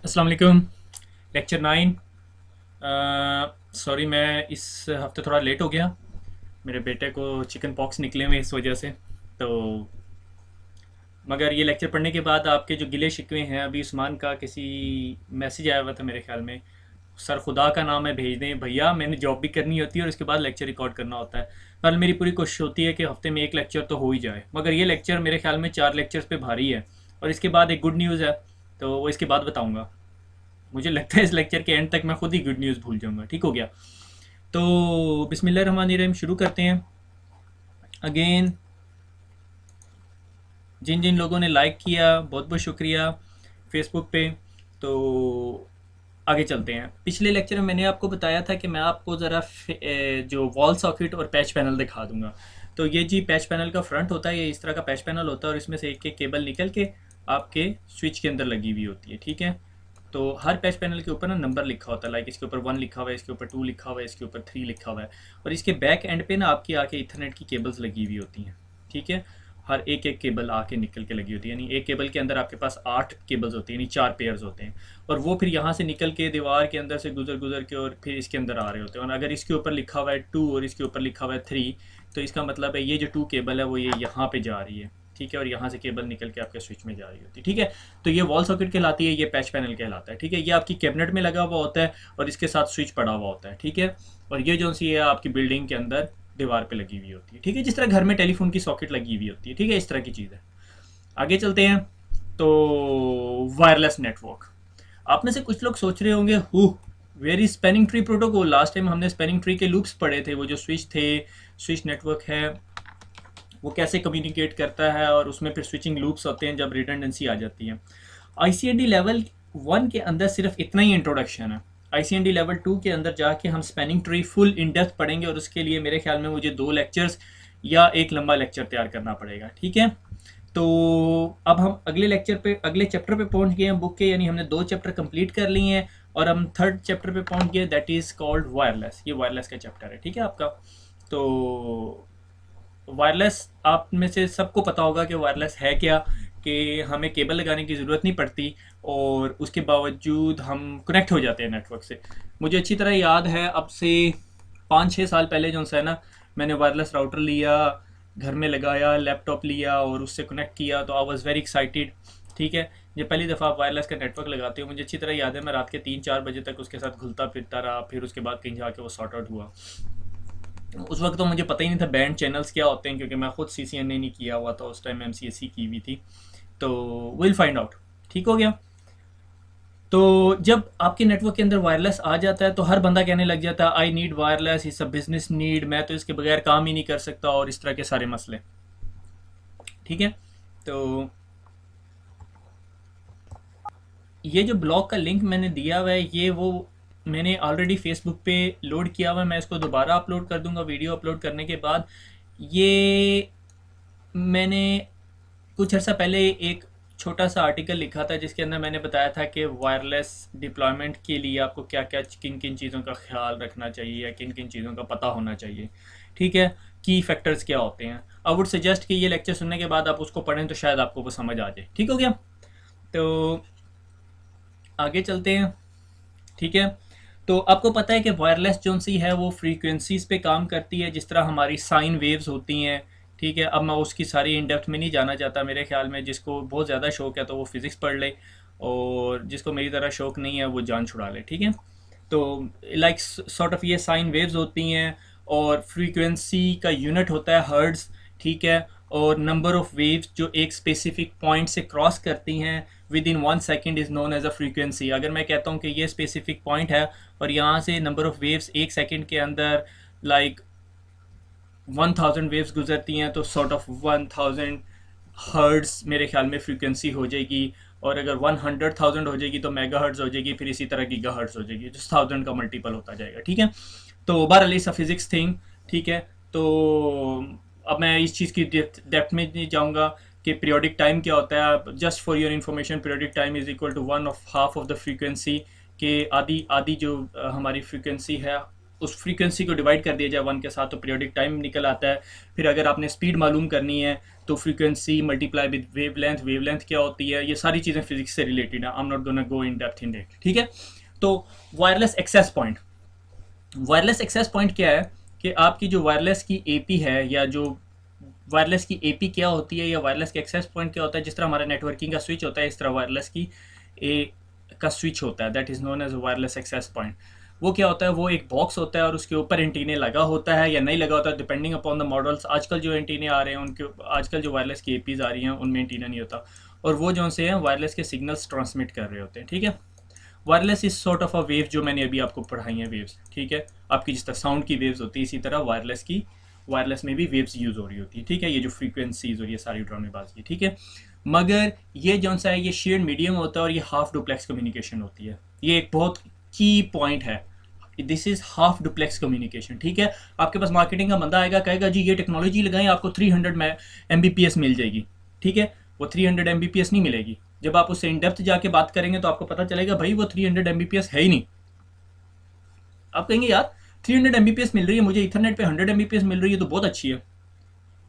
अस्सलाम वालेकुम। Lecture 9। Sorry मैं इस हफ्ते थोड़ा लेट हो गया। मेरे बेटे को चिकन पॉक्स निकले हुए इस वजह से। तो मगर ये लेक्चर पढ़ने के बाद आपके जो गिले शिकवे हैं, अभी उस्मान का किसी मैसेज आया हुआ था मेरे ख्याल में, सर खुदा का नाम है भेज दें भैया, मैंने जॉब भी करनी होती है और उसके बाद लेक्चर रिकॉर्ड करना होता है। कल मेरी पूरी कोशिश होती है कि हफ्ते में एक लेक्चर तो हो ही जाए, मगर ये लेक्चर मेरे ख्याल में 4 लेक्चर्स पे भारी है। और इसके बाद एक गुड न्यूज़ है, तो वो इसके बाद बताऊंगा। मुझे लगता है इस लेक्चर के एंड तक मैं खुद ही गुड न्यूज़ भूल जाऊंगा। ठीक हो गया? तो बिस्मिल्लाहिर्रहमानिर्रहीम शुरू करते हैं। अगेन जिन जिन लोगों ने लाइक किया बहुत बहुत शुक्रिया फेसबुक पे। तो आगे चलते हैं। पिछले लेक्चर में मैंने आपको बताया था कि मैं आपको ज़रा जो वॉल सॉकेट और पैच पैनल दिखा दूंगा। तो ये जी पैच पैनल का फ्रंट होता है, ये इस तरह का पैच पैनल होता है और इसमें से एक एक केबल निकल के आपके स्विच के अंदर लगी हुई होती है। ठीक है? तो हर पैच पैनल के ऊपर ना नंबर लिखा होता है, लाइक इसके ऊपर 1 लिखा हुआ है, इसके ऊपर 2 लिखा हुआ है, इसके ऊपर 3 लिखा हुआ है। और इसके बैक एंड पे ना आपकी आके इथरनेट की केबल्स लगी हुई होती हैं। ठीक है? हर एक एक केबल आके निकल के लगी होती है, यानी एक केबल के अंदर आपके पास 8 केबल्स होती हैं, यानी 4 पेयर्स होते हैं। और वो फिर यहाँ से निकल के दीवार के अंदर से गुजर गुजर के और फिर इसके अंदर आ रहे होते हैं। और अगर इसके ऊपर लिखा हुआ है 2 और इसके ऊपर लिखा हुआ है 3, तो इसका मतलब है ये जो 2 केबल है वो ये यहाँ पे जा रही है। ठीक है? और यहाँ से केबल निकल के आपके स्विच में जा रही होती है। ठीक है? तो ये वॉल सॉकेट कहलाती है, ये पैच पैनल कहलाता है। ठीक है? ये आपकी कैबिनेट में लगा हुआ होता है और इसके साथ स्विच पड़ा हुआ होता है। ठीक है? और ये जो सी है आपकी बिल्डिंग के अंदर दीवार पे लगी हुई होती है। ठीक है? जिस तरह घर में टेलीफोन की सॉकेट लगी हुई होती है। ठीक है? इस तरह की चीज़ है। आगे चलते हैं। तो वायरलेस नेटवर्क, आप में से कुछ लोग सोच रहे होंगे who where is spanning tree protocol. Last time हमने स्पैनिंग ट्री के लूप्स पढ़े थे, वो जो स्विच थे, स्विच नेटवर्क है, वो कैसे कम्युनिकेट करता है और उसमें फिर स्विचिंग लूप्स होते हैं जब रिडंडेंसी आ जाती है। आईसीएनडी लेवल 1 के अंदर सिर्फ इतना ही इंट्रोडक्शन है। आईसीएनडी लेवल 2 के अंदर जाके हम spanning tree full in depth पढ़ेंगे और उसके लिए मेरे ख्याल में मुझे 2 लेक्चर्स या एक लंबा लेक्चर तैयार करना पड़ेगा। ठीक है? तो अब हम अगले लेक्चर पे, अगले चैप्टर पे पहुंच गए हैं बुक के, यानी हमने 2 चैप्टर कंप्लीट कर लिए हैं और हम 3rd चैप्टर पे पहुंच गए, दैट इज़ कॉल्ड वायरलेस। ये वायरलेस का चैप्टर है। ठीक है आपका? तो वायरलेस आप में से सबको पता होगा कि वायरलेस है क्या, कि हमें केबल लगाने की ज़रूरत नहीं पड़ती और उसके बावजूद हम कनेक्ट हो जाते हैं नेटवर्क से। मुझे अच्छी तरह याद है, अब से 5-6 साल पहले जो है ना, मैंने वायरलेस राउटर लिया, घर में लगाया, लैपटॉप लिया और उससे कनेक्ट किया, तो आई वॉज़ वेरी एक्साइटेड। ठीक है? जब पहली दफ़ा आप वायरलेस का नेटवर्क लगाते हो, मुझे अच्छी तरह याद है मैं रात के 3-4 बजे तक उसके साथ घुलता फिरता रहा, फिर उसके बाद कहीं जाके वो सॉर्ट आउट हुआ। उस वक्त तो मुझे पता ही नहीं था बैंड चैनल्स क्या होते हैं, क्योंकि मैं खुद सीसीएनए नहीं किया हुआ था उस टाइम, एमसीएससी की हुई थी। तो विल फाइंड आउट। ठीक हो गया? तो जब आपके नेटवर्क के अंदर वायरलेस आ जाता है तो हर बंदा कहने लग जाता है I need wireless, it's a business need, मैं तो इसके बगैर काम ही नहीं कर सकता, और इस तरह के सारे मसले। ठीक है? तो ये जो ब्लॉग का लिंक मैंने दिया हुआ है, ये वो मैंने ऑलरेडी फेसबुक पे लोड किया हुआ है, मैं इसको दोबारा अपलोड कर दूंगा वीडियो अपलोड करने के बाद। ये मैंने कुछ अर्सा पहले एक छोटा सा आर्टिकल लिखा था जिसके अंदर मैंने बताया था कि वायरलेस डिप्लॉयमेंट के लिए आपको क्या क्या, किन किन चीज़ों का ख्याल रखना चाहिए या किन किन चीज़ों का पता होना चाहिए। ठीक है? की फैक्टर्स क्या होते हैं। आई वुड सजेस्ट कि ये लेक्चर सुनने के बाद आप उसको पढ़ें तो शायद आपको वो समझ आ जाए। ठीक हो गया? तो आगे चलते हैं। ठीक है? तो आपको पता है कि वायरलेस जो सी है वो फ्रीक्वेंसीज़ पे काम करती है, जिस तरह हमारी साइन वेव्स होती हैं। ठीक है? अब मैं उसकी सारी इन डेप्थ में नहीं जाना चाहता। मेरे ख्याल में जिसको बहुत ज़्यादा शौक है तो वो फिज़िक्स पढ़ ले, और जिसको मेरी तरह शौक नहीं है वो जान छुड़ा ले। ठीक है? तो लाइक सॉर्ट ऑफ ये साइन वेव्स होती हैं और फ्रीक्वेंसी का यूनिट होता है हर्ट्ज़। ठीक है? और नंबर ऑफ वेव्स जो एक स्पेसिफिक पॉइंट से क्रॉस करती हैं within 1 second is known as a frequency. अगर मैं कहता हूँ कि ये स्पेसिफिक पॉइंट है और यहाँ से नंबर ऑफ वेव्स 1 सेकेंड के अंदर लाइक 1000 वेव्स गुजरती हैं, तो सॉर्ट ऑफ 1000 हर्ट्स मेरे ख्याल में फ्रीक्वेंसी हो जाएगी। और अगर 100,000 हो जाएगी तो मेगा हर्ट्स हो जाएगी, फिर इसी तरह गीगा हर्ट्स हो जाएगी, जो 1000 का मल्टीपल होता जाएगा। ठीक है? तो बहरहाल इस फिजिक्स थिंग। ठीक है? तो अब मैं इस चीज़ की डेप्थ में नहीं जाऊँगा कि पीरियोडिक टाइम क्या होता है। Just for your information, periodic time is equal to 1/2 of the frequency, के आधी आधी जो हमारी फ्रीक्वेंसी है उस फ्रीक्वेंसी को डिवाइड कर दिया जाए 1 के साथ तो पीरियोडिक टाइम निकल आता है। फिर अगर आपने स्पीड मालूम करनी है तो फ्रीक्वेंसी मल्टीप्लाई विद वेवलेंथ क्या होती है, ये सारी चीज़ें फिजिक्स से रिलेटेड है। I am not gonna go in depth in it, ठीक है। तो wireless access point, wireless access point क्या है कि आपकी जो वायरलेस की एपी है, या जो वायरलेस की एपी क्या होती है, या वायरलेस का एक्सेस पॉइंट क्या होता है, जिस तरह हमारा नेटवर्किंग का स्विच होता है इस तरह वायरलेस की ए का स्विच होता है, that is known as wireless access point. वो क्या होता है, वो एक बॉक्स होता है और उसके ऊपर एंटीने लगा होता है या नहीं लगा होता है डिपेंडिंग अपॉन द मॉडल्स। आजकल जो एंटीने आ रहे हैं उनके, आजकल जो वायरलेस की एपीज आ रही हैं उनमें एंटीना नहीं होता, और वो जो से हैं वायरलेस के सिग्नल्स ट्रांसमिट कर रहे होते हैं, ठीक है। Wireless is sort of a wave, जो मैंने अभी आपको पढ़ाई है वेव्स, ठीक है। आपकी जिस तरह साउंड की वेव्स होती है इसी तरह वायरलेस में भी वेव्स यूज़ हो रही होती है, ठीक है। ये जो फ्रीक्वेंसीज और ये सारी ड्रामेबाजी, ठीक है। मगर ये जो सा है ये शेयर्ड मीडियम होता है और ये हाफ डुप्लेक्स कम्युनिकेशन होती है। ये एक बहुत की पॉइंट है, this is half duplex communication, ठीक है। आपके पास मार्केटिंग का बंदा आएगा, कहेगा जी ये टेक्नोलॉजी लगाएं आपको 300 Mbps मिल जाएगी, ठीक है। वो 300 Mbps नहीं मिलेगी। जब आप उससे इन डेप्थ जाके बात करेंगे तो आपको पता चलेगा भाई वो 300 Mbps है ही नहीं। आप कहेंगे यार 300 Mbps मिल रही है मुझे, इथरनेट पे 100 Mbps मिल रही है तो बहुत अच्छी है।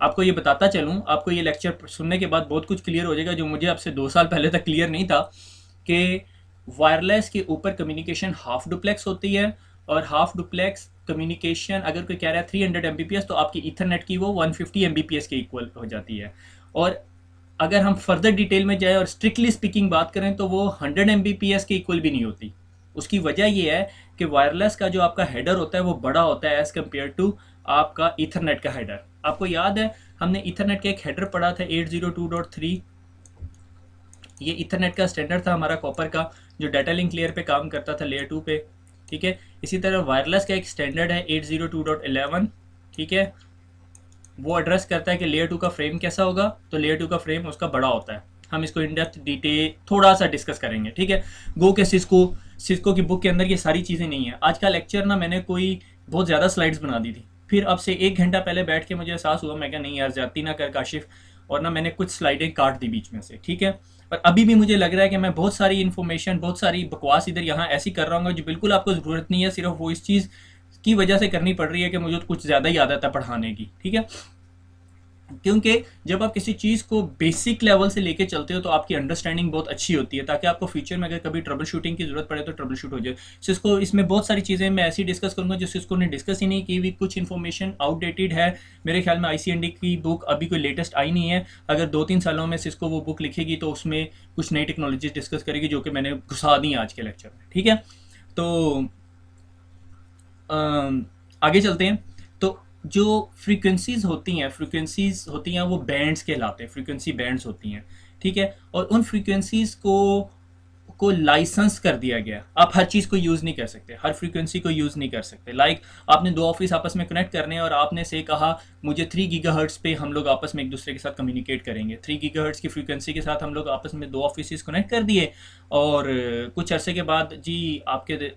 आपको ये बताता चलूँ, आपको ये लेक्चर सुनने के बाद बहुत कुछ क्लियर हो जाएगा जो मुझे आपसे 2 साल पहले तक क्लियर नहीं था, कि वायरलेस के ऊपर कम्युनिकेशन हाफ डुप्लेक्स होती है, और हाफ डुप्लेक्स कम्युनिकेशन अगर कोई कह रहा है 300 Mbps तो आपकी इथरनेट की वो 150 Mbps के इक्वल हो जाती है। और अगर हम फर्दर डिटेल में जाए और स्ट्रिक्टली स्पीकिंग बात करें तो वो 100 Mbps के इक्वल भी नहीं होती। उसकी वजह ये है कि वायरलेस का जो आपका हेडर होता है वो बड़ा होता है एज़ कम्पेयर टू आपका ईथरनेट का हेडर। आपको याद है हमने ईथरनेट का एक हेडर पढ़ा था 802.3, ये ईथरनेट का स्टैंडर्ड था हमारा कॉपर का जो डाटा लिंक लेयर पे काम करता था लेयर 2 पे, ठीक है। इसी तरह वायरलेस का एक स्टैंडर्ड है 802.11, ठीक है। वो एड्रेस करता है कि लेयर 2 का फ्रेम कैसा होगा, तो लेयर 2 का फ्रेम उसका बड़ा होता है। हम इसको इन डेप्थ डिटेल थोड़ा सा डिस्कस करेंगे, ठीक है। गो के सिस्को की बुक के अंदर ये सारी चीज़ें नहीं है। आज का लेक्चर ना मैंने कोई बहुत ज़्यादा स्लाइड्स बना दी थी, फिर अब से 1 घंटा पहले बैठ के मुझे एहसास हुआ, मैं क्या नहीं यार ज्यादती ना कर काशिफ, और ना मैंने कुछ स्लाइडें काट दी बीच में से, ठीक है। पर अभी भी मुझे लग रहा है कि मैं बहुत सारी इन्फॉर्मेशन, बहुत सारी बकवास इधर यहाँ ऐसी कर रहा हूँ जो बिल्कुल आपको ज़रूरत नहीं है, सिर्फ वो इस चीज़ की वजह से करनी पड़ रही है कि मुझे कुछ ज़्यादा ही आदत है पढ़ाने की, ठीक है। क्योंकि जब आप किसी चीज़ को बेसिक लेवल से लेके चलते हो तो आपकी अंडरस्टैंडिंग बहुत अच्छी होती है, ताकि आपको फ्यूचर में अगर कभी ट्रबल शूटिंग की जरूरत पड़े तो ट्रबल शूट हो जाए। सिस्को इसमें बहुत सारी चीज़ें मैं ऐसी डिस्कस करूंगा जो सिस्को ने डिस्कस ही नहीं की हुई, कुछ इन्फॉर्मेशन आउटडेटेड है। मेरे ख्याल में ICND की बुक अभी कोई लेटेस्ट आई नहीं है। अगर 2-3 सालों में सिस्को वो बुक लिखेगी तो उसमें कुछ नई टेक्नोलॉजीज डिस्कस करेगी जो कि मैंने घुसा दी आज के लेक्चर में, ठीक है। तो आगे चलते हैं। तो जो फ्रीक्वेंसीज होती हैं वो बैंड्स कहलाते हैं, फ्रीक्वेंसी बैंड्स होती हैं, ठीक है। और उन फ्रीक्वेंसीज को लाइसेंस कर दिया गया। आप हर चीज़ को यूज़ नहीं कर सकते, हर फ्रीक्वेंसी को यूज़ नहीं कर सकते। लाइक आपने 2 ऑफिस आपस में कनेक्ट करने हैं और आपने से कहा मुझे 3 गीगाहर्ट्ज़ पे हम लोग आपस में एक दूसरे के साथ कम्युनिकेट करेंगे। 3 गीगाहर्ट्ज़ की फ्रीक्वेंसी के साथ हम लोग आपस में 2 ऑफिस कनेक्ट कर दिए, और कुछ अरसे के बाद जी आपके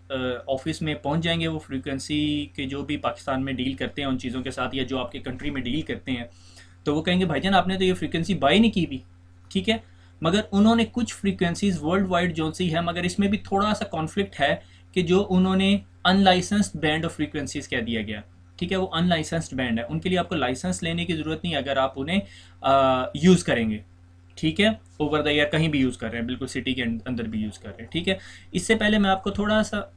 ऑफिस में पहुंच जाएंगे वो फ्रीक्वेंसी के जो भी पाकिस्तान में डील करते हैं उन चीज़ों के साथ, या जो आपके कंट्री में डील करते हैं, तो वो कहेंगे भाईजान आपने तो ये फ्रीक्वेंसी बाय नहीं की भी, ठीक है। मगर उन्होंने कुछ फ्रीक्वेंसीज वर्ल्ड वाइड जो सी है, मगर इसमें भी थोड़ा सा कॉन्फ्लिक्ट है कि जो उन्होंने अनलाइसेंस्ड बैंड ऑफ फ्रीक्वेंसीज कह दिया गया, ठीक है। वो अनलाइसेंस्ड बैंड है, उनके लिए आपको लाइसेंस लेने की ज़रूरत नहीं अगर आप उन्हें यूज़ करेंगे, ठीक है। ओवर द ईयर कहीं भी यूज़ कर रहे हैं, बिल्कुल सिटी के अंदर भी यूज़ कर रहे हैं, ठीक है। इससे पहले मैं आपको थोड़ा सा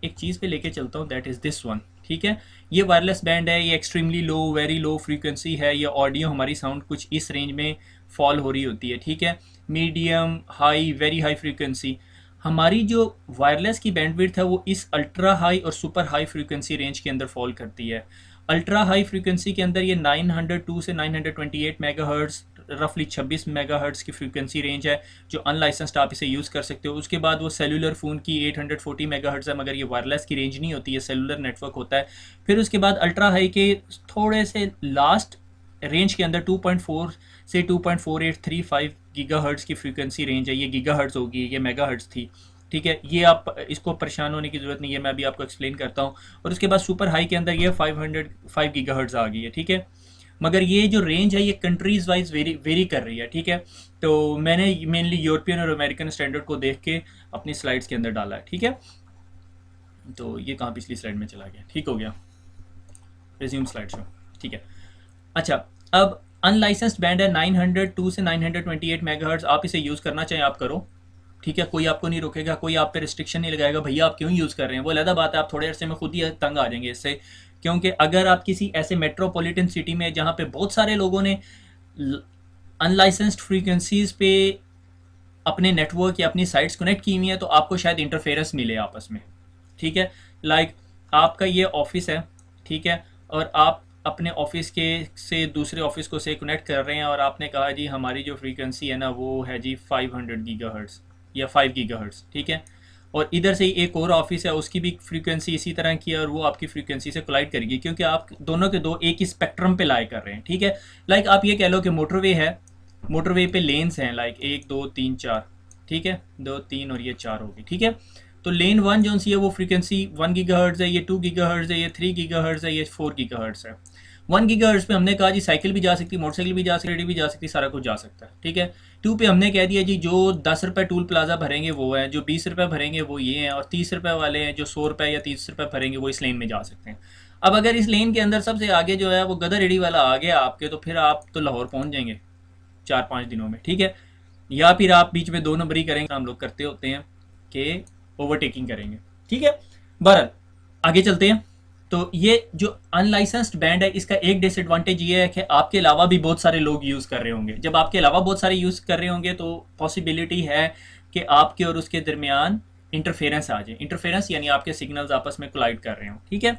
एक चीज़ पे लेके चलता हूँ, दैट इज़ दिस वन, ठीक है। ये वायरलेस बैंड है, ये extremely low, very low frequency है। ये ऑडियो हमारी साउंड कुछ इस रेंज में फॉल हो रही होती है, ठीक है। Medium, high, very high frequency. हमारी जो वायरलेस की बैंडविड्थ है वो इस अल्ट्रा हाई और सुपर हाई फ्रीक्वेंसी रेंज के अंदर फॉल करती है। अल्ट्रा हाई फ्रीक्वेंसी के अंदर ये 902 से 928 मेगाहर्ट्ज़, रफली 26 मेगाहर्ट्ज़ की फ्रीक्वेंसी रेंज है जो अनलाइसेंस्ड आप इसे यूज़ कर सकते हो। उसके बाद वो सेलुलर फ़ोन की 840 मेगाहर्ट्ज़ है, मगर ये वायरलेस की रेंज नहीं होती है, सेलुलर नेटवर्क होता है। फिर उसके बाद अल्ट्रा हाई के थोड़े से लास्ट रेंज के अंदर 2.4 से 2.4835 गीगाहर्ट्ज़ की फ्रीक्वेंसी रेंज है। ये गीगाहर्ट्ज़ होगी, ये मेगाहर्ट्ज़ थी, ठीक है। ये आप इसको परेशान होने की ज़रूरत नहीं है, मैं अभी आपको एक्सप्लेन करता हूँ। और उसके बाद सुपर हाई के अंदर ये 505 गीगाहर्ट्ज़ आ गई है, ठीक है। मगर ये जो रेंज है ये कंट्रीज़ वाइज वेरी कर रही है, ठीक है। तो मैंने मेनली यूरोपियन और अमेरिकन स्टैंडर्ड को देख के अपनी स्लाइड्स के अंदर डाला है, ठीक है। तो ये कहाँ पिछली स्लाइड में चला गया, ठीक हो गया, रिज्यूम स्लाइड शो, ठीक है। अच्छा, अब अनलाइसेंस्ड बैंड है 902 से 928 मेगाहर्ट्ज, आप इसे यूज़ करना चाहें आप करो, ठीक है, कोई आपको नहीं रोकेगा, कोई आप पे रिस्ट्रिक्शन नहीं लगाएगा भैया आप क्यों यूज़ कर रहे हैं, वो अलग बात है, आप थोड़े अरसे में खुद ही तंग आ जाएंगे इससे। क्योंकि अगर आप किसी ऐसे मेट्रोपॉलिटन सिटी में जहाँ पे बहुत सारे लोगों ने अनलाइसेंस्ड फ्रीक्वेंसीज पे अपने नेटवर्क या अपनी साइट्स कनेक्ट की हुई हैं, तो आपको शायद इंटरफेरेंस मिले आपस में, ठीक है। लाइक आपका ये ऑफिस है, ठीक है, और आप अपने ऑफिस के से दूसरे ऑफिस को से कनेक्ट कर रहे हैं, और आपने कहा जी हमारी जो फ्रीक्वेंसी है ना वो है जी 500 गीगाहर्ट्ज़ या 5 गीगाहर्ट्ज़, ठीक है, और इधर से ही एक और ऑफिस है उसकी भी फ्रीक्वेंसी इसी तरह की है, और वो आपकी फ्रीक्वेंसी से कोलाइड करेगी क्योंकि आप दोनों के दो एक ही स्पेक्ट्रम पे लाए कर रहे हैं, ठीक है। लाइक आप ये कह लो कि मोटरवे है, मोटरवे पे लेन्स हैं, लाइक 1 2 3 4, ठीक है, 2 3 और ये 4 होगी, ठीक है। तो लेन 1 जो सी है वो फ्रीक्वेंसी 1 गीगाहर्ट्ज़ है, ये 2 गीगाहर्ट्ज़ है, ये 3 गीगाहर्ट्ज़ है, ये 4 गीगाहर्ट्ज़ है। 1 गीगाहर्ट्ज़ पे हमने कहा जी साइकिल भी जा सकती, मोटरसाइकिल भी जा सकती, रेडी भी जा सकती, सारा कुछ जा सकता है, ठीक है। 2 पे हमने कह दिया जी जो 10 रुपये टूल प्लाजा भरेंगे वो है, जो 20 रुपये भरेंगे वो ये हैं, और 30 रुपये वाले हैं जो 100 रुपये या 30 रुपये भरेंगे वो इस लेन में जा सकते हैं। अब अगर इस लेन के अंदर सबसे आगे जो है वो गदर रेडी वाला आ गया आपके, तो फिर आप तो लाहौर पहुंच जाएंगे 4 5 दिनों में, ठीक है। या फिर आप बीच में 2 नंबरी करेंगे, हम लोग करते होते हैं कि ओवरटेकिंग करेंगे, ठीक है। बहरहाल आगे चलते हैं। तो ये जो अनलाइसेंस्ड बैंड है इसका एक डिसएडवांटेज ये है कि आपके अलावा भी बहुत सारे लोग यूज़ कर रहे होंगे। जब आपके अलावा बहुत सारे यूज़ कर रहे होंगे तो पॉसिबिलिटी है कि आपके और उसके दरमियान इंटरफेरेंस आ जाए। इंटरफेरेंस यानी आपके सिग्नल्स आपस में कोलाइड कर रहे हो, ठीक है।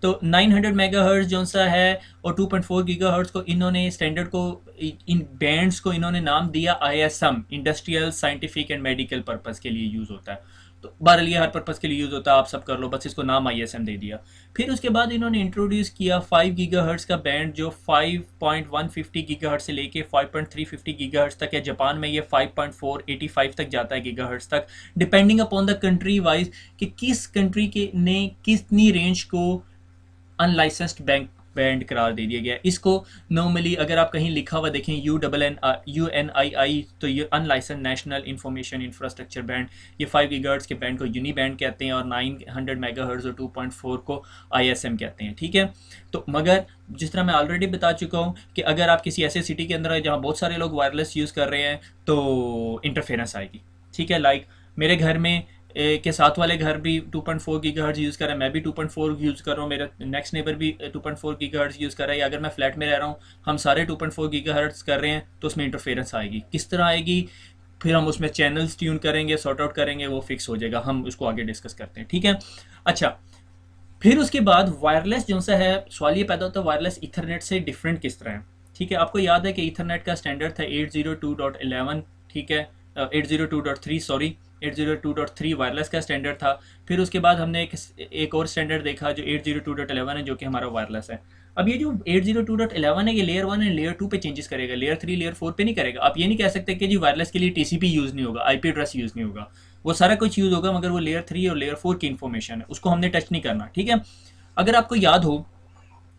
तो 900 मेगाहर्ट्ज़ जो सा है और 2.4 गीगाहर्ट्ज़ को इन्होंने स्टैंडर्ड को, इन बैंड्स को इन्होंने नाम दिया ISM, industrial scientific and medical purpose के लिए यूज़ होता है। तो बहरहाल ये हर पर्पज़ के लिए यूज़ होता है, आप सब कर लो, बस इसको नाम ISM दे दिया। फिर उसके बाद इन्होंने इंट्रोड्यूस किया 5 गीगाहर्ट्ज़ का बैंड जो 5.150 गीगाहर्ट्ज़ से लेके 5.350 गीगाहर्ट्ज़ तक है। जापान में ये 5.485 तक जाता है गीगाहर्ट्ज़ तक, depending upon the country wise कि किस कंट्री के ने कितनी रेंज को अनलाइसेंस्ड बैंड करार दे दिया गया। इसको नॉर्मली अगर आप कहीं लिखा हुआ देखें UNII, तो ये unlicensed national information infrastructure band, ये 5 गीगाहर्ट्ज़ के बैंड को यूनी बैंड कहते हैं, और 900 मेगाहर्ट्ज़ और 2.4 को ISM कहते हैं, ठीक है। तो मगर जिस तरह मैं ऑलरेडी बता चुका हूँ कि अगर आप किसी ऐसे सिटी के अंदर है जहाँ बहुत सारे लोग वायरलेस यूज़ कर रहे हैं तो इंटरफेरेंस आएगी, ठीक है। लाइक मेरे घर में के साथ वाले घर भी 2.4 गीगाहर्ट्ज़ यूज़ कर रहा है, मैं भी 2.4 यूज़ कर रहा हूँ, मेरा नेक्स्ट नेबर भी 2.4 गीगाहर्ट्ज़ यूज़ कर रहा है, या अगर मैं फ्लैट में रह रहा हूँ हम सारे 2.4 गीगाहर्ट्ज़ कर रहे हैं, तो उसमें इंटरफेरेंस आएगी। किस तरह आएगी, फिर हम उसमें चैनल्स ट्यून करेंगे, सॉर्ट आउट करेंगे, वो फिक्स हो जाएगा, हम उसको आगे डिस्कस करते हैं, ठीक है। अच्छा, फिर उसके बाद वायरलेस जो सा है, सवाल ये पैदा होता है वायरलेस ईथरनेट से डिफरेंट किस तरह है, ठीक है। आपको याद है कि ईथरनेट का स्टैंडर्ड था 802.11, ठीक है, 802.3 सॉरी, 802.3 वायरलेस का स्टैंडर्ड था। फिर उसके बाद हमने एक और स्टैंडर्ड देखा जो 802.11 है, जो कि हमारा वायरलेस है। अब ये जो 802.11 है ये लेयर 1 एंड लेयर 2 पे चेंजेस करेगा, लेयर 3 लेयर 4 पे नहीं करेगा। आप ये नहीं कह सकते कि जी वायरलेस के लिए TCP यूज़ नहीं होगा, IP एड्रेस यूज़ नहीं होगा, वो सारा कुछ यूज़ होगा, मगर वो लेयर 3 और लेयर 4 की इन्फॉर्मेशन है, उसको हमने टच नहीं करना, ठीक है। अगर आपको याद हो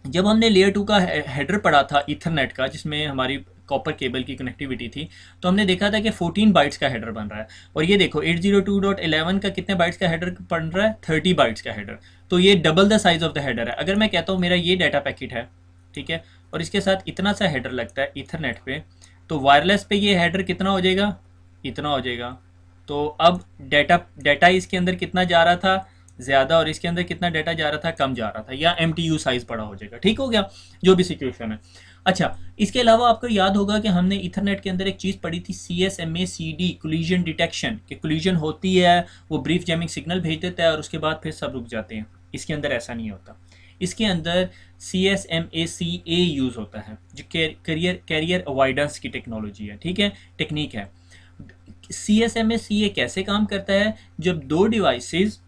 जब हमने लेयर 2 का हेडर पढ़ा था ईथरनेट का, जिसमें हमारी कॉपर केबल की कनेक्टिविटी थी, तो हमने देखा था कि 14 बाइट्स का हेडर बन रहा है, और ये देखो 802.11 का कितने बाइट्स का हेडर बन रहा है, 30 बाइट्स का हेडर। तो ये double the size of the header है। अगर मैं कहता हूँ मेरा ये डाटा पैकेट है, ठीक है, और इसके साथ इतना सा हेडर लगता है ईथरनेट पे, तो वायरलेस पे ये हेडर कितना हो जाएगा, इतना हो जाएगा। तो अब डाटा इसके अंदर कितना जा रहा था, ज़्यादा, और इसके अंदर कितना डाटा जा रहा था, कम जा रहा था, या MTU साइज़ बड़ा हो जाएगा, ठीक हो गया, जो भी सिचुएशन है। अच्छा, इसके अलावा आपको याद होगा कि हमने ईथरनेट के अंदर एक चीज़ पढ़ी थी CSMA-CD, कोलिजन डिटेक्शन, कि कोलिजन होती है, वो ब्रीफ जैमिंग सिग्नल भेज देता है और उसके बाद फिर सब रुक जाते हैं। इसके अंदर ऐसा नहीं होता, इसके अंदर CSMACA यूज़ होता है, जो कैरियर अवॉइडेंस की टेक्नोलॉजी है, ठीक है, टेक्निक है। CSMACA कैसे काम करता है, जब दो डिवाइसेस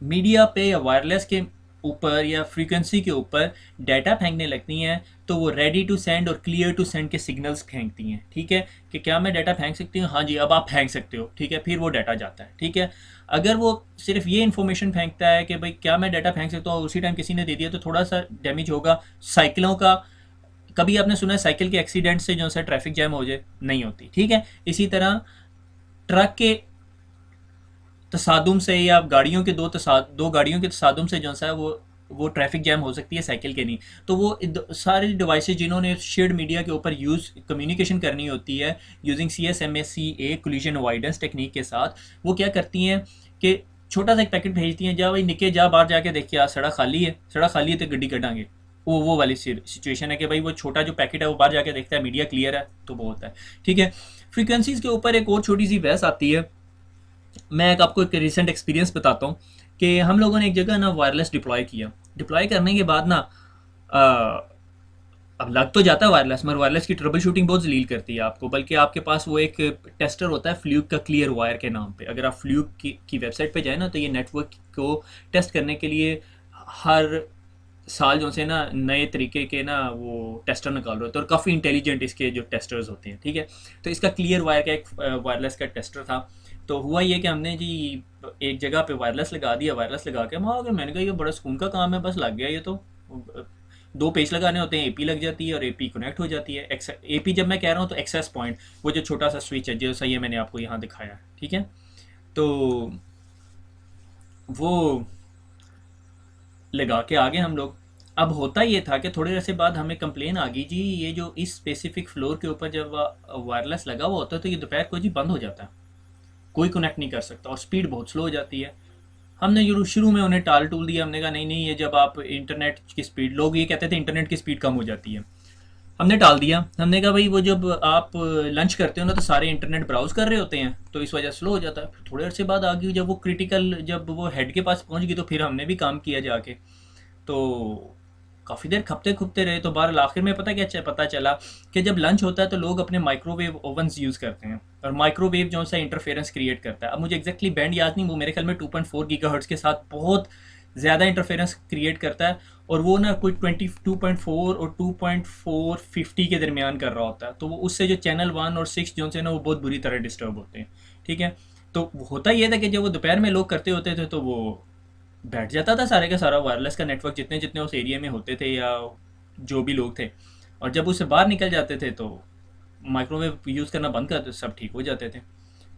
मीडिया पे या वायरलेस के ऊपर या फ्रीक्वेंसी के ऊपर डाटा फेंकने लगती हैं, तो वो रेडी टू सेंड और क्लियर टू सेंड के सिग्नल्स फेंकती हैं, ठीक है, कि क्या मैं डाटा फेंक सकती हूँ, हाँ जी अब आप फेंक सकते हो, ठीक है, फिर वो डाटा जाता है, ठीक है। अगर वो सिर्फ ये इन्फॉर्मेशन फेंकता है कि भाई क्या मैं डाटा फेंक सकता हूँ, उसी टाइम किसी ने दे दिया, तो थोड़ा सा डैमेज होगा। साइकिलों का, कभी आपने सुना है साइकिल के एक्सीडेंट से जो सा ट्रैफिक जैम हो जाए, नहीं होती, ठीक है। इसी तरह ट्रक के तसादुम से या गाड़ियों के दो गाड़ियों के तसादुम से जो सा है वो ट्रैफिक जैम हो सकती है, साइकिल के नहीं। तो वो सारे डिवाइसेज जिन्होंने शेयर्ड मीडिया के ऊपर यूज़ कम्युनिकेशन करनी होती है using CSMA collision avoidance technique के साथ, वो क्या करती हैं कि छोटा सा एक पैकेट भेजती हैं, जा भाई निके जा बाहर जाके देखिए सड़क खाली है, सड़क खाली है तो गड्डी कटांगे। वो वाली सिचुएशन है कि भाई वो छोटा जो पैकेट है वो बाहर जाके देखता है मीडिया क्लियर है तो वो होता है। ठीक है, फ्रीक्वेंसीज के ऊपर एक और छोटी सी बहस आती है। मैं आपको एक रिसेंट एक्सपीरियंस बताता हूँ कि हम लोगों ने एक जगह ना वायरलेस डिप्लॉय किया। डिप्लॉय करने के बाद ना अब लग तो जाता है वायरलेस, मगर वायरलेस की ट्रबल शूटिंग बहुत जलील करती है आपको। बल्कि आपके पास वो एक टेस्टर होता है फ्लूक का, क्लियर वायर के नाम पे। अगर आप फ्लूक की वेबसाइट पे जाए ना तो ये नेटवर्क को टेस्ट करने के लिए हर साल जो से ना नए तरीके के ना वो टेस्टर निकाल रहे होते हैं, और काफ़ी इंटेलिजेंट इसके जो टेस्टर्स होते हैं। ठीक है, तो इसका क्लियर वायर का एक वायरलेस का टेस्टर था। तो हुआ ये कि हमने जी एक जगह पे वायरलेस लगा दिया, वायरलेस लगा के वहाँ गए। मैंने कहा ये बड़ा सुकून का काम है, बस लग गया ये तो। दो पेज लगाने होते हैं, एपी लग जाती है और एपी कनेक्ट हो जाती है। एपी जब मैं कह रहा हूँ तो एक्सेस पॉइंट, वो जो छोटा सा स्विच है जो सही है मैंने आपको यहाँ दिखाया है। ठीक है, तो वो लगा के आगे हम लोग। अब होता ये था कि थोड़ी देर से बाद हमें कंप्लेन आ गई जी ये जो इस स्पेसिफिक फ्लोर के ऊपर जब वायरलेस लगा हुआ होता है तो ये दोपहर को जी बंद हो जाता है, कोई कनेक्ट नहीं कर सकता और स्पीड बहुत स्लो हो जाती है। हमने शुरू में उन्हें टाल टूल दिया, हमने कहा नहीं नहीं ये जब आप इंटरनेट की स्पीड, लोग ये कहते थे इंटरनेट की स्पीड कम हो जाती है, हमने टाल दिया। हमने कहा भाई वो जब आप लंच करते हो ना तो सारे इंटरनेट ब्राउज कर रहे होते हैं तो इस वजह स्लो हो जाता है। फिर थोड़ी देर से बाद आ गई जब वो क्रिटिकल, जब वो हेड के पास पहुंच गई तो फिर हमने भी काम किया जाके। तो काफ़ी देर खपते खुपते रहे तो बाहर आखिर में पता क्या पता चला कि जब लंच होता है तो लोग अपने माइक्रोवेव ओवन्स यूज़ करते हैं, और माइक्रोवेव जो सा इंटरफेरेंस क्रिएट करता है। अब मुझे एग्जैक्टली बैंड याद नहीं, वो मेरे ख्याल में 2.4 गीगाहर्ट्ज़ के साथ बहुत ज़्यादा इंटरफेरेंस क्रिएट करता है, और वो ना कोई 22.4 और 2.450 के दरमियान कर रहा होता है। तो वो उससे जो चैनल 1 और 6 जो से ना वो बहुत बुरी तरह डिस्टर्ब होते हैं। ठीक है, तो होता ये था कि जब वो दोपहर में लोग करते होते थे तो वो बैठ जाता था सारे का सारा वायरलेस का नेटवर्क, जितने जितने उस एरिया में होते थे या जो भी लोग थे। और जब उससे बाहर निकल जाते थे तो माइक्रोवेव यूज़ करना बंद कर, तो सब ठीक हो जाते थे।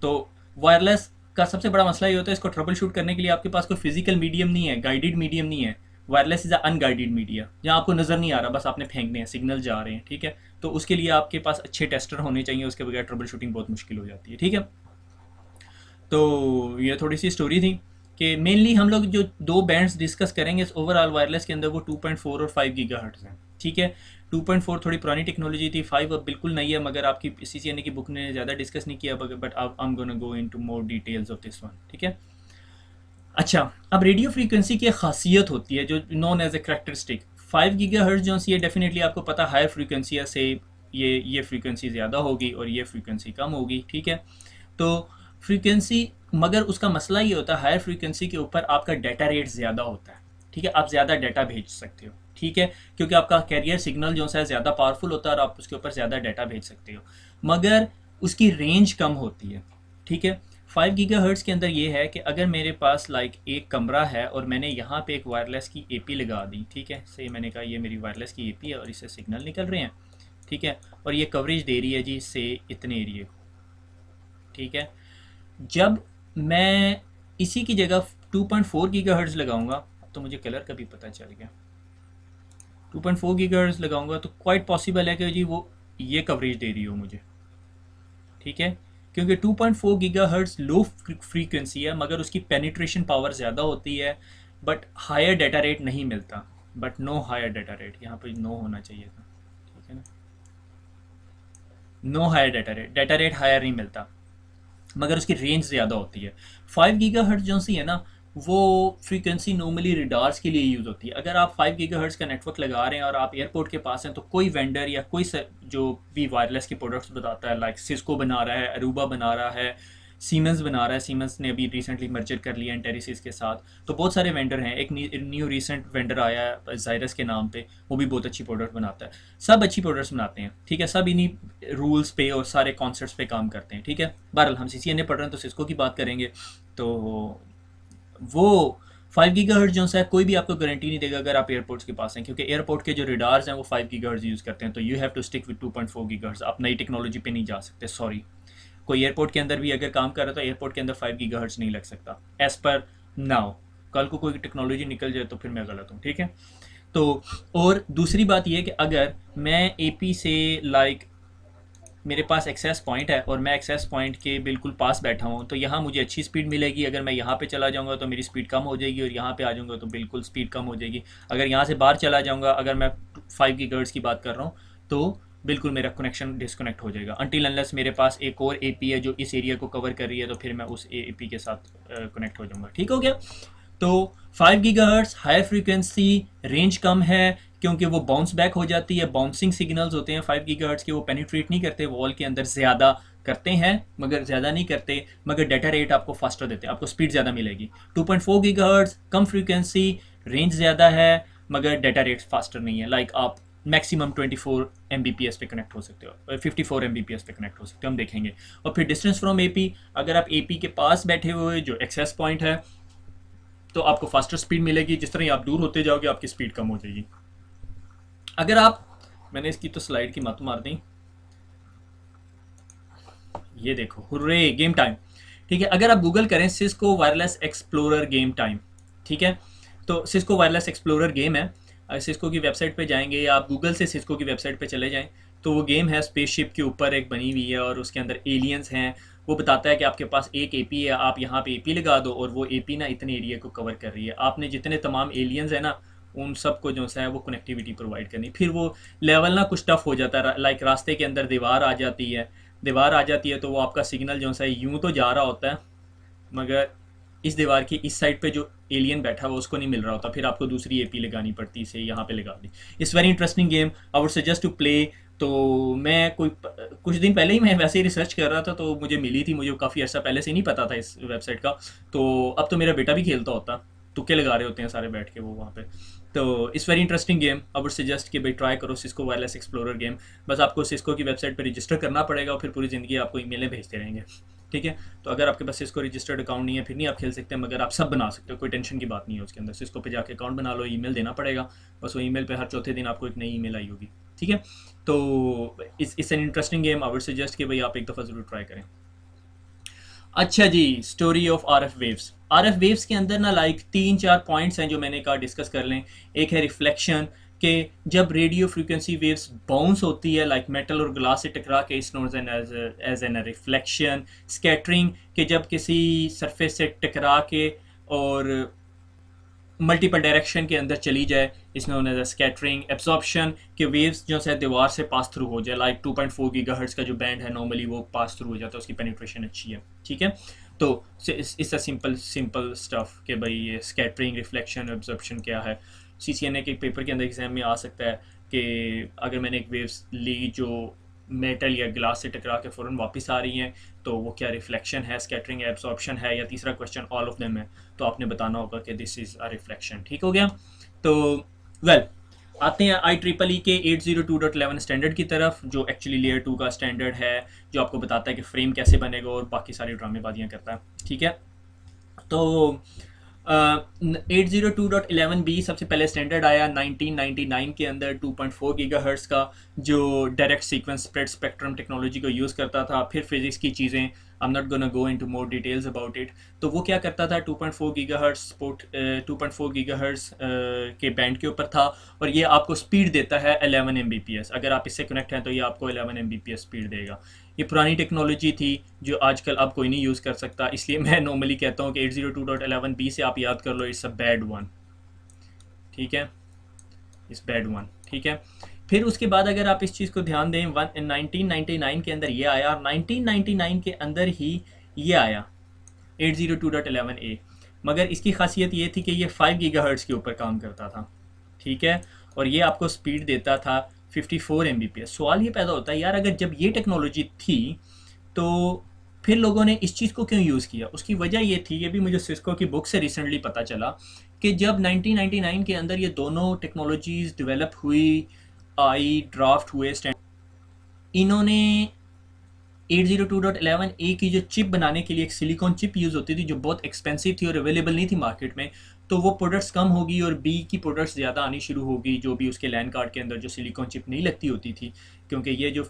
तो वायरलेस का सबसे बड़ा मसला ये होता है, इसको ट्रबल शूट करने के लिए आपके पास कोई फिजिकल मीडियम नहीं है, गाइडेड मीडियम नहीं है। वायरलेस इज़ अनगाइडेड मीडिया, जहाँ आपको नज़र नहीं आ रहा, बस आपने फेंकने हैं, सिग्नल जा रहे हैं। ठीक है, तो उसके लिए आपके पास अच्छे टेस्टर होने चाहिए, उसके बगैर ट्रबल शूटिंग बहुत मुश्किल हो जाती है। ठीक है, तो ये थोड़ी सी स्टोरी थी कि मेनली हम लोग जो दो बैंड्स डिस्कस करेंगे इस ओवरऑल वायरलेस के अंदर वो 2.4 और 5 गीगाहर्ट्ज़ हैं। ठीक है, 2.4 थोड़ी पुरानी टेक्नोलॉजी थी, 5 अब बिल्कुल नहीं है, मगर आपकी CCNA की बुक ने ज़्यादा डिस्कस नहीं किया, but I am gonna go into more details of this one. ठीक है, अच्छा, अब रेडियो फ्रीक्वेंसी की एक खासियत होती है जो known as a characteristic. 5 gigahertz जो सी है डेफिनेटली आपको पता हायर फ्रीक्वेंसी से ये फ्रीक्वेंसी ज़्यादा होगी और ये फ्रीक्वेंसी कम होगी। ठीक है, तो फ्रीक्वेंसी, मगर उसका मसला ये होता है हायर फ्रीक्वेंसी के ऊपर आपका डाटा रेट ज़्यादा होता है। ठीक है, आप ज़्यादा डाटा भेज सकते हो। ठीक है, क्योंकि आपका कैरियर सिग्नल जो है ज़्यादा पावरफुल होता है और आप उसके ऊपर ज़्यादा डाटा भेज सकते हो, मगर उसकी रेंज कम होती है। ठीक है, 5 गीगाहर्ट्ज़ के अंदर ये है कि अगर मेरे पास लाइक एक कमरा है और मैंने यहाँ पे एक वायरलेस की एपी लगा दी। ठीक है, से मैंने कहा ये मेरी वायरलेस की एपी है और इससे सिग्नल निकल रहे हैं। ठीक है, और ये कवरेज दे रही है जी से इतने एरिए को। ठीक है, जब मैं इसी की जगह 2.4 गीगाहर्ट्ज़ लगाऊंगा, तो मुझे कलर का भी पता चल गया, 2.4 गीगाहर्ट्ज़ लगाऊंगा तो क्वाइट पॉसिबल है कि जी वो ये कवरेज दे रही हो मुझे। ठीक है, क्योंकि 2.4 गीगाहर्ट्ज़ लो फ्रीक्वेंसी है मगर उसकी पेनिट्रेशन पावर ज़्यादा होती है, बट हायर डाटा रेट नहीं मिलता। But no higher data rate, यहाँ पर नो होना चाहिए था। ठीक है ना, no higher data rate higher नहीं मिलता, मगर उसकी रेंज ज़्यादा होती है। 5 गीगाहर्ट्ज़ जो सी है ना वो फ्रीक्वेंसी नॉर्मली रिडार्स के लिए यूज़ होती है। अगर आप 5 गीगाहर्ट्ज़ का नेटवर्क लगा रहे हैं और आप एयरपोर्ट के पास हैं तो कोई वेंडर या कोई जो भी वायरलेस के प्रोडक्ट्स बताता है, लाइक सिस्को बना रहा है, अरूबा बना रहा है, सीमेंस बना रहा है। सीमेंस ने अभी रिसेंटली मर्जर कर लिया एंटेरिसिस के साथ, तो बहुत सारे वेंडर हैं। एक न्यू रिसेंट वेंडर आया है जायरस के नाम पे, वो भी बहुत अच्छी प्रोडक्ट बनाता है। सब अच्छी प्रोडक्ट्स बनाते हैं। ठीक है, सब इन्हीं रूल्स पे और सारे कॉन्सेप्ट्स पे काम करते हैं। ठीक है, बहरहाल हम CCNA पढ़ रहे हैं तो सिस्को की बात करेंगे। तो वो 5 गीगाहर्ट्ज़ जो है कोई भी आपको गारंटी नहीं देगा अगर आप एयरपोर्ट्स के पास हैं, क्योंकि एयरपोर्ट के जो रेडार्स हैं वो 5 गीगाहर्ट्ज़ यूज़ करते हैं। तो you have to stick with 2.4 gigahertz, आप नई टेक्नोलॉजी पे नहीं जा सकते, सॉरी। कोई एयरपोर्ट के अंदर भी अगर काम कर रहा है तो एयरपोर्ट के अंदर 5 गीगाहर्ट्ज़ नहीं लग सकता एज़ पर नाउ। कल को कोई टेक्नोलॉजी निकल जाए तो फिर मैं गलत हूँ, ठीक है। तो और दूसरी बात यह है कि अगर मैं एपी से लाइक मेरे पास एक्सेस पॉइंट है और मैं एक्सेस पॉइंट के बिल्कुल पास बैठा हूँ तो यहाँ मुझे अच्छी स्पीड मिलेगी। अगर मैं यहाँ पे चला जाऊँगा तो मेरी स्पीड कम हो जाएगी और यहाँ पे आ जाऊँगा तो बिल्कुल स्पीड कम हो जाएगी। अगर यहाँ से बाहर चला जाऊँगा, अगर मैं 5 गीगाहर्ट्ज़ की बात कर रहा हूँ तो बिल्कुल मेरा कनेक्शन डिसकनेक्ट हो जाएगा अनटिल अनलेस मेरे पास एक और एपी है जो इस एरिया को कवर कर रही है, तो फिर मैं उस एपी के साथ कनेक्ट हो जाऊँगा। ठीक हो गया। तो 5 गीगाहर्ट्ज़ हाई फ्रीक्वेंसी, रेंज कम है क्योंकि वो बाउंस बैक हो जाती है। बाउंसिंग सिग्नल्स होते हैं 5 गीगाहर्ट्ज़ के, वो पेनिट्रेट नहीं करते वॉल के अंदर, ज़्यादा करते हैं मगर ज़्यादा नहीं करते, मगर डाटा रेट आपको फास्टर देते हैं, आपको स्पीड ज़्यादा मिलेगी। 2.4 गीगाहर्ट्ज़ कम फ्रीक्वेंसी, रेंज ज़्यादा है मगर डाटा रेट फास्टर नहीं है। लाइक आप मैक्सिमम 24 Mbps पे कनेक्ट हो सकते हो, 54 Mbps पे कनेक्ट हो सकते हो, हम देखेंगे। और फिर डिस्टेंस फ्रॉम एपी, अगर आप एपी के पास बैठे हुए जो एक्सेस पॉइंट है तो आपको फास्टर स्पीड मिलेगी। जिस तरह आप दूर होते जाओगे आपकी स्पीड कम हो जाएगी। अगर आप, मैंने इसकी तो स्लाइड की मत मार दी, ये देखो, हुर्रे गेम टाइम। ठीक है, अगर आप गूगल करें Cisco wireless explorer game time, ठीक है, तो सिस्को वायरलेस एक्सप्लोरर गेम है। सिस्को की वेबसाइट पे जाएंगे या आप गूगल से सिस्को की वेबसाइट पे चले जाएं तो वो गेम है, स्पेसशिप के ऊपर एक बनी हुई है और उसके अंदर एलियंस हैं। वो बताता है कि आपके पास एक एपी है, आप यहाँ पे एपी लगा दो और वो एपी ना इतने एरिया को कवर कर रही है। आपने जितने तमाम एलियंस है ना उन सबको जो सा है वो कनेक्टिविटी प्रोवाइड करनी। फिर वो लेवल ना कुछ टफ हो जाता है, लाइक रास्ते के अंदर दीवार आ जाती है, दीवार आ जाती है तो वो आपका सिग्नल जो सा है यूं तो जा रहा होता है मगर इस दीवार की इस साइड पे जो एलियन बैठा हुआ उसको नहीं मिल रहा होता, फिर आपको दूसरी एपी लगानी पड़ती, इसे यहाँ पे लगा दी। It's very interesting game, I would suggest to play. तो मैं कुछ दिन पहले ही मैं वैसे ही रिसर्च कर रहा था तो मुझे मिली थी, मुझे काफ़ी अर्सा पहले से नहीं पता था इस वेबसाइट का। तो अब तो मेरा बेटा भी खेलता होता, तुक्के लगा रहे होते हैं सारे बैठ के वो वहाँ पे। तो it's very interesting game, I would suggest कि भाई ट्राई करो सिस्को वायरलेस एक्सप्लोरर गेम। बस आपको सिस्को की वेबसाइट पर रजिस्टर करना पड़ेगा और फिर पूरी ज़िंदगी आपको ईमेलें भेजते रहेंगे। ठीक है, तो अगर आपके पास सिस्को रजिस्टर्ड अकाउंट नहीं है फिर नहीं आप खेल सकते, मगर आप सब बना सकते हो, कोई टेंशन की बात नहीं है उसके अंदर। सिस्को पे जाके अकाउंट बना लो, ईमेल देना पड़ेगा, बस वो ईमेल पे हर चौथे दिन आपको एक नई ईमेल आई होगी। ठीक है, तो it's an interesting game, I would suggest कि भाई आप एक दफ़ा ज़रूर ट्राई करें। अच्छा जी, story of RF waves. RF waves के अंदर ना लाइक 3-4 पॉइंट्स हैं जो मैंने कहा डिस्कस कर लें। एक है रिफ्लेक्शन, कि जब रेडियो फ्रीक्वेंसी वेव्स बाउंस होती है लाइक मेटल और ग्लास से टकरा के, it's known as an reflection. Scattering, कि जब किसी सरफेस से टकरा के और मल्टीपल डायरेक्शन के अंदर चली जाए, इस नोन एज स्कैटरिंग। एब्जॉर्प्शन, कि वेव्स जो है दीवार से पास थ्रू हो जाए, लाइक 2.4 गीगाहर्ट्ज़ का जो बैंड है नॉर्मली वो पास थ्रू हो जाता है, उसकी पेनिट्रेशन अच्छी है। ठीक है, तो इस सिंपल स्टफ कि भाई ये स्कैटरिंग, रिफ्लेक्शन, एब्जॉर्प्शन क्या है। CCNA के पेपर के अंदर एग्जाम में आ सकता है कि अगर मैंने एक वेव्स ली जो मेटल या ग्लास से टकरा के फ़ौरन वापस आ रही हैं तो वो क्या रिफ्लेक्शन है, स्कैटरिंग है, एब्जॉर्प्शन है, या तीसरा क्वेश्चन ऑल ऑफ देम है, तो आपने बताना होगा कि दिस इज़ अ रिफ्लेक्शन। ठीक हो गया। तो वेल आते हैं IEEE के 802.11 स्टैंडर्ड की तरफ, जो एक्चुअली लेयर 2 का स्टैंडर्ड है, जो आपको बताता है कि फ्रेम कैसे बनेगा और बाकी सारी ड्रामेबाजियाँ करता है। ठीक है, तो 802.11b सबसे पहले स्टैंडर्ड आया 1999 के अंदर 2.4 गीगाहर्ट्ज़ का, जो direct sequence spread spectrum technology को यूज़ करता था। फिर फिजिक्स की चीज़ें, आई am not gonna go into more details about it. तो वो क्या करता था, 2.4 गीगाहर्ट्ज़ 2.4 गीगाहर्ट्ज़ के बैंड के ऊपर था और ये आपको स्पीड देता है 11 Mbps। अगर आप इससे कनेक्ट हैं तो ये आपको 11 Mbps स्पीड देगा। ये पुरानी टेक्नोलॉजी थी जो आजकल अब कोई नहीं यूज़ कर सकता, इसलिए मैं नॉर्मली कहता हूँ कि 802.11b से आप याद कर लो, इट्स अ बैड वन। ठीक है, इट्स बैड वन। ठीक है, फिर उसके बाद अगर आप इस चीज़ को ध्यान दें, 1999 के अंदर ये आया और 1999 के अंदर ही ये आया 802.11a, मगर इसकी खासियत ये थी कि ये 5 गीगाहर्ट्ज़ के ऊपर काम करता था। ठीक है, और ये आपको स्पीड देता था 54 Mbps। सवाल ये पैदा होता है यार, अगर जब ये टेक्नोलॉजी थी तो फिर लोगों ने इस चीज़ को क्यों यूज़ किया। उसकी वजह ये थी, ये भी मुझे सिस्को की बुक से रिसेंटली पता चला, कि जब 1999 के अंदर ये दोनों टेक्नोलॉजीज़ डेवलप हुई, आई ड्राफ्ट हुए, इन्होंने 802.11a की जो चिप बनाने के लिए एक सिलिकॉन चिप यूज़ होती थी जो बहुत एक्सपेंसिव थी और अवेलेबल नहीं थी मार्केट में, तो वो प्रोडक्ट्स कम होगी और बी की प्रोडक्ट्स ज़्यादा आनी शुरू होगी, जो भी उसके लैन कार्ड के अंदर जो सिलिकॉन चिप नहीं लगती होती थी, क्योंकि ये जो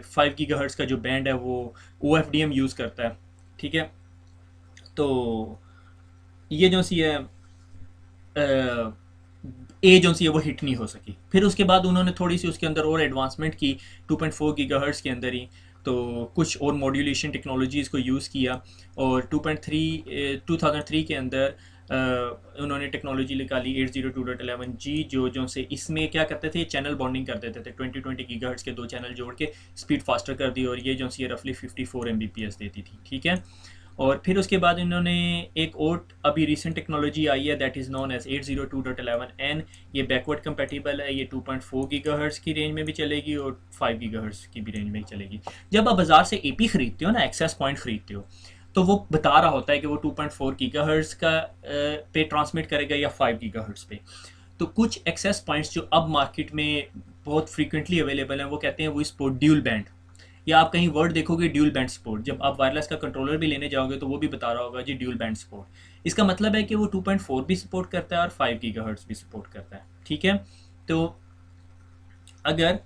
5 गीगाहर्ट्ज़ का जो बैंड है वो OFDM यूज़ करता है। ठीक है, तो ये जो सी है ए जो सी है वो हिट नहीं हो सकी। फिर उसके बाद उन्होंने थोड़ी सी उसके अंदर और एडवांसमेंट की 2.4 गीगाहर्ट्ज़ के अंदर ही, तो कुछ और मॉड्यूलेशन टेक्नोलॉजीज़ को यूज़ किया और 2003 के अंदर उन्होंने टेक्नोलॉजी निकाली 802.11g, जो से इसमें क्या करते थे, चैनल बॉन्डिंग कर देते थे, 20 गीगाहर्ट्ज़ के दो चैनल जोड़ के स्पीड फास्टर कर दी और ये जो सी रफली 54 Mbps देती थी। ठीक है, और फिर उसके बाद इन्होंने एक और अभी रिसेंट टेक्नोलॉजी आई है that is known as 802.11n। ये बैकवर्ड कंपेटिबल है, ये 2.4 गीगाहर्ट्ज़ की रेंज में भी चलेगी और 5 गीगाहर्ट्ज़ की भी रेंज में ही चलेगी। जब आप बाज़ार से एपी ख़रीदते हो ना, एक्सेस पॉइंट ख़रीदते हो, तो वो बता रहा होता है कि वो 2.4 गीगाहर्ट्ज़ का पे ट्रांसमिट करेगा या 5 गीगाहर्ट्ज़ पे। तो कुछ एक्सेस पॉइंट्स जो अब मार्केट में बहुत फ्रीक्वेंटली अवेलेबल हैं वो कहते हैं वो सपोर्ट ड्यूल बैंड, या आप कहीं वर्ड देखोगे ड्यूल बैंड सपोर्ट, जब आप वायरलेस का कंट्रोलर भी लेने जाओगे तो वो भी बता रहा होगा जी ड्यूल बैंड सपोर्ट। इसका मतलब है कि वो 2.4 भी सपोर्ट करता है और 5 गीगाहर्ट्ज़ भी सपोर्ट करता है। ठीक है, तो अगर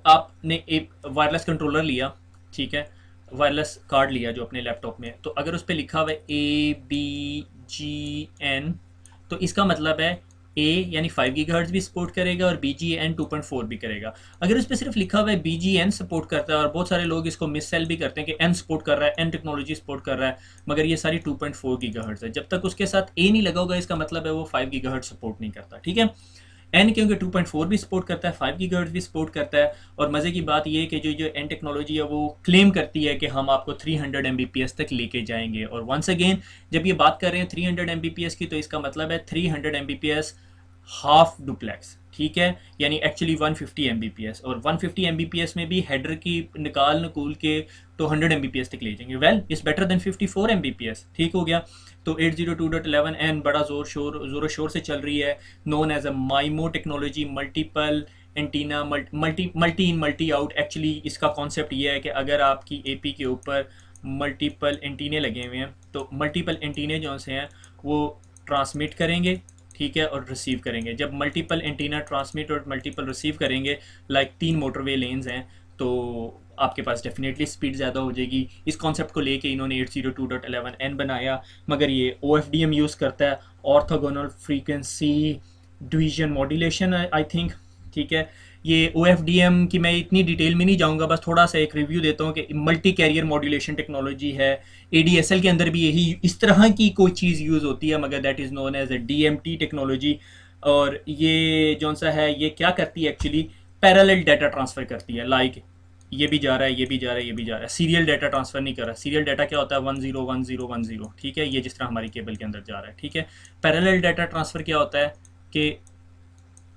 आपने एक वायरलेस कंट्रोलर लिया, ठीक है, वायरलेस कार्ड लिया जो अपने लैपटॉप में, तो अगर उस पर लिखा हुआ है ABGN, तो इसका मतलब है ए यानी 5 गीगाहर्ट्ज़ भी सपोर्ट करेगा और BGN 2.4 भी करेगा। अगर उस पर सिर्फ लिखा हुआ है BGN सपोर्ट करता है, और बहुत सारे लोग इसको मिस सेल भी करते हैं कि N सपोर्ट कर रहा है, N टेक्नोलॉजी सपोर्ट कर रहा है, मगर ये सारी 2.4 गीगाहर्ट्ज़ है। जब तक उसके साथ ए नहीं लगा होगा इसका मतलब है वो 5 गीगाहर्ट्ज़ सपोर्ट नहीं करता। ठीक है, एन क्योंकि 2.4 भी सपोर्ट करता है, 5 गीगाहर्ट्ज़ भी सपोर्ट करता है, और मज़े की बात ये है कि जो एन टेक्नोलॉजी है वो क्लेम करती है कि हम आपको 300 Mbps तक लेके जाएंगे। और वंस अगेन जब ये बात कर रहे हैं 300 Mbps की, तो इसका मतलब है 300 Mbps हाफ डुप्लेक्स। ठीक है, यानी एक्चुअली 150 Mbps, और 150 Mbps में भी हेडर की निकाल नकूल के तो 100 Mbps तक ले जाएंगे। Well is better than 54 Mbps। ठीक हो गया, तो 802.11n बड़ा ज़ोर शोर से चल रही है, known as a MIMO technology, multiple antenna, multi in multi out. Actually इसका कॉन्सेप्ट ये है कि अगर आपकी एपी के ऊपर मल्टीपल एंटीने लगे हुए हैं, तो मल्टीपल एंटीने जो से हैं वो ट्रांसमिट करेंगे, ठीक है, और रिसीव करेंगे। जब मल्टीपल एंटीना ट्रांसमिट और मल्टीपल रिसीव करेंगे, लाइक 3 मोटरवे लेन्स हैं, तो आपके पास डेफिनेटली स्पीड ज़्यादा हो जाएगी। इस कॉन्सेप्ट को लेके इन्होंने 802.11n बनाया, मगर ये OFDM यूज़ करता है, orthogonal frequency division modulation I think. ठीक है, ये OFDM की मैं इतनी डिटेल में नहीं जाऊंगा, बस थोड़ा सा एक रिव्यू देता हूँ कि मल्टी कैरियर मॉड्यूलेशन टेक्नोलॉजी है। ADSL के अंदर भी यही इस तरह की कोई चीज़ यूज़ होती है, मगर that is known as a DMT technology. और ये जौन सा है ये क्या करती है, एक्चुअली पैरेलल डाटा ट्रांसफ़र करती है। लाइक ये भी जा रहा है, ये भी जा रहा है, ये भी जा रहा है, सीरियल डाटा ट्रांसफ़र नहीं कर रहा। सीरियल डाटा क्या होता है, 101010, ठीक है, ये जिस तरह हमारी केबल के अंदर जा रहा है। ठीक है, पैरेलल डाटा ट्रांसफ़र क्या होता है कि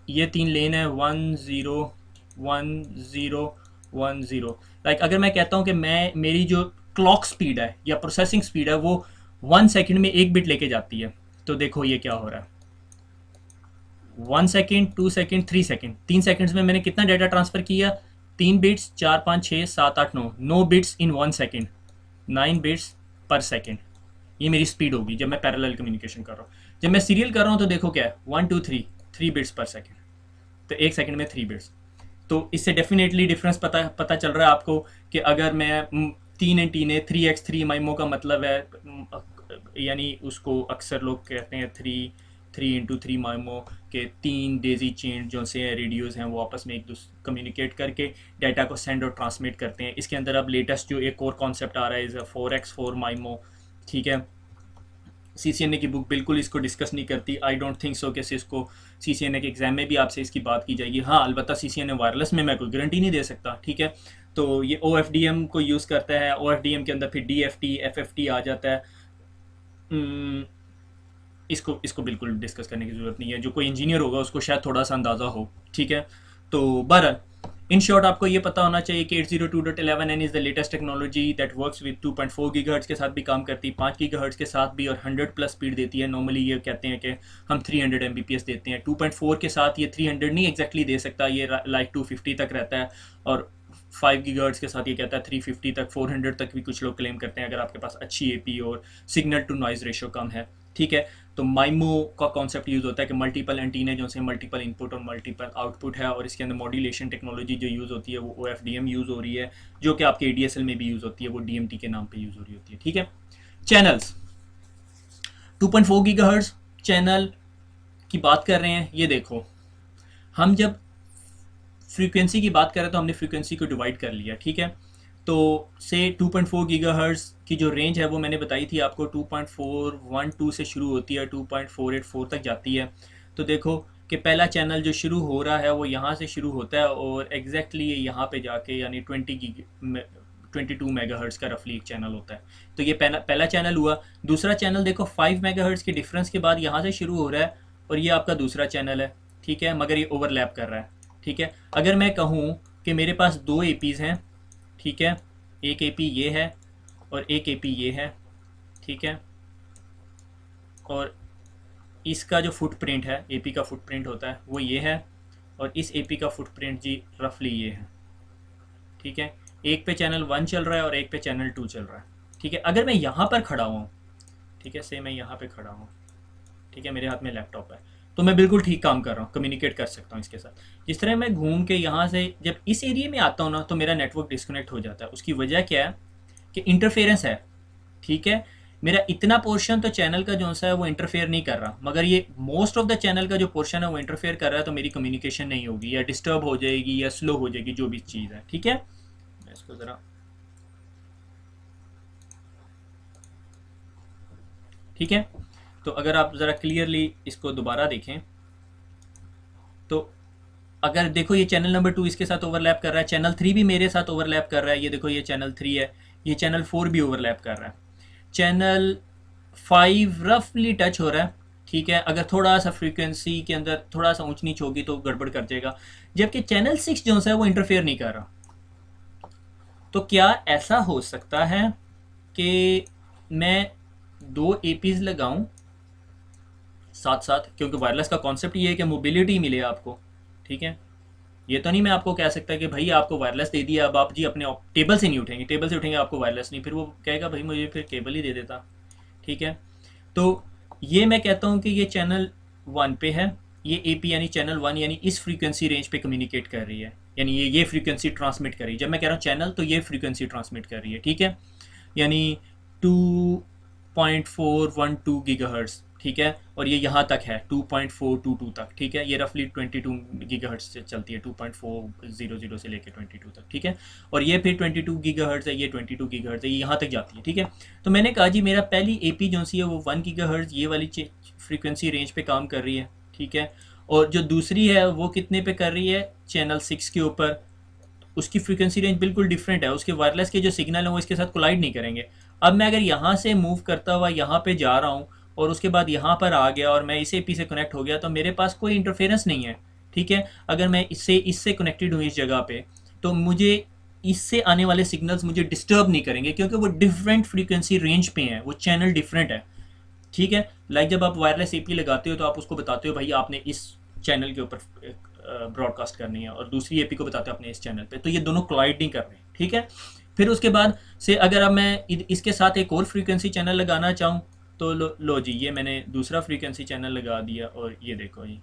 ये 3 लेन है, 101010। लाइक अगर मैं कहता हूँ कि मेरी जो क्लॉक स्पीड है या प्रोसेसिंग स्पीड है वो 1 सेकंड में 1 बिट लेके जाती है, तो देखो ये क्या हो रहा है, 1 सेकंड, 2 सेकंड, 3 सेकंड, 3 सेकंड्स में मैंने कितना डाटा ट्रांसफ़र किया, 3 बिट्स, 4 5 6 7 8 9 बिट्स इन 1 सेकंड, 9 बिट्स पर सेकंड। ये मेरी स्पीड होगी जब मैं पैरेलल कम्युनिकेशन कर रहा हूँ। जब मैं सीरियल कर रहा हूँ तो देखो क्या है, 1 2 3 बिट्स पर सेकंड, तो 1 सेकंड में 3 बिट्स। तो इससे डेफिनेटली डिफरेंस पता चल रहा है आपको कि अगर मैं 3 एंटीने 3x3 माइमो का मतलब है, यानी उसको अक्सर लोग कहते हैं 3x3 माइमो के 3 डेजी चेन जो से रेडियोज़ हैं वो आपस में एक दूसरे कम्युनिकेट करके डाटा को सेंड और ट्रांसमिट करते हैं। इसके अंदर अब लेटेस्ट जो एक और कॉन्सेप्ट आ रहा है इज़ 4x4 माइमो। ठीक है, CCNA की बुक बिल्कुल इसको डिस्कस नहीं करती। आई डोंट थिंक सो कि इसको CCNA के एग्ज़ाम में भी आपसे इसकी बात की जाएगी। हाँ, अलबत्ता CCNA वायरलेस में मैं कोई गारंटी नहीं दे सकता। ठीक है, तो ये OFDM को यूज़ करता है, OFDM के अंदर फिर DFT FFT आ जाता है। इसको बिल्कुल डिस्कस करने की ज़रूरत नहीं है, जो कोई इंजीनियर होगा उसको शायद थोड़ा सा अंदाज़ा हो। ठीक है, तो बहरहाल इन शॉर्ट आपको ये पता होना चाहिए कि 802.11n is the latest technology that works with 2.4 gigahertz के साथ भी काम करती है, 5 गीगाहर्ट्ज़ के साथ भी, और 100+ स्पीड देती है। नॉर्मली ये कहते हैं कि हम 300 Mbps देते हैं, 2.4 के साथ ये 300 नहीं एग्जैक्टली दे सकता, ये लाइक 250 तक रहता है, और 5 गीगाहर्ट्ज़ के साथ ये कहता है 350 तक, 400 तक भी कुछ लोग क्लेम करते हैं अगर आपके पास अच्छी एपी और सिग्नल टू नॉइज़ रेशो कम है। ठीक है, तो माइमो का कॉन्सेप्ट यूज़ होता है कि मल्टीपल एंटीने जो से मल्टीपल इनपुट और मल्टीपल आउटपुट है, और इसके अंदर मॉड्यूलेशन टेक्नोलॉजी जो यूज़ होती है वो OFDM यूज़ हो रही है, जो कि आपके ADSL में भी यूज़ होती है, वो DMT के नाम पर यूज़ हो रही होती है। ठीक है, चैनल्स 2.4 गीगाहर्ट्ज़ चैनल की बात कर रहे हैं। ये देखो, हम जब फ्रीक्वेंसी की बात करें तो हमने फ्रीक्वेंसी को डिवाइड कर लिया। ठीक है, तो से 2.4 गीगाहर्ट्ज़ की जो रेंज है वो मैंने बताई थी आपको, 2.412 से शुरू होती है, 2.484 तक जाती है। तो देखो कि पहला चैनल जो शुरू हो रहा है वो यहाँ से शुरू होता है और एग्जैक्टली ये यहाँ पे जाके यानी 22 मेगाहर्ट्ज़ का रफली एक चैनल होता है। तो ये पहला चैनल हुआ। दूसरा चैनल देखो 5 मेगाहर्ट्ज़ के डिफरेंस के बाद यहाँ से शुरू हो रहा है और ये आपका दूसरा चैनल है। ठीक है, मगर ये ओवरलैप कर रहा है। ठीक है, अगर मैं कहूँ कि मेरे पास 2 एपीज़ हैं, ठीक है, एक एपी ये है और एक एपी ये है। ठीक है, और इसका जो फुटप्रिंट है, एपी का फुटप्रिंट होता है वो ये है, और इस एपी का फुटप्रिंट जी रफली ये है। ठीक है, एक पे चैनल 1 चल रहा है और एक पे चैनल 2 चल रहा है। ठीक है, अगर मैं यहाँ पर खड़ा हूँ, ठीक है, से मैं यहाँ पे खड़ा हूँ, ठीक है, मेरे हाथ में लैपटॉप है, तो मैं बिल्कुल ठीक काम कर रहा हूँ, कम्युनिकेट कर सकता हूँ इसके साथ। जिस तरह मैं घूम के यहाँ से जब इस एरिया में आता हूँ ना, तो मेरा नेटवर्क डिस्कनेक्ट हो जाता है। उसकी वजह क्या है कि इंटरफेरेंस है। ठीक है, मेरा इतना पोर्शन तो चैनल का जो सा है वो इंटरफेयर नहीं कर रहा, मगर ये मोस्ट ऑफ द चैनल का जो पोर्शन है वो इंटरफेयर कर रहा है, तो मेरी कम्युनिकेशन नहीं होगी या डिस्टर्ब हो जाएगी या स्लो हो जाएगी, जो भी चीज़ है। ठीक है, मैं इसको ज़रा, ठीक है, तो अगर आप ज़रा क्लियरली इसको दोबारा देखें तो अगर देखो ये चैनल नंबर 2 इसके साथ ओवरलैप कर रहा है, चैनल 3 भी मेरे साथ ओवरलैप कर रहा है। ये देखो ये चैनल 3 है, ये चैनल 4 भी ओवरलैप कर रहा है, चैनल 5 रफली टच हो रहा है। ठीक है, अगर थोड़ा सा फ्रीक्वेंसी के अंदर थोड़ा सा ऊंच नीच होगी तो गड़बड़ कर जाएगा, जबकि चैनल 6 जो है वो इंटरफेयर नहीं कर रहा। तो क्या ऐसा हो सकता है कि मैं 2 एपीज़ लगाऊं साथ साथ, क्योंकि वायरलेस का कॉन्सेप्ट ये है कि मोबिलिटी मिले आपको। ठीक है, ये तो नहीं मैं आपको कह सकता कि भाई आपको वायरलेस दे दिया, अब आप जी अपने टेबल से नहीं उठेंगे, टेबल से उठेंगे आपको वायरलेस नहीं, फिर वो कहेगा भाई मुझे फिर केबल ही दे देता। ठीक है, तो ये मैं कहता हूँ कि ये चैनल 1 पे है, ये एपी यानी चैनल 1 यानी इस फ्रीक्वेंसी रेंज पे कम्युनिकेट कर रही है, यानी ये फ्रीक्वेंसी ट्रांसमिट कर रही है। जब मैं कह रहा हूँ चैनल तो ये फ्रीक्वेंसी ट्रांसमिट कर रही है। ठीक है, यानी 2.412 गीगाहर्ट्ज़। ठीक है, और ये यहाँ तक है 2.422 तक। ठीक है, ये रफली 22 गीगाहर्ट्ज़ से चलती है, 2.400 से लेकर 22 तक। ठीक है, और ये फिर 22 गीगाहर्ट्ज़ है, ये 22 गीगाहर्ट्ज़ है, ये यहाँ तक जाती है। ठीक है, तो मैंने कहा जी मेरा पहली एपी जो सी है वो 1 गीगाहर्ट्ज़ ये वाली फ्रीक्वेंसी रेंज पे काम कर रही है। ठीक है, और जो दूसरी है वो कितने पे कर रही है, चैनल 6 के ऊपर। उसकी फ्रीक्वेंसी रेंज बिल्कुल डिफरेंट है, उसके वायरलेस के जो सिग्नल है वो इसके साथ कोलाइड नहीं करेंगे। अब मैं अगर यहाँ से मूव करता हुआ यहाँ पे जा रहा हूँ और उसके बाद यहाँ पर आ गया और मैं इस एपी से कनेक्ट हो गया, तो मेरे पास कोई इंटरफेरेंस नहीं है। ठीक है, अगर मैं इससे कनेक्टेड हूँ इस जगह पे, तो मुझे इससे आने वाले सिग्नल्स मुझे डिस्टर्ब नहीं करेंगे, क्योंकि वो डिफरेंट फ्रीक्वेंसी रेंज पे हैं, वो चैनल डिफरेंट है। ठीक है, लाइक जब आप वायरलेस एपी लगाते हो तो आप उसको बताते हो भाई आपने इस चैनल के ऊपर ब्रॉडकास्ट करनी है, और दूसरी एपी को बताते हो अपने इस चैनल पे, तो ये दोनों कोलाइड नहीं कर रहे। ठीक है, फिर उसके बाद से अगर अब मैं इसके साथ एक और फ्रीक्वेंसी चैनल लगाना चाहूँ तो लो जी ये मैंने दूसरा फ्रीक्वेंसी चैनल लगा दिया, और ये देखो जी,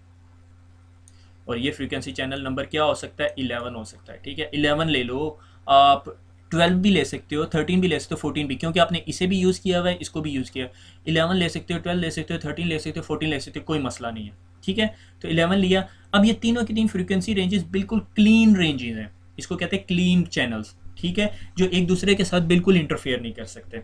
और ये फ्रीक्वेंसी चैनल नंबर क्या हो सकता है, 11 हो सकता है। ठीक है, 11 ले लो आप, 12 भी ले सकते हो, 13 भी ले सकते हो, 14 भी, क्योंकि आपने इसे भी यूज़ किया हुआ है, इसको भी यूज़ किया। 11 ले सकते हो, 12 ले सकते हो, 13 ले सकते हो, 14 ले सकते हो, कोई मसला नहीं है। ठीक है, तो 11 लिया। अब ये तीनों की तीन फ्रीक्वेंसी रेंजेस बिल्कुल क्लीन रेंजेस हैं, इसको कहते हैं क्लीन चैनल्स। ठीक है, जो एक दूसरे के साथ बिल्कुल इंटरफेयर नहीं कर सकते।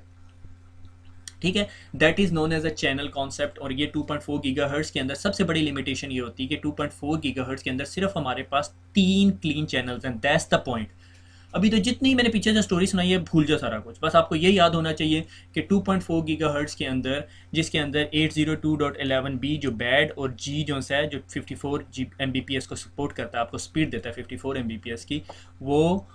ठीक है, that is known as a channel concept. और ये 2.4 गीगाहर्ट्ज़ के अंदर सबसे बड़ी लिमिटेशन ये होती है कि 2.4 गीगाहर्ट्ज़ के अंदर सिर्फ हमारे पास 3 क्लीन चैनल्स हैं, दैट्स द पॉइंट। अभी तो जितनी मैंने पीछे से स्टोरी सुनाई है भूल जाओ सारा कुछ, बस आपको ये याद होना चाहिए कि 2.4 गीगाहर्ट्ज़ के अंदर, जिसके अंदर 802.11b जो बैड और जी जो है जो 54 Mbps को सपोर्ट करता है, आपको स्पीड देता है 54 Mbps की, वो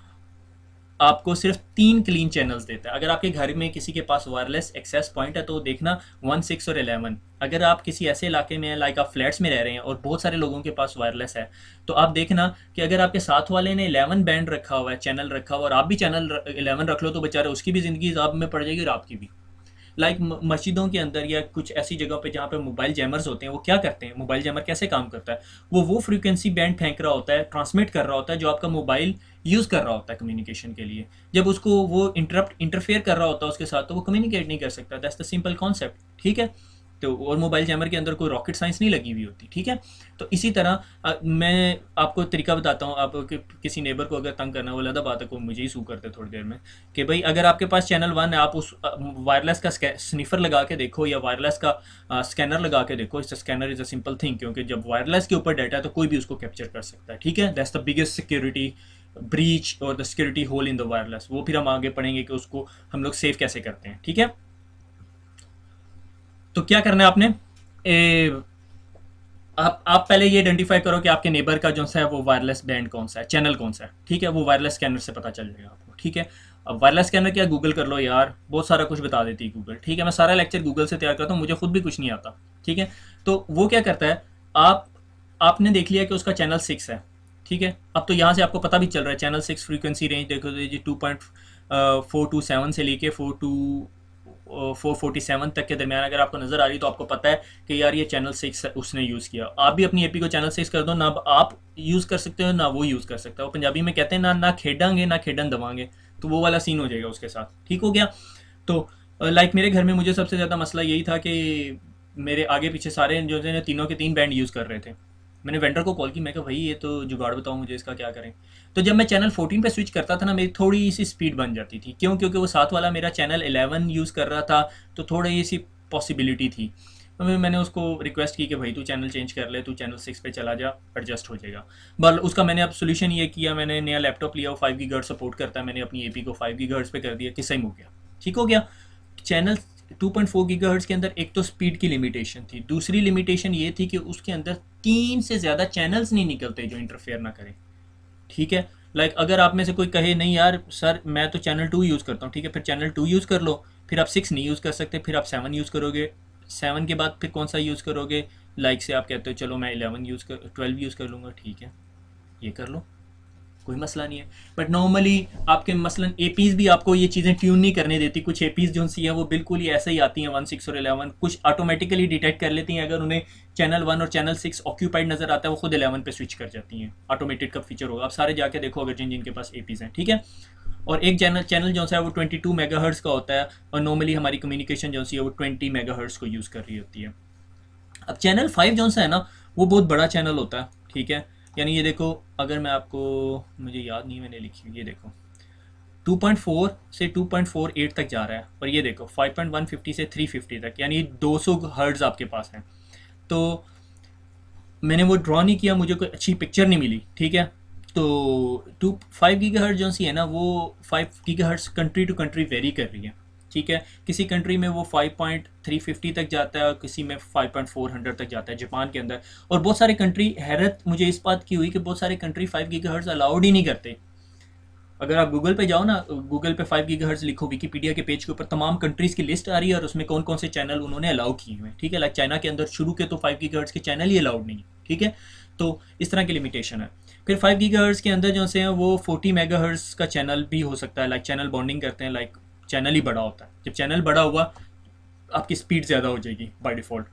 आपको सिर्फ 3 क्लीन चैनल्स देता है। अगर आपके घर में किसी के पास वायरलेस एक्सेस पॉइंट है तो देखना 1, 6 और 11। अगर आप किसी ऐसे इलाके में हैं, लाइक आप फ्लैट्स में रह रहे हैं और बहुत सारे लोगों के पास वायरलेस है, तो आप देखना कि अगर आपके साथ वाले ने 11 बैंड रखा हुआ है, चैनल रखा हुआ, और आप भी चैनल 11 रख लो, तो बेचारे उसकी भी ज़िंदगी ज़ाब में पड़ जाएगी और आपकी भी। लाइक मस्जिदों के अंदर या कुछ ऐसी जगह पे जहाँ पे मोबाइल जैमर्स होते हैं, वो क्या करते हैं, मोबाइल जैमर कैसे काम करता है, वो फ्रीक्वेंसी बैंड फेंक रहा होता है, ट्रांसमिट कर रहा होता है जो आपका मोबाइल यूज़ कर रहा होता है कम्युनिकेशन के लिए। जब उसको वो इंटरफेयर कर रहा होता है उसके साथ, तो वो कम्युनिकेट नहीं कर सकता। दैट्स द सिंपल कॉन्सेप्ट, ठीक है। तो और मोबाइल जैमर के अंदर कोई रॉकेट साइंस नहीं लगी हुई होती, ठीक है। तो इसी तरह मैं आपको तरीका बताता हूँ। आप किसी नेबर को अगर तंग करना, वो अलग बात है, को मुझे ही सू करते थोड़ी देर में, कि भाई अगर आपके पास चैनल 1 है, आप उस वायरलेस का स्निफर लगा के देखो या वायरलेस का स्कैनर लगा के देखो। इस scanner is a simple thing, क्योंकि जब वायरलेस के ऊपर डाटा है तो कोई भी उसको कैप्चर कर सकता है, ठीक है। That's the biggest security breach और the security hole in the wireless. वो फिर हम आगे पढ़ेंगे कि उसको हम लोग सेव कैसे करते हैं, ठीक है। तो क्या करना है आपने, आप पहले ये आइडेंटिफाई करो कि आपके नेबर का जो सा है वो वायरलेस बैंड कौन सा है, चैनल कौन सा है, ठीक है। वो वायरलेस स्कैनर से पता चल जाएगा आपको, ठीक है। अब वायरलेस स्कैनर क्या, गूगल कर लो यार, बहुत सारा कुछ बता देती है गूगल, ठीक है। मैं सारा लेक्चर गूगल से तैयार करता हूँ, मुझे खुद भी कुछ नहीं आता, ठीक है। तो वो क्या करता है, आप आपने देख लिया कि उसका चैनल 6 है, ठीक है। अब तो यहाँ से आपको पता भी चल रहा है चैनल 6 फ्रीक्वेंसी रेंज देखो तो ये 2.427 से लेके 447 तक के दरमियान अगर आपको नज़र आ रही है, तो आपको पता है कि यार ये चैनल 6 उसने यूज़ किया। आप भी अपनी एपी को चैनल 6 कर दो, ना आप यूज़ कर सकते हो ना वो यूज़ कर सकता है। वो पंजाबी में कहते हैं ना खेडांगे ना खेडन दवांगे, तो वो वाला सीन हो जाएगा उसके साथ, ठीक हो गया। तो लाइक मेरे घर में मुझे सबसे ज़्यादा मसला यही था कि मेरे आगे पीछे सारे जो थे तीनों के 3 बैंड यूज़ कर रहे थे। मैंने वेंडर को कॉल की, मैं कहा भाई ये तो जुगाड़ बताओ मुझे, इसका क्या करें। तो जब मैं चैनल 14 पे स्विच करता था ना, मेरी थोड़ी सी स्पीड बन जाती थी, क्यों, क्योंकि वो साथ वाला मेरा चैनल 11 यूज़ कर रहा था, तो थोड़ी सी पॉसिबिलिटी थी। तो मैंने उसको रिक्वेस्ट की कि भाई तू चैनल चेंज कर ले, तू चैनल 6 पे चला जा, एडजस्ट हो जाएगा। बट उसका मैंने अब सोल्यूशन ये किया, मैंने नया लैपटॉप लिया, वो 5 गीगाहर्ट्ज़ सपोर्ट करता है, मैंने अपनी एपी को 5 गीगाहर्ट्ज़ पे कर दिया, कि सही हो गया, ठीक हो गया। चैनल 2.4 गीगाहर्ट्ज़ के अंदर एक तो स्पीड की लिमिटेशन थी, दूसरी लिमिटेशन ये थी कि उसके अंदर 3 से ज़्यादा चैनल्स नहीं निकलते जो इंटरफेयर ना करें, ठीक है। लाइक अगर आप में से कोई कहे नहीं यार सर मैं तो चैनल 2 यूज़ करता हूँ, ठीक है, फिर चैनल 2 यूज़ कर लो, फिर आप 6 नहीं यूज़ कर सकते, फिर आप 7 यूज़ करोगे, 7 के बाद फिर कौन सा यूज़ करोगे, लाइक से आप कहते हो चलो मैं 12 यूज़ कर लूँगा, ठीक है, ये कर लो, कोई मसला नहीं है। बट नॉर्मली आपके मसलन एपीज़ भी आपको ये चीज़ें ट्यून नहीं करने देती। कुछ एपीज़ जो सी हैं वो बिल्कुल ही ऐसे ही आती हैं 1, 6 और 11, कुछ ऑटोमेटिकली डिटेक्ट कर लेती हैं। अगर उन्हें चैनल 1 और चैनल 6 ऑक्यूपाइड नज़र आता है, वो खुद 11 पे स्विच कर जाती हैं, ऑटोमेटेड का फीचर होगा। आप सारे जाके देखो अगर जिन जिनके पास एपीज़ हैं, ठीक है। और एक चैनल जो है वो 22 मेगाहर्ट्ज़ का होता है, और नॉर्मली हमारी कम्युनिकेशन जो सी है वो 20 मेगाहर्ट्ज़ को यूज़ कर रही होती है। अब चैनल 5 जो सा है ना, वो बहुत बड़ा चैनल होता है, ठीक है। यानी ये देखो, अगर मैं आपको, मुझे याद नहीं मैंने लिखी हुई, ये देखो 2.4 से 2.48 तक जा रहा है, और ये देखो 5.150 से 350 तक, यानी 200 हर्ट्ज़ आपके पास है। तो मैंने वो ड्रॉ नहीं किया, मुझे कोई अच्छी पिक्चर नहीं मिली, ठीक है। तो 5 गीगाहर्ट्ज़ जो सी है ना, वो 5 gigahertz country to country vary कर रही है, ठीक है। किसी कंट्री में वो 5.350 तक जाता है और किसी में 5.400 तक जाता है, जापान के अंदर। और बहुत सारे कंट्री, हैरत मुझे इस बात की हुई कि बहुत सारे कंट्री 5 गीगाहर्ट्ज़ अलाउड ही नहीं करते। अगर आप गूगल पे जाओ ना, गूगल पे 5 गीगाहर्ट्ज़ लिखो, विकीपीडिया के पेज के ऊपर तमाम कंट्रीज़ की लिस्ट आ रही है और उसमें कौन कौन से चैनल उन्होंने अलाउ किए हुए हैं, ठीक है। लाइक चाइना के अंदर शुरू के तो 5 गीगाहर्ट्ज़ के चैनल ही अलाउड नहीं है, ठीक है। तो इस तरह की लिमिटेशन है। फिर 5 गीगाहर्ट्ज़ के अंदर जो से हैं वो 40 मेगाहर्ट्ज़ का चैनल भी हो सकता है। लाइक चैनल बॉन्डिंग करते हैं, लाइक चैनल ही बड़ा होता है, जब चैनल बड़ा हुआ आपकी स्पीड ज़्यादा हो जाएगी बाय डिफ़ॉल्ट,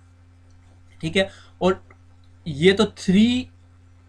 ठीक है। और ये तो 3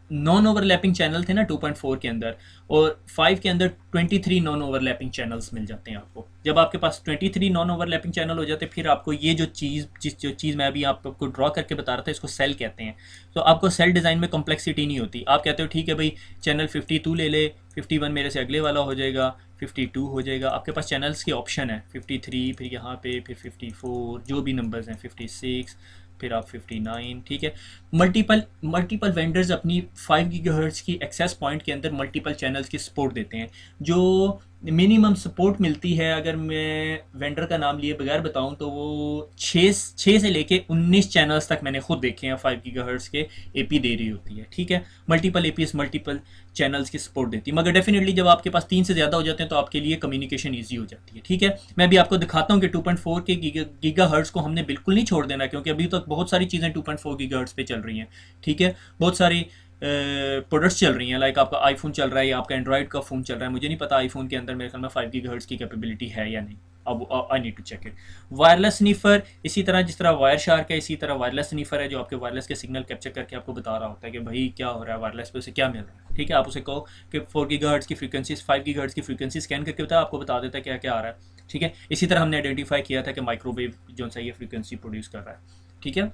नॉन ओवरलैपिंग चैनल थे ना 2.4 के अंदर, और 5 के अंदर 23 नॉन ओवरलैपिंग चैनल्स मिल जाते हैं आपको। जब आपके पास 23 नॉन ओवरलैपिंग चैनल हो जाते हैं, फिर आपको ये जो चीज़ मैं अभी आपको ड्रॉ करके बता रहा था, इसको सेल कहते हैं। तो आपको सेल डिज़ाइन में कॉम्प्लेक्सिटी नहीं होती। आप कहते हो ठीक है भाई चैनल 52 ले ले, 51 मेरे से अगले वाला हो जाएगा, 52 हो जाएगा। आपके पास चैनल्स के ऑप्शन है 53, फिर यहाँ पे फिर 54, जो भी नंबर्स हैं 56, फिर आप 59, ठीक है। मल्टीपल मल्टीपल वेंडर्स अपनी 5 गीगाहर्ट्ज़ की एक्सेस पॉइंट के अंदर मल्टीपल चैनल्स की सपोर्ट देते हैं। जो मिनिमम सपोर्ट मिलती है, अगर मैं वेंडर का नाम लिए बगैर बताऊं तो वो 6 से लेके 19 चैनल्स तक मैंने खुद देखे हैं 5 गीगाहर्ट्ज़ के एपी दे रही होती है, ठीक है। मल्टीपल एपीएस मल्टीपल चैनल्स की सपोर्ट देती है, मगर डेफिनेटली जब आपके पास 3 से ज़्यादा हो जाते हैं तो आपके लिए कम्युनिकेशन ईजी हो जाती है, ठीक है। मैं भी आपको दिखाता हूँ कि 2.4 के गीगाहर्ट्ज़ को हमने बिल्कुल नहीं छोड़ देना, क्योंकि अभी तक बहुत सारी चीज़ें 2.4 गीगाहर्ट्ज़ पे चल रही हैं, ठीक है। बहुत सारी प्रोडक्ट्स चल रही हैं, लाइक आपका आईफोन चल रहा है या आपका एंड्रॉइड का फ़ोन चल रहा है। मुझे नहीं पता आईफोन के अंदर मेरे ख्याल में 5 गीगाहर्ट्ज़ की कैपेबिलिटी है या नहीं, अब I need to check it. Wireless sniffer इसी तरह, जिस तरह वायर शार्क है, इसी तरह वायरलेस स्नीफर है जो आपके वायरलेस के सिग्नल कैप्चर करके आपको बता रहा होता है कि भाई क्या हो रहा है वायरलेस पे, उसे क्या मिल रहा है, ठीक है। आप उसे कहो कि 4 गीगाहर्ट्ज़ की फ्रीक्वेंसी 5 गीगाहर्ट्ज़ की फ्रीक्वेंसी स्कैन करके होता है, आपको बता देता है क्या क्या आ रहा है, ठीक है। इसी तरह हमने आइडेंटिफाई किया था कि माइक्रोवेव जो सा ये फ्रीक्वेंसी प्रोड्यूस कर रहा है, ठीक है।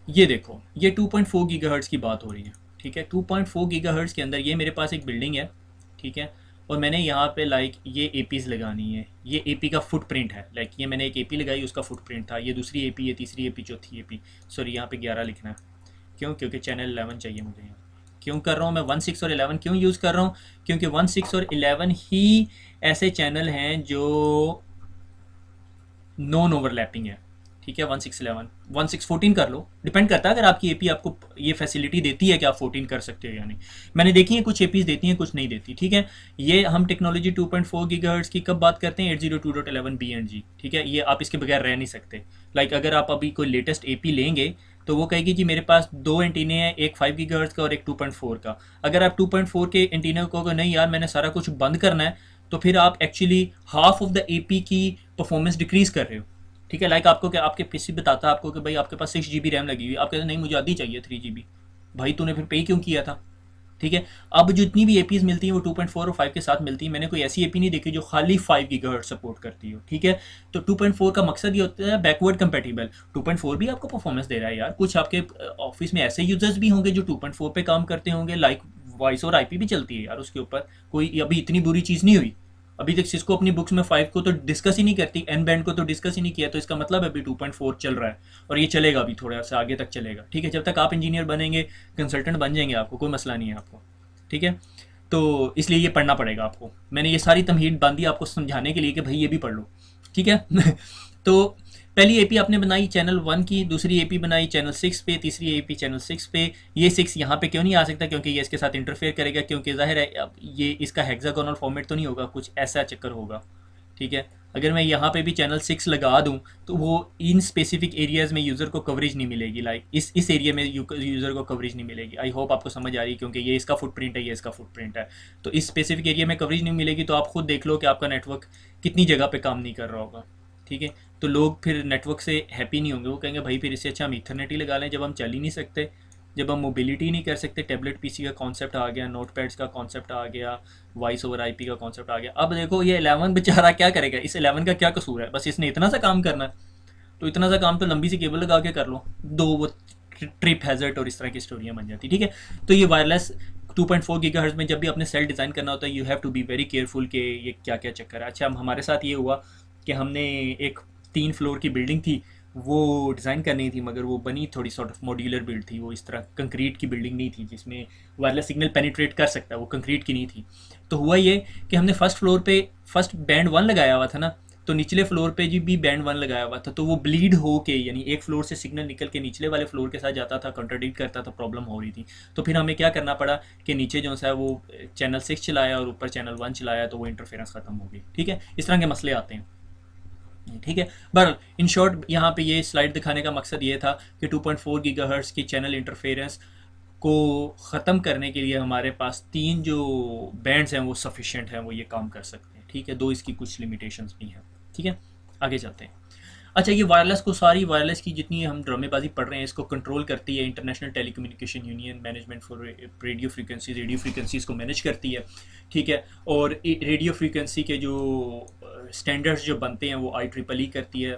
ये देखो, ये 2.4 गीगाहर्ट्ज़ की बात हो रही है, ठीक है। 2.4 गीगाहर्ट्ज़ के अंदर ये मेरे पास एक बिल्डिंग है, ठीक है। और मैंने यहाँ पे लाइक ये एपीज़ लगानी है, ये एपी का फुटप्रिंट है, लाइक ये मैंने एक एपी लगाई, उसका फुटप्रिंट था, ये दूसरी एपी, ये तीसरी एपी, चौथी एपी, सॉरी यहाँ पे 11 लिखना है। क्यों? क्योंकि चैनल 11 चाहिए मुझे यहाँ। क्यों कर रहा हूँ मैं 16 और 11 क्यों यूज़ कर रहा हूँ? क्योंकि 16 और 11 ही ऐसे चैनल हैं जो नॉन ओवरलैपिंग है, ठीक है। 1611 1614 कर लो, डिपेंड करता है अगर आपकी एपी आपको ये फैसिलिटी देती है कि आप 14 कर सकते हो या नहीं। मैंने देखी है कुछ एपीज देती हैं, कुछ नहीं देती, ठीक है। ये हम टेक्नोलॉजी 2.4 गीगाहर्ट्ज़ की कब बात करते हैं? 802.11 बी एंड जी, ठीक है। ये आप इसके बगैर रह नहीं सकते। लाइक अगर आप अभी कोई लेटेस्ट एपी लेंगे तो वो कहेगी कि मेरे पास 2 एंटीने हैं, एक 5 गीगाहर्ट्ज़ का और एक 2.4 का। अगर आप 2.4 के एंटीने को कहोगे नहीं यार मैंने सारा कुछ बंद करना है, तो फिर आप actually half of the AP की परफॉर्मेंस डिक्रीज कर रहे हो, ठीक है। लाइक आपको क्या आपके पीसी बताता है आपको कि भाई आपके पास 6 GB रैम लगी हुई, आप कहते हैं नहीं मुझे आधी चाहिए 3 GB। भाई तूने फिर पे क्यों किया था, ठीक है। अब जितनी भी एपीज मिलती हैं वो 2.4 और 5 के साथ मिलती है। मैंने कोई ऐसी एपी नहीं देखी जो खाली 5 गीगाहर्ट्ज़ सपोर्ट करती हो, ठीक है। तो 2.4 का मकसद ये होता है बैकवर्ड कंपेटिबल। 2.4 भी आपको परफॉर्मेंस दे रहा है यार। कुछ आपके ऑफिस में ऐसे यूजर्स भी होंगे जो 2.4 पे काम करते होंगे, लाइक वॉइस और आईपी भी चलती है यार उसके ऊपर, कोई अभी इतनी बुरी चीज़ नहीं हुई। अभी तक सिस्को अपनी बुक्स में 5 को तो डिस्कस ही नहीं करती, एन बैंड को तो डिस्कस ही नहीं किया, तो इसका मतलब अभी 2.4 चल रहा है और ये चलेगा अभी थोड़ा सा आगे तक चलेगा, ठीक है। जब तक आप इंजीनियर बनेंगे, कंसल्टेंट बन जाएंगे, आपको कोई मसला नहीं है आपको, ठीक है। तो इसलिए ये पढ़ना पड़ेगा आपको। मैंने ये सारी तमहीद बांधी आपको समझाने के लिए कि भाई ये भी पढ़ लो, ठीक है। तो पहली एपी आपने बनाई चैनल 1 की, दूसरी एपी बनाई चैनल 6 पे, तीसरी एपी चैनल 6 पे। ये 6 यहाँ पे क्यों नहीं आ सकता? क्योंकि ये इसके साथ इंटरफेयर करेगा, क्योंकि जाहिर है अब ये इसका हेक्सागोनल फॉर्मेट तो नहीं होगा, कुछ ऐसा चक्कर होगा, ठीक है। अगर मैं यहाँ पे भी चैनल 6 लगा दूँ तो वो इन स्पेसिफिक एरियाज़ में यूज़र को कवरेज नहीं मिलेगी, लाइक इस एरिया में यूज़र को कवरेज नहीं मिलेगी। आई होप आपको समझ आ रही है, क्योंकि ये इसका फुटप्रिंट है, ये इसका फुटप्रिंट है। तो इस स्पेसिफिक एरिया में कवरेज नहीं मिलेगी, तो आप खुद देख लो कि आपका नेटवर्क कितनी जगह पे काम नहीं कर रहा होगा, ठीक है। तो लोग फिर नेटवर्क से हैप्पी नहीं होंगे, वो कहेंगे भाई फिर इससे अच्छा हम ईथरनेट ही लगा लें। जब हम चल ही नहीं सकते, जब हम मोबिलिटी नहीं कर सकते, टैबलेट पीसी का कॉन्सेप्ट आ गया, नोट पैड्स का कॉन्सेप्ट आ गया, वॉइस ओवर आईपी का कॉन्सेप्ट आ गया। अब देखो ये 11 बेचारा क्या करेगा? इस 11 का क्या कसूर है? बस इसने इतना सा काम करना है, तो इतना सा काम तो लंबी सी केबल लगा के कर लो, दो वो ट्रिप हैजर्ड और इस तरह की स्टोरियाँ बन जाती, ठीक है। तो ये वायरलेस 2.4 गीगाहर्ट्ज़ में जब भी अपने सेल डिज़ाइन करना होता है, you have to be very careful कि ये क्या क्या चक्कर है। अच्छा, हमारे साथ ये हुआ कि हमने एक 3 फ्लोर की बिल्डिंग थी, वो डिज़ाइन करनी थी, मगर वो बनी थोड़ी सॉर्ट ऑफ मॉड्यूलर बिल्ड थी। वो इस तरह कंक्रीट की बिल्डिंग नहीं थी जिसमें वायरलेस सिग्नल पेनिट्रेट कर सकता है, वो कंक्रीट की नहीं थी। तो हुआ ये कि हमने फर्स्ट फ्लोर पे फर्स्ट बैंड 1 लगाया हुआ था ना, तो निचले फ्लोर पे जी भी बैंड 1 लगाया हुआ था, तो वो ब्लीड हो के, यानी एक फ्लोर से सिग्नल निकल के निचले वाले फ्लोर के साथ जाता था, कंट्राडिक्ट करता था, प्रॉब्लम हो रही थी। तो फिर हमें क्या करना पड़ा कि नीचे जो है वो चैनल 6 चलाया और ऊपर चैनल 1 चलाया, तो वो इंटरफेरेंस ख़त्म हो गई, ठीक है। इस तरह के मसले आते हैं, ठीक है। बट इन शॉर्ट यहाँ पे ये स्लाइड दिखाने का मकसद ये था कि 2.4 गीगाहर्ट्ज़ की चैनल इंटरफेरेंस को ख़त्म करने के लिए हमारे पास 3 जो बैंड्स हैं वो सफिशिएंट हैं, वो ये काम कर सकते हैं, ठीक है। 2 इसकी कुछ लिमिटेशंस भी हैं, ठीक है। आगे चलते हैं। अच्छा, ये वायरलेस को, सारी वायरलेस की जितनी हम ड्रामेबाजी पढ़ रहे हैं, इसको कंट्रोल करती है international telecommunication union, management for radio frequencies को मैनेज करती है, ठीक है। और रेडियो फ्रीक्वेंसी के जो स्टैंडर्ड्स जो बनते हैं वो IEEE करती है।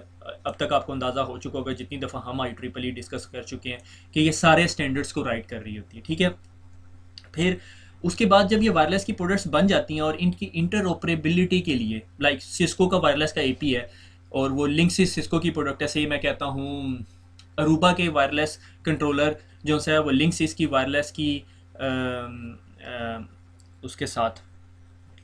अब तक आपको अंदाज़ा हो चुका होगा जितनी दफ़ा हम IEEE डिस्कस कर चुके हैं कि ये सारे स्टैंडर्ड्स को राइट कर रही होती है, ठीक है। फिर उसके बाद जब ये वायरलेस की प्रोडक्ट्स बन जाती हैं और इनकी इंटरऑपरेबिलिटी के लिए, लाइक सिस्को का वायरलेस का एपी है, और वो लिंक्सिस सिस्को की प्रोडक्ट है। सही मैं कहता हूँ अरूबा के वायरलेस कंट्रोलर जो सा है वो लिंक्सिस की वायरलेस की अम, अम, उसके साथ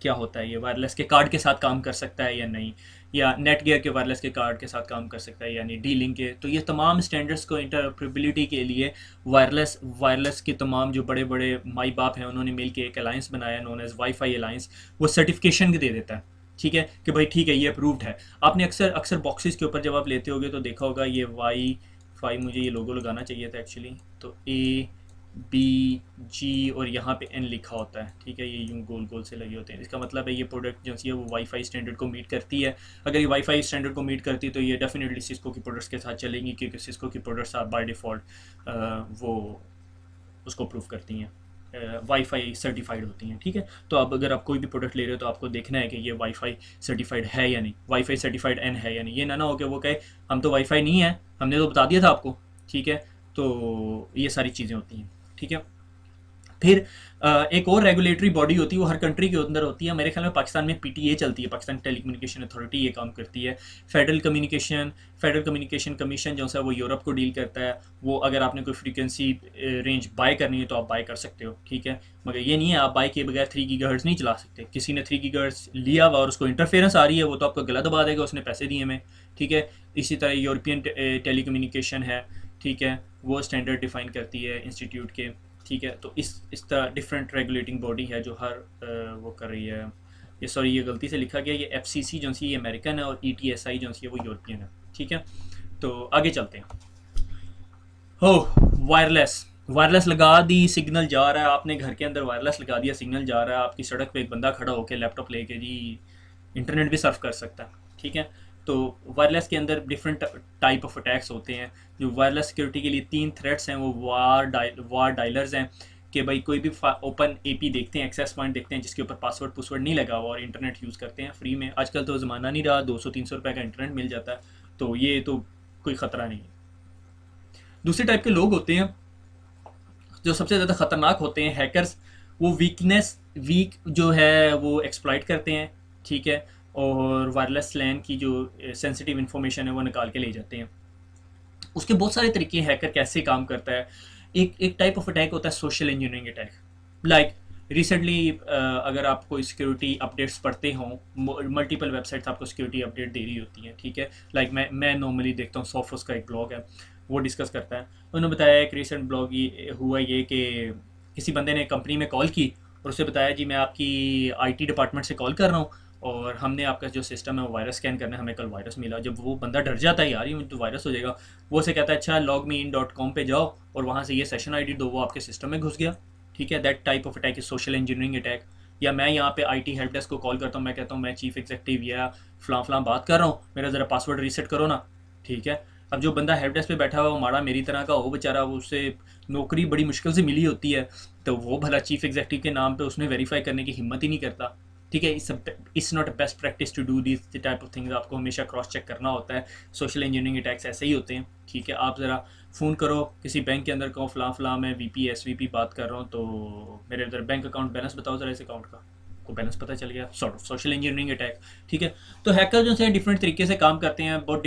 क्या होता है, ये वायरलेस के कार्ड के साथ काम कर सकता है या नहीं, या नेट गियर के वायरलेस के कार्ड के साथ काम कर सकता है यानी डी लिंक के। तो ये तमाम स्टैंडर्ड्स को इंटरऑपरेबिलिटी के लिए वायरलेस वायरलेस के तमाम जो बड़े बड़े माई बाप हैं उन्होंने मिल के एक अलायंस बनाया नोन एज वाईफाई अलायंस। वो सर्टिफिकेशन दे देता है, ठीक है, कि भाई ठीक है ये अप्रूव्ड है। आपने अक्सर अक्सर बॉक्सेस के ऊपर जब आप लेते होगे तो देखा होगा ये वाई फाई, मुझे ये लोगो लगाना चाहिए था एक्चुअली, तो ए बी जी और यहाँ पे एन लिखा होता है, ठीक है, ये यूं गोल गोल से लगे होते हैं। इसका मतलब है ये प्रोडक्ट जो है वो वाईफाई स्टैंडर्ड को मीट करती है। अगर ये वाईफाई स्टैंडर्ड को मीट करती है तो ये डेफिनेटली सिस्को की प्रोडक्ट्स के साथ चलेंगी, क्योंकि सिस्को की प्रोडक्ट्स आर बाय डिफ़ॉल्ट वो उसको प्रूव करती हैं, वाईफाई सर्टिफाइड होती हैं, ठीक है। तो अब अगर आप कोई भी प्रोडक्ट ले रहे हो तो आपको देखना है कि ये वाईफाई सर्टिफाइड है या नहीं, वाईफाई सर्टिफाइड एन है या नहीं। ये ना हो कि वो कहे हम तो वाईफाई नहीं है, हमने तो बता दिया था आपको, ठीक है। तो ये सारी चीज़ें होती हैं, ठीक है। फिर एक और रेगुलेटरी बॉडी होती है, वो हर कंट्री के अंदर होती है। मेरे ख्याल में पाकिस्तान में पीटीए चलती है, पाकिस्तान टेलीकम्युनिकेशन अथॉरिटी ये काम करती है। फेडरल कम्युनिकेशन कमीशन जो है वो यूरोप को डील करता है। वो अगर आपने कोई फ्रीक्वेंसी रेंज बाय करनी है तो आप बाय कर सकते हो, ठीक है, मगर ये नहीं है आप बाय किए बगैर 3 गीगाहर्ट्ज़ नहीं चला सकते। किसी ने 3 गीगाहर्ट्ज़ लिया हुआ और उसको इंटरफेरेंस आ रही है वो तो आपको गला दबा देगा, उसने पैसे दिए हमें, ठीक है। इसी तरह यूरोपियन टेलीकम्युनिकेशन है, ठीक है, वो स्टैंडर्ड डिफाइन करती है इंस्टीट्यूट के, ठीक है। तो इस तरह डिफरेंट रेगुलेटिंग बॉडी है जो हर वो कर रही है। ये सॉरी ये गलती से लिखा गया, ये एफसीसी जो सी ये अमेरिकन है और ईटीएसआई जो सी है वो यूरोपियन है, ठीक है। तो आगे चलते हैं। हो वायरलेस वायरलेस लगा दी, सिग्नल जा रहा है, आपने घर के अंदर वायरलेस लगा दिया, सिग्नल जा रहा है, आपकी सड़क पे एक बंदा खड़ा होकर लैपटॉप लेके जी इंटरनेट भी सर्फ कर सकता है, ठीक है। तो वायरलेस के अंदर डिफरेंट टाइप ऑफ अटैक्स होते हैं। जो वायरलेस सिक्योरिटी के लिए 3 थ्रेट्स हैं वो वार डायलर्स हैं, कि भाई कोई भी ओपन एपी देखते हैं, एक्सेस पॉइंट देखते हैं जिसके ऊपर पासवर्ड नहीं लगा हुआ और इंटरनेट यूज़ करते हैं फ्री में। आजकल तो ज़माना नहीं रहा, 200-300 रुपये का इंटरनेट मिल जाता है, तो ये तो कोई ख़तरा नहीं है। दूसरे टाइप के लोग होते हैं जो सबसे ज़्यादा ख़तरनाक होते हैं, हैकर्स। वो वीक जो है वो एक्सप्लॉइट करते हैं, ठीक है, और वायरलेस लैन की जो सेंसिटिव इन्फॉर्मेशन है वो निकाल के ले जाते हैं। उसके बहुत सारे तरीके, हैकर कैसे काम करता है। एक टाइप ऑफ अटैक होता है social engineering attack. Like recently अगर आप कोई सिक्योरिटी अपडेट्स पढ़ते हों, मल्टीपल वेबसाइट्स आपको सिक्योरिटी अपडेट दे रही होती हैं, ठीक है। लाइक मैं नॉर्मली देखता हूँ, सॉफ्टवेयर का एक ब्लॉग है वो डिस्कस करता है। उन्होंने बताया एक रिसेंट ब्लॉग ये हुआ ये कि किसी बंदे ने कंपनी में कॉल की और उससे बताया जी मैं आपकी आईटी डिपार्टमेंट से कॉल कर रहा हूँ और हमने आपका जो सिस्टम है वो वायरस स्कैन करना है, हमें कल वायरस मिला। जब वो बंदा डर जाता है, यार ये मुझे तो वायरस हो जाएगा, वो से कहता है अच्छा logmein.com पे जाओ और वहाँ से ये सेशन आईडी दो, वो आपके सिस्टम में घुस गया, ठीक है। That type of attack is social engineering attack. या मैं यहाँ पे आईटी हेल्प डेस्क को कॉल करता हूँ, मैं कहता हूँ मैं चीफ एग्जीक्यूटिव या फलां बात कर रहा हूँ, मेरा ज़रा पासवर्ड रीसेट करो ना, ठीक है। अब जो बंदा हेल्प डेस्क पे बैठा हुआ वो माड़ा मेरी तरह का हो बेचारा, उससे नौकरी बड़ी मुश्किल से मिली होती है, तो वो भला चीफ एग्जीक्यूटिव के नाम पे उसने वेरीफाई करने की हिम्मत ही नहीं करता, ठीक है। It's not a best practice to do this type of things. आपको हमेशा क्रॉस चेक करना होता है। सोशल इंजीनियरिंग अटैक्स ऐसे ही होते हैं, ठीक है। आप ज़रा फ़ोन करो किसी बैंक के अंदर, कहो फ़लाँ मैं वीपी एसवीपी बात कर रहा हूँ, तो मेरे इधर बैंक अकाउंट बैलेंस बताओ ज़रा, इस अकाउंट का को बैलेंस पता चल गया, sort of social engineering attack, ठीक है। तो हैकर जो है डिफरेंट तरीके से काम करते हैं, बहुत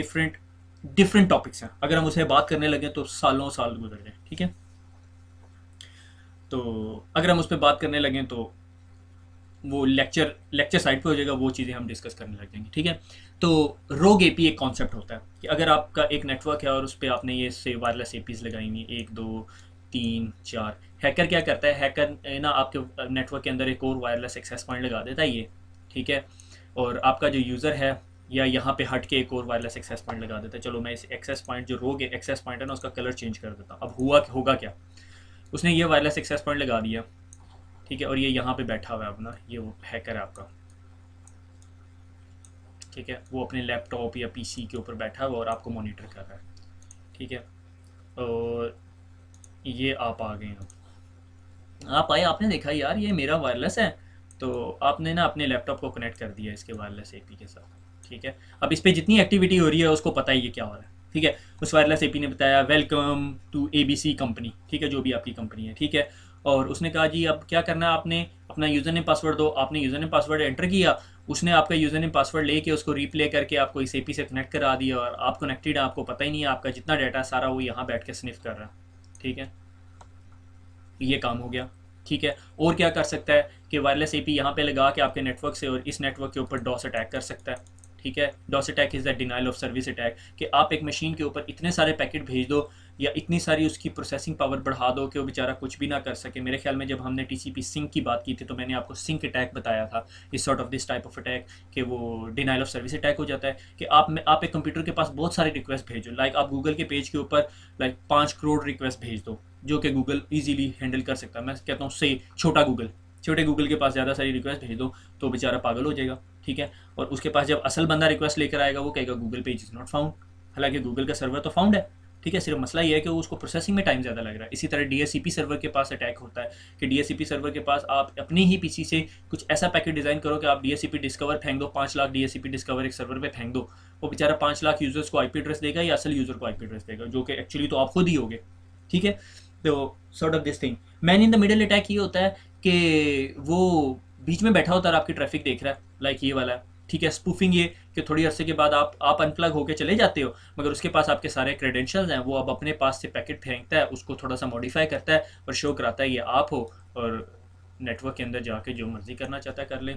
डिफरेंट टॉपिक्स हैं। अगर हम उसे बात करने लगे तो सालों साल गुजर जाए, ठीक है। तो अगर हम उस पर बात करने लगे तो वो लेक्चर साइड पे हो जाएगा, वो चीज़ें हम डिस्कस करने लग जाएंगे, ठीक है। तो रोग एपी एक कॉन्सेप्ट होता है कि अगर आपका एक नेटवर्क है और उस पर आपने ये से वायरलेस एपीज लगाई हुई 1 2 3 4, हैकर क्या करता है, हैकर ना आपके नेटवर्क के अंदर एक और वायरलेस एक्सेस पॉइंट लगा देता है ये, ठीक है। और आपका जो यूज़र है या यहाँ पे हट के एक और वायरलेस एक्सेस पॉइंट लगा देता है। चलो मैं इस एक्सेस पॉइंट जो रोग एक्सेस पॉइंट है ना उसका कलर चेंज कर देता हूँ। अब होगा क्या, उसने ये वायरलेस एक्सेस पॉइंट लगा दिया, ठीक है, और ये यहाँ पे बैठा हुआ है अपना, ये वो हैकर है आपका, ठीक है। वो अपने लैपटॉप या पीसी के ऊपर बैठा हुआ और आपको मॉनिटर कर रहा है, ठीक है। और ये आप आ गए हैं, आप आए, आपने देखा यार ये मेरा वायरलेस है, तो आपने ना अपने लैपटॉप को कनेक्ट कर दिया इसके वायरलेस एपी के साथ, ठीक है। अब इस पर जितनी एक्टिविटी हो रही है उसको पता ही है क्या हो रहा है, ठीक है। उस वायरलेस एपी ने बताया वेलकम टू एबीसी कंपनी, ठीक है, जो भी आपकी कंपनी है, ठीक है। और उसने कहा जी अब क्या करना है, आपने अपना यूज़र नेम पासवर्ड दो। आपने यूज़र नेम पासवर्ड एंटर किया, उसने आपका यूज़र नेम पासवर्ड लेके उसको रिप्ले करके आपको इस एपी से कनेक्ट करा दिया, और आप कनेक्टेड है, आपको पता ही नहीं है, आपका जितना डाटा है सारा वो यहाँ बैठ के स्निफ कर रहा है। ठीक है, ये काम हो गया। ठीक है, और क्या कर सकता है कि वायरलेस एपी यहाँ पे लगा के आपके नेटवर्क से और इस नेटवर्क के ऊपर डॉस अटैक कर सकता है। ठीक है, DoS attack is the denial of service attack, कि आप एक मशीन के ऊपर इतने सारे पैकेट भेज दो या इतनी सारी उसकी प्रोसेसिंग पावर बढ़ा दो कि वो बेचारा कुछ भी ना कर सके। मेरे ख्याल में जब हमने टीसीपी सिंक की बात की थी तो मैंने आपको सिंक अटैक बताया था, इस sort of this type of attack, कि वो डिनाइल ऑफ सर्विस अटैक हो जाता है कि आप एक कंप्यूटर के पास बहुत सारे रिक्वेस्ट भेजो, लाइक आप गूगल के पेज के ऊपर लाइक 5 करोड़ रिक्वेस्ट भेज दो, जो कि गूगल इजीली हैंडल कर सकता है। मैं कहता हूँ से छोटे गूगल के पास ज़्यादा सारी रिक्वेस्ट भेज दो तो बेचारा पागल हो जाएगा। ठीक है, और उसके पास जब असल बंदा रिक्वेस्ट लेकर आएगा वो कहेगा Google page is not found, हालांकि गूगल का सर्वर तो फाउंड है। ठीक है, सिर्फ मसला ये है कि उसको प्रोसेसिंग में टाइम ज़्यादा लग रहा है। इसी तरह डीएससीपी सर्वर के पास अटैक होता है कि डीएससीपी सर्वर के पास आप अपनी ही पीसी से कुछ ऐसा पैकेट डिज़ाइन करो कि आप डीएससीपी डिस्कवर फेंक दो, 5 लाख डीएससीपी डिस्कवर एक सर्वर पे फेंक दो, वो बेचारा 5 लाख यूज़र्स को आईपी एड्रेस देगा या असल यूज़र को आईपी एड्रेस देगा, जो कि एक्चुअली तो आप खुद ही होगे। ठीक है, तो sort of this thing. Man in the middle attack ये होता है कि वो बीच में बैठा होता है और आपकी ट्रैफिक देख रहा है, लाइक ये वाला है। ठीक है, स्पूफिंग ये कि थोड़ी अरसे के बाद आप अनप्लग होकर चले जाते हो, मगर उसके पास आपके सारे क्रेडेंशियल्स हैं, वो अब अपने पास से पैकेट फेंकता है, उसको थोड़ा सा मॉडिफाई करता है और शो कराता है ये आप हो, और नेटवर्क के अंदर जाके जो मर्जी करना चाहता है कर ले।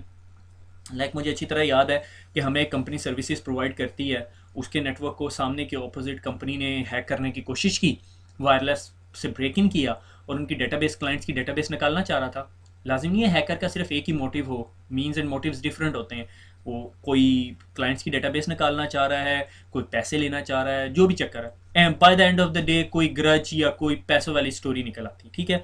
लाइक मुझे अच्छी तरह याद है कि हमें एक कंपनी सर्विसेज प्रोवाइड करती है, उसके नेटवर्क को सामने के ऑपोजिट कंपनी ने हैक करने की कोशिश की, वायरलेस से ब्रेक इन किया और उनकी डेटाबेस, क्लाइंट्स की डेटाबेस निकालना चाह रहा था। लाजिम नहीं है हैकर का सिर्फ एक ही मोटिव हो, मीन्स एंड मोटिव्स डिफरेंट होते हैं। वो कोई क्लाइंट्स की डेटाबेस निकालना चाह रहा है, कोई पैसे लेना चाह रहा है, जो भी चक्कर है, and by the end of the day कोई ग्रज या कोई पैसों वाली स्टोरी निकल आती। ठीक है,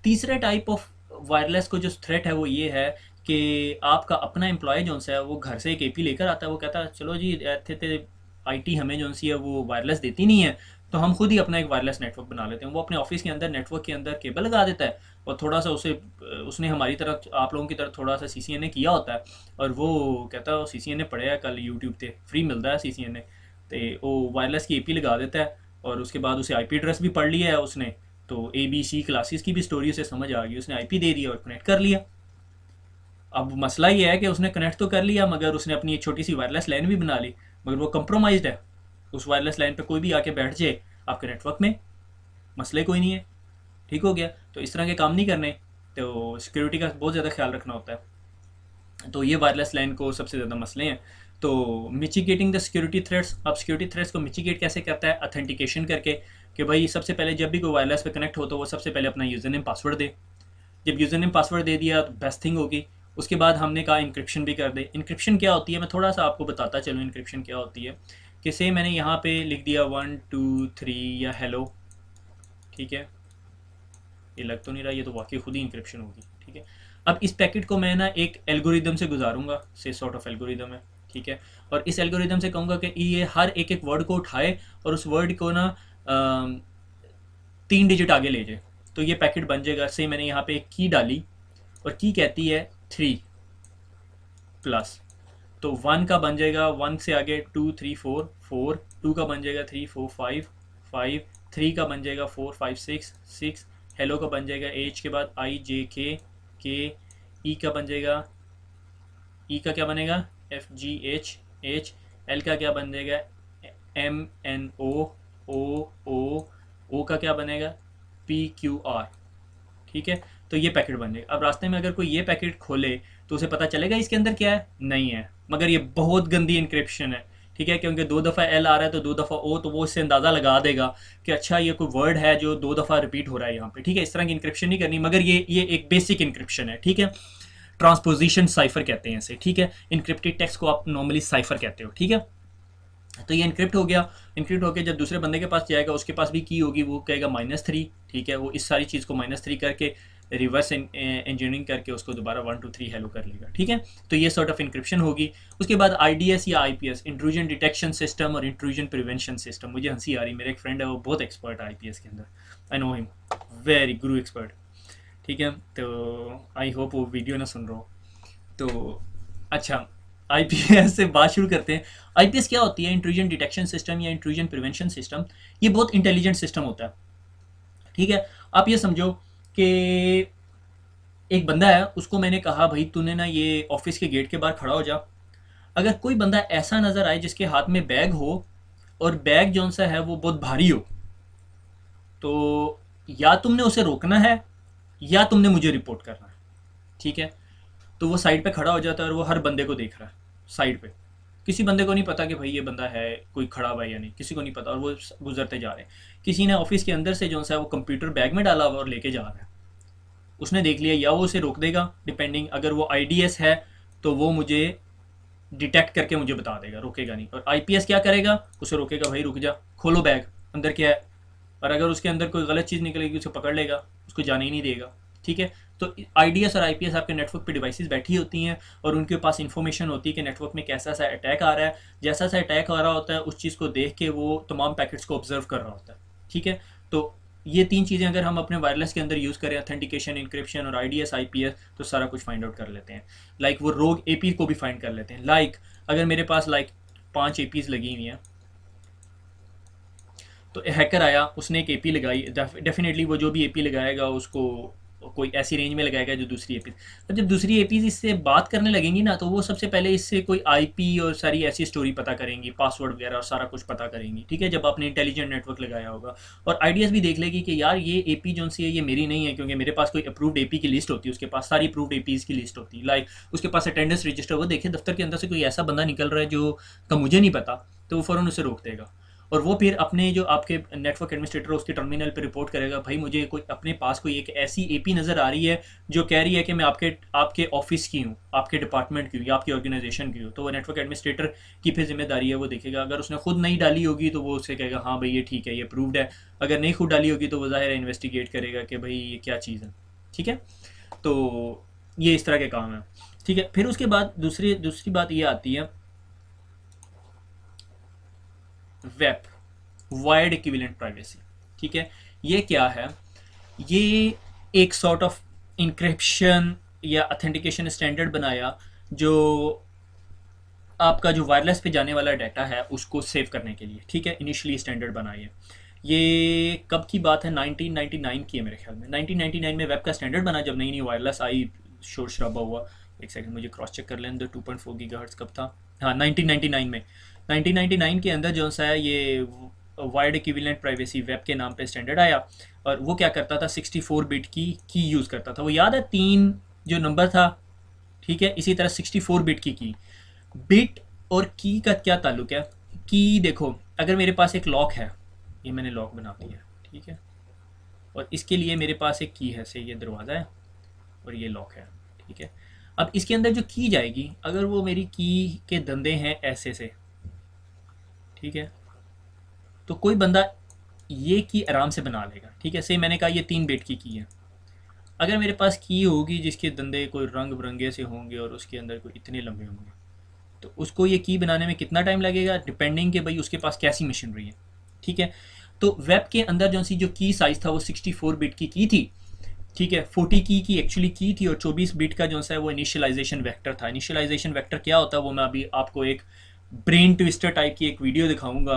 तीसरा टाइप ऑफ वायरलेस को जो थ्रेट है वो ये है कि आपका अपना एम्प्लॉय जो है वो घर से एक एपी लेकर आता है, वो कहता है चलो जी थे आईटी हमें जो सी है वो वायरलेस देती नहीं है, तो हम खुद ही अपना एक वायरलेस नेटवर्क बना लेते हैं। वो अपने ऑफिस के अंदर नेटवर्क के अंदर केबल लगा देता है और थोड़ा सा उसने हमारी तरफ, आप लोगों की तरफ थोड़ा सा सीसीएनए किया होता है, और वो कहता है सीसीएनए पढ़े है कल यूट्यूब पे फ्री मिलता है सीसीएनए, तो वो वायरलेस की एपी लगा देता है और उसके बाद उसे आईपी एड्रेस भी पढ़ लिया है उसने, तो ABC क्लासेस की भी स्टोरी उसे समझ आ गई, उसने आईपी दे दिया और कनेक्ट कर लिया। अब मसला ये है कि उसने कनेक्ट तो कर लिया मगर उसने अपनी एक छोटी सी वायरलेस लाइन भी बना ली, मगर वो कंप्रोमाइज्ड है। उस वायरलेस लाइन पे कोई भी आके बैठ जाए आपके नेटवर्क में, मसले कोई नहीं है, ठीक हो गया। तो इस तरह के काम नहीं करने, तो सिक्योरिटी का बहुत ज़्यादा ख्याल रखना होता है। तो ये वायरलेस लाइन को सबसे ज़्यादा मसले हैं। तो मिचिगेटिंग द सिक्योरिटी थ्रेट्स, अब सिक्योरिटी थ्रेट्स को मिचिगेट कैसे करता है, अथेंटिकेशन करके, कि भाई सबसे पहले जब भी कोई वायरलेस पे कनेक्ट हो तो वो सबसे पहले अपना यूज़र नेम पासवर्ड दे। जब यूज़र नेम पासवर्ड दे दिया तो बेस्ट थिंग होगी। उसके बाद हमने कहा इंक्रिप्शन भी कर दे। इंक्रिप्शन क्या होती है, मैं थोड़ा सा आपको बताता चलूँ इंक्रिप्शन क्या होती है। कि से मैंने यहाँ पे लिख दिया 1 2 3 या हेलो, ठीक है, ये लग तो नहीं रहा, ये तो वाकई खुद ही इंक्रिप्शन होगी। ठीक है, अब इस पैकेट को मैं ना एक एल्गोरिदम से गुजारूंगा, से सॉर्ट ऑफ एल्गोरिदम है। ठीक है, और इस एल्गोरिदम से कहूँगा कि ये हर एक एक वर्ड को उठाए और उस वर्ड को ना 3 डिजिट आगे ले जाए, तो ये पैकेट बन जाएगा। से मैंने यहाँ पे एक की डाली और की कहती है 3+, तो 1 का बन जाएगा 1 से आगे 2 3 4 4, 2 का बन जाएगा 3 4 5 5, 3 का बन जाएगा 4 5 6 6, हेलो का बन जाएगा H के बाद IJK, ई का बन जाएगा, ई का क्या बनेगा FGH, एल का क्या बन जाएगा MNO, ओ का क्या बनेगा PQR। ठीक है, तो ये पैकेट बन जाएगा। अब रास्ते में अगर कोई ये पैकेट खोले तो उसे पता चलेगा इसके अंदर क्या है, नहीं है, मगर ये बहुत गंदी इंक्रिप्शन है। ठीक है, क्योंकि 2 दफ़ा एल आ रहा है तो 2 दफ़ा ओ, तो वो इससे अंदाज़ा लगा देगा कि अच्छा ये कोई वर्ड है जो 2 दफ़ा रिपीट हो रहा है यहाँ पे। ठीक है, इस तरह की इंक्रिप्शन नहीं करनी, मगर ये एक बेसिक इंक्रिप्शन है। ठीक है, ट्रांसपोजिशन साइफर कहते हैं इसे। ठीक है, इंक्रिप्टेड टेक्स्ट को आप नॉर्मली साइफर कहते हो। ठीक है, तो ये इनक्रिप्ट हो गया। इनक्रिप्ट होकर जब दूसरे बंदे के पास जाएगा उसके पास भी की होगी, वो कहेगा -3। ठीक है, वो इस सारी चीज़ को -3 करके रिवर्स इंजीनियरिंग करके उसको दोबारा 1 2 3 हेलो कर लेगा। ठीक है, तो ये सॉर्ट ऑफ इंक्रिप्शन होगी। उसके बाद IDS या IPS, इंट्रूजन डिटेक्शन सिस्टम और इंट्रूजन प्रिवेंशन सिस्टम। मुझे हंसी आ रही, मेरे एक फ्रेंड है वो बहुत एक्सपर्ट है IPS के अंदर, I know him, very Guru expert. ठीक है, तो आई होप वो वीडियो ना सुन रहा हो। तो अच्छा, IPS से बात शुरू करते हैं। IPS क्या होती है, इंट्रूजन डिटेक्शन सिस्टम या इंट्रूजन प्रिवेंशन सिस्टम। ये बहुत इंटेलिजेंट सिस्टम होता है। ठीक है, आप ये समझो कि एक बंदा है, उसको मैंने कहा भाई तूने ना ये ऑफिस के गेट के बाहर खड़ा हो जा, अगर कोई बंदा ऐसा नज़र आए जिसके हाथ में बैग हो और बैग जौन सा है वो बहुत भारी हो, तो या तुमने उसे रोकना है या तुमने मुझे रिपोर्ट करना है। ठीक है, तो वो साइड पे खड़ा हो जाता है और वो हर बंदे को देख रहा है साइड पे। किसी बंदे को नहीं पता कि भाई ये बंदा है, कोई खड़ा हुआ है या नहीं, किसी को नहीं पता, और वो गुजरते जा रहे हैं। किसी ने ऑफिस के अंदर से जो सा है वो कंप्यूटर बैग में डाला हुआ और लेके जा रहा है, उसने देख लिया, या वो उसे रोक देगा, डिपेंडिंग, अगर वो आईडीएस है तो वो मुझे डिटेक्ट करके मुझे बता देगा, रोकेगा नहीं। और आईपीएस क्या करेगा, उसे रोकेगा, भाई रुक जा, खोलो बैग, अंदर क्या है। और अगर उसके अंदर कोई गलत चीज़ निकलेगी उसे पकड़ लेगा, उसको जाने ही नहीं देगा। ठीक है, तो आईडीएस और आईपीएस आपके नेटवर्क पे डिवाइसेस बैठी होती हैं और उनके पास इंफॉर्मेशन होती है कि नेटवर्क में कैसा सा अटैक आ रहा है। जैसा सा अटैक आ रहा होता है उस चीज़ को देख के वो तमाम पैकेट्स को ऑब्जर्व कर रहा होता है। ठीक है, तो ये तीन चीज़ें अगर हम अपने वायरलेस के अंदर यूज़ करें, ऑथेंटिकेशन, इंक्रिप्शन और आईडीएस आईपीएस, तो सारा कुछ फाइंड आउट कर लेते हैं। लाइक वो रोग एपी को भी फाइंड कर लेते हैं। लाइक अगर मेरे पास 5 एपीज लगी हुई हैं, तो हैकर आया, उसने एक एपी लगाई, डेफिनेटली वो जो भी एपी लगाएगा उसको कोई ऐसी रेंज में लगाएगा जो दूसरी एपी, तो जब दूसरी एपीज इससे बात करने लगेंगी ना, तो वो सबसे पहले इससे कोई आईपी और सारी ऐसी स्टोरी पता करेंगी, पासवर्ड वगैरह और सारा कुछ पता करेंगी। ठीक है, जब आपने इंटेलिजेंट नेटवर्क लगाया होगा। और आईडीएस भी देख लेगी कि यार ये एपी जो सी है ये मेरी नहीं है, क्योंकि मेरे पास कोई अप्रूव्ड एपी की लिस्ट होती है, उसके पास सारी अप्रूव्ड एपीज की लिस्ट होती है। लाइक उसके पास अटेंडेंस रजिस्टर, वो देखे दफ्तर के अंदर से कोई ऐसा बंदा निकल रहा है जो का मुझे नहीं पता, तो वो फ़ौरन उसे रोक देगा। और वो फिर अपने जो आपके नेटवर्क एडमिनिस्ट्रेटर उसके टर्मिनल पे रिपोर्ट करेगा, भाई मुझे कोई अपने पास कोई एक ऐसी एपी नज़र आ रही है जो कह रही है कि मैं आपके आपके ऑफिस की हूँ, आपके डिपार्टमेंट की हूँ या आपकी ऑर्गेनाइजेशन की हूँ। तो वो नेटवर्क एडमिनिस्ट्रेटर की फिर जिम्मेदारी है, वो देखेगा। अगर उसने खुद नहीं डाली होगी तो वो उससे कहेगा हाँ भाई ये ठीक है, ये अप्रूव्ड है। अगर नहीं खुद डाली होगी तो वो ज़ाहिर है इन्वेस्टिगेट करेगा कि भाई ये क्या चीज़ है। ठीक है, तो ये इस तरह के काम है। ठीक है, फिर उसके बाद दूसरी दूसरी बात ये आती है वेब, वायर्ड इक्विवेलेंट प्राइवेसी। ठीक है, ये क्या है, ये एक सॉर्ट ऑफ इंक्रिप्शन या ऑथेंटिकेशन स्टैंडर्ड बनाया जो आपका जो वायरलेस पे जाने वाला डाटा है उसको सेव करने के लिए। ठीक है, इनिशियली स्टैंडर्ड बनाई है। ये कब की बात है, 1999 की है मेरे ख्याल में। 1999 में वेब का स्टैंडर्ड बना, जब नई नई वायरलेस आई, शोर शराबा हुआ। एक सेकंड मुझे क्रॉस चेक कर लें, 2.4 गीगाहर्ट्ज़ कब था। हाँ, 1999 में। 1999 के अंदर जो सा है ये वायर्ड इक्विवेलेंट प्राइवेसी वेब के नाम पे स्टैंडर्ड आया। और वो क्या करता था, 64 बिट की यूज़ करता था। वो याद है, 3 जो नंबर था। ठीक है, इसी तरह 64 बिट की बिट और की का क्या ताल्लुक है। की देखो, अगर मेरे पास एक लॉक है, ये मैंने लॉक बना दिया। ठीक है, और इसके लिए मेरे पास एक की है, से ये दरवाज़ा है और ये लॉक है। ठीक है, अब इसके अंदर जो की जाएगी, अगर वो मेरी की के धंधे हैं ऐसे से, ठीक है, तो कोई बंदा ये की आराम से बना लेगा। ठीक है, से मैंने कहा ये 3 बिट की है। अगर मेरे पास की होगी जिसके धंधे कोई रंग बिरंगे से होंगे और उसके अंदर कोई इतने लंबे होंगे, तो उसको ये की बनाने में कितना टाइम लगेगा, डिपेंडिंग कि भाई उसके पास कैसी मशीनरी है। ठीक है, तो वेब के अंदर जो की साइज़ था वो 64 बिट की थी। ठीक है, 40 की एक्चुअली की थी, और 24 बिट का जो है वो इनिशियलाइजेशन वेक्टर था। इनिशियलाइजेशन वेक्टर क्या होता है वो मैं अभी आपको एक ब्रेन ट्विस्टर टाइप की एक वीडियो दिखाऊंगा,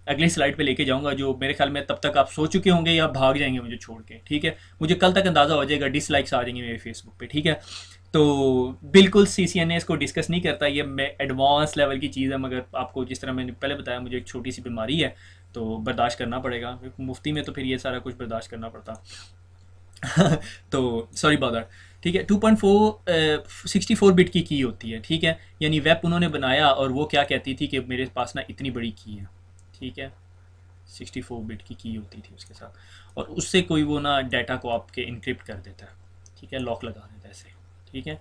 अगली स्लाइड पे लेके जाऊंगा, जो मेरे ख्याल में तब तक आप सो चुके होंगे या भाग जाएंगे मुझे छोड़ के। ठीक है, मुझे कल तक अंदाज़ा हो जाएगा, डिसलाइक्स आ जाएंगे मेरे फेसबुक पे। ठीक है, तो बिल्कुल CCNA इसको डिस्कस नहीं करता, ये मैं एडवांस लेवल की चीज़ है, मगर आपको जिस तरह मैंने पहले बताया मुझे एक छोटी सी बीमारी है तो बर्दाश्त करना पड़ेगा। मुफ्ती में तो फिर ये सारा कुछ बर्दाश्त करना पड़ता। तो सॉरी अबाउट दैट। ठीक है, 2.4 64 बिट की होती है। ठीक है, यानी वेब उन्होंने बनाया और वो क्या कहती थी कि मेरे पास ना इतनी बड़ी की है। ठीक है, 64 बिट की होती थी उसके साथ, और उससे कोई वो ना डाटा को आपके इनक्रिप्ट कर देता है। ठीक है, लॉक लगा देता है ऐसे। ठीक है,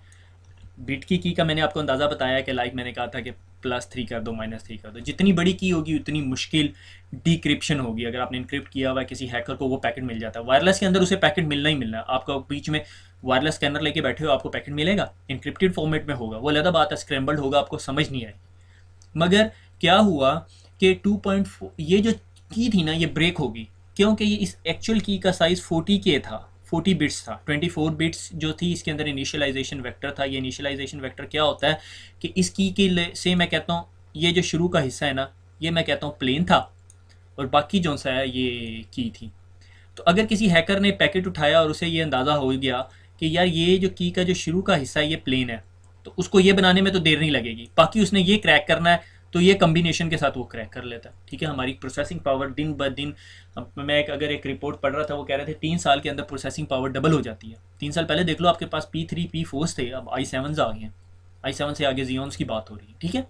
बिट की का मैंने आपको अंदाज़ा बताया कि लाइक मैंने कहा था कि +3 कर दो, -3 कर दो। जितनी बड़ी की होगी उतनी मुश्किल डिक्रिप्शन होगी। अगर आपने इनक्रिप्ट किया हुआ है किसी हैकर को, वो पैकेट मिल जाता है। वायरलेस के अंदर उसे पैकेट मिलना ही मिलना है। आपका बीच में वायरलेस स्कैनर लेके बैठे हो, आपको पैकेट मिलेगा, इनक्रिप्टेड फॉर्मेट में होगा, वो अलग बात है, स्क्रैम्बल्ड होगा, आपको समझ नहीं आएगी। मगर क्या हुआ कि 2.4 ये जो की थी ना ये ब्रेक होगी, क्योंकि ये इस एक्चुअल की का साइज़ 40 के था, 40 बिट्स था। 24 बिट्स जो थी इसके अंदर इनिशियलाइजेशन वेक्टर था। ये इनिशियलाइजेशन वेक्टर क्या होता है कि इस की के से मैं कहता हूँ ये जो शुरू का हिस्सा है ना, ये मैं कहता हूँ प्लेन था, और बाकी जो सा है ये की थी। तो अगर किसी हैकर ने पैकेट उठाया और उसे ये अंदाज़ा हो गया कि यार ये जो की का जो शुरू का हिस्सा है ये प्लेन है, तो उसको ये बनाने में तो देर नहीं लगेगी, बाकी उसने ये क्रैक करना है, तो ये कम्बिनेशन के साथ वो क्रैक कर लेता है। ठीक है, हमारी प्रोसेसिंग पावर दिन ब दिन, अब मैं अगर एक रिपोर्ट पढ़ रहा था, वो कह रहे थे 3 साल के अंदर प्रोसेसिंग पावर डबल हो जाती है। 3 साल पहले देख लो आपके पास P3 P4 थे, अब i7 आ गए हैं, i7 से आगे जियोन्स की बात हो रही है। ठीक है,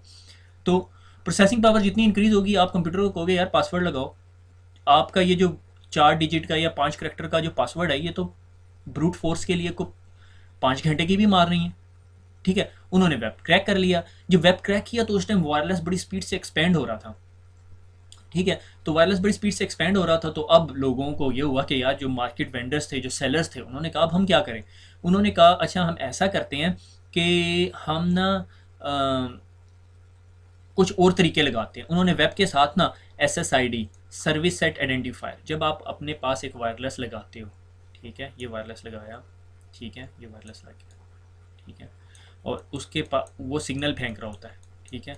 तो प्रोसेसिंग पावर जितनी इंक्रीज होगी, आप कंप्यूटर को कहोगे यार पासवर्ड लगाओ, आपका ये जो 4 डिजिट का या 5 करैक्टर का जो पासवर्ड है, ये तो ब्रूट फोर्स के लिए को 5 घंटे की भी मार रही है। ठीक है, उन्होंने वेब क्रैक कर लिया। जब वेब क्रैक किया तो उस टाइम वायरलेस बड़ी स्पीड से एक्सपेंड हो रहा था। ठीक है, तो वायरलेस बड़ी स्पीड से एक्सपेंड हो रहा था, तो अब लोगों को ये हुआ कि यार जो मार्केट वेंडर्स थे, जो सेलर्स थे, उन्होंने कहा अब हम क्या करें। उन्होंने कहा अच्छा हम ऐसा करते हैं कि हम ना कुछ और तरीके लगाते हैं। उन्होंने वेब के साथ ना SSID, सर्विस सेट आइडेंटिफायर, जब आप अपने पास एक वायरलेस लगाते हो, ठीक है, ये वायरलेस लगाया, ठीक है, ये वायरलेस लग गया, ठीक है, और उसके पास वो सिग्नल फेंक रहा होता है। ठीक है,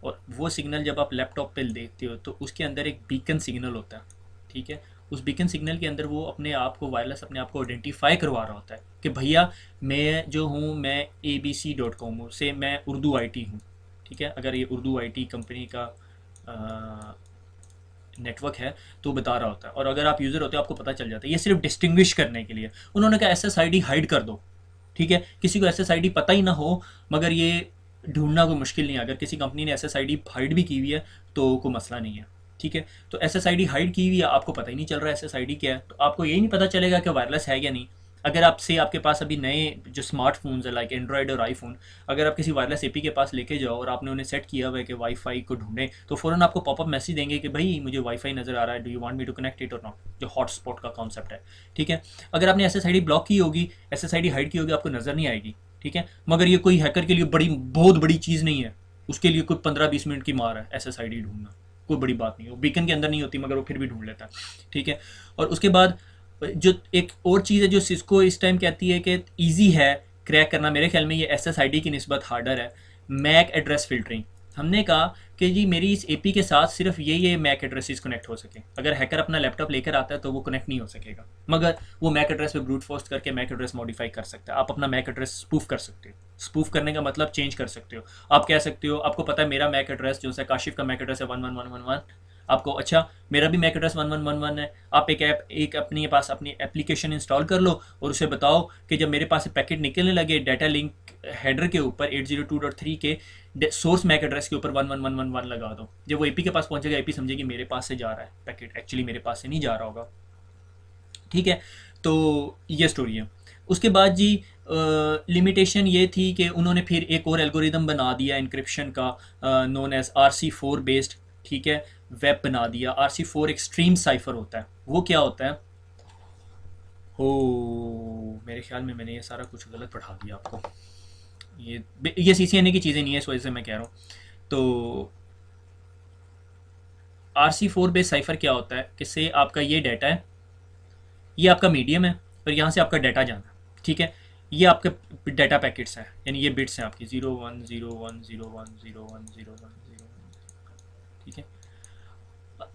और वो सिग्नल जब आप लैपटॉप पे देखते हो तो उसके अंदर एक बीकन सिग्नल होता है। ठीक है, उस बीकन सिग्नल के अंदर वो अपने आप को, वायरलेस अपने आप को आइडेंटिफाई करवा रहा होता है कि भैया मैं जो हूँ, मैं abc.com से मैं उर्दू IT हूँ। ठीक है, अगर ये उर्दू IT कंपनी का नेटवर्क है तो बता रहा होता है, और अगर आप यूज़र होते हो आपको पता चल जाता है। ये सिर्फ डिस्टिंग्विश करने के लिए उन्होंने कहा SSID हाइड कर दो। ठीक है, किसी को SSID पता ही ना हो, मगर ये ढूंढना कोई मुश्किल नहीं है। अगर किसी कंपनी ने SSID हाइड भी की हुई है तो कोई मसला नहीं है। ठीक है, तो SSID हाइड की हुई है, आपको पता ही नहीं चल रहा है SSID क्या है, तो आपको यही नहीं पता चलेगा कि वायरलेस है या नहीं। अगर आपसे आपके पास अभी नए जो स्मार्टफोन्स है लाइक एंड्रॉयड और आईफोन, अगर आप किसी वायरलेस एपी के पास लेके जाओ और आपने उन्हें सेट किया हुआ है कि वाईफाई को ढूंढें, तो फ़ौरन आपको पॉपअप मैसेज देंगे कि भाई मुझे वाईफाई नज़र आ रहा है, do you want me to connect it और नॉट, जो हॉटस्पॉट का कॉन्सेप्ट है। ठीक है, अगर आपने SSID ब्लॉक की होगी, SSID हाइड की होगी, आपको नज़र नहीं आएगी। ठीक है, मगर ये कोई हैकर के लिए बहुत बड़ी चीज़ नहीं है, उसके लिए कोई 15-20 मिनट की मार है SSID ढूंढना, कोई बड़ी बात नहीं है। वो बीकन के अंदर नहीं होती मगर वो फिर भी ढूंढ लेता है। ठीक है, और उसके बाद जो एक और चीज़ है जो सिस्को इस टाइम कहती है कि ईजी है क्रैक करना, मेरे ख्याल में ये SSID की निस्बत हार्डर है, मैक एड्रेस फिल्टरिंग। हमने कहा कि जी मेरी इस एपी के साथ सिर्फ ये मैक एड्रेसेस कनेक्ट हो सके। अगर हैकर अपना लैपटॉप लेकर आता है तो वो कनेक्ट नहीं हो सकेगा, मगर वो मैक एड्रेस पे ब्रूट फोर्स करके मैक एड्रेस मॉडिफाई कर सकता है। आप अपना मैक एड्रेस स्पूफ कर सकते हो। स्पूफ करने का मतलब चेंज कर सकते हो। आप कह सकते हो आपको पता है मेरा मैक एड्रेस जो है काशिफ का मैक एड्रेस है 11111, आपको अच्छा मेरा भी मैक एड्रेस 1111 है, आप एक अपने पास अपनी एप्लीकेशन इंस्टॉल कर लो और उसे बताओ कि जब मेरे पास पैकेट निकलने लगे डाटा लिंक हेडर के ऊपर 802.3 के सोर्स मैक एड्रेस के ऊपर 11111 लगा दो। जब वो एपी के पास पहुंचेगा, एपी समझेगी मेरे पास से जा रहा है पैकेट, एक्चुअली मेरे पास से नहीं जा रहा होगा। ठीक है, तो ये स्टोरी है। उसके बाद जी लिमिटेशन ये थी कि उन्होंने फिर एक और एल्गोरिदम बना दिया इंक्रिप्शन का, नोन एज RC4 बेस्ड। ठीक है, वेब बना दिया। RC4 एक स्ट्रीम साइफर होता है। वो क्या होता है, हो मेरे ख्याल में मैंने ये सारा कुछ गलत पढ़ा दिया आपको। ये CCNA की चीज़ें नहीं है, इस वजह से मैं कह रहा हूँ। तो RC4 बेस्ड साइफर क्या होता है कि से आपका ये डाटा है, ये आपका मीडियम है और यहाँ से आपका डाटा जाना है। ठीक है, ये आपके डाटा पैकेट्स हैं, यानी ये बिट्स हैं आपकी 010101010101। ठीक है,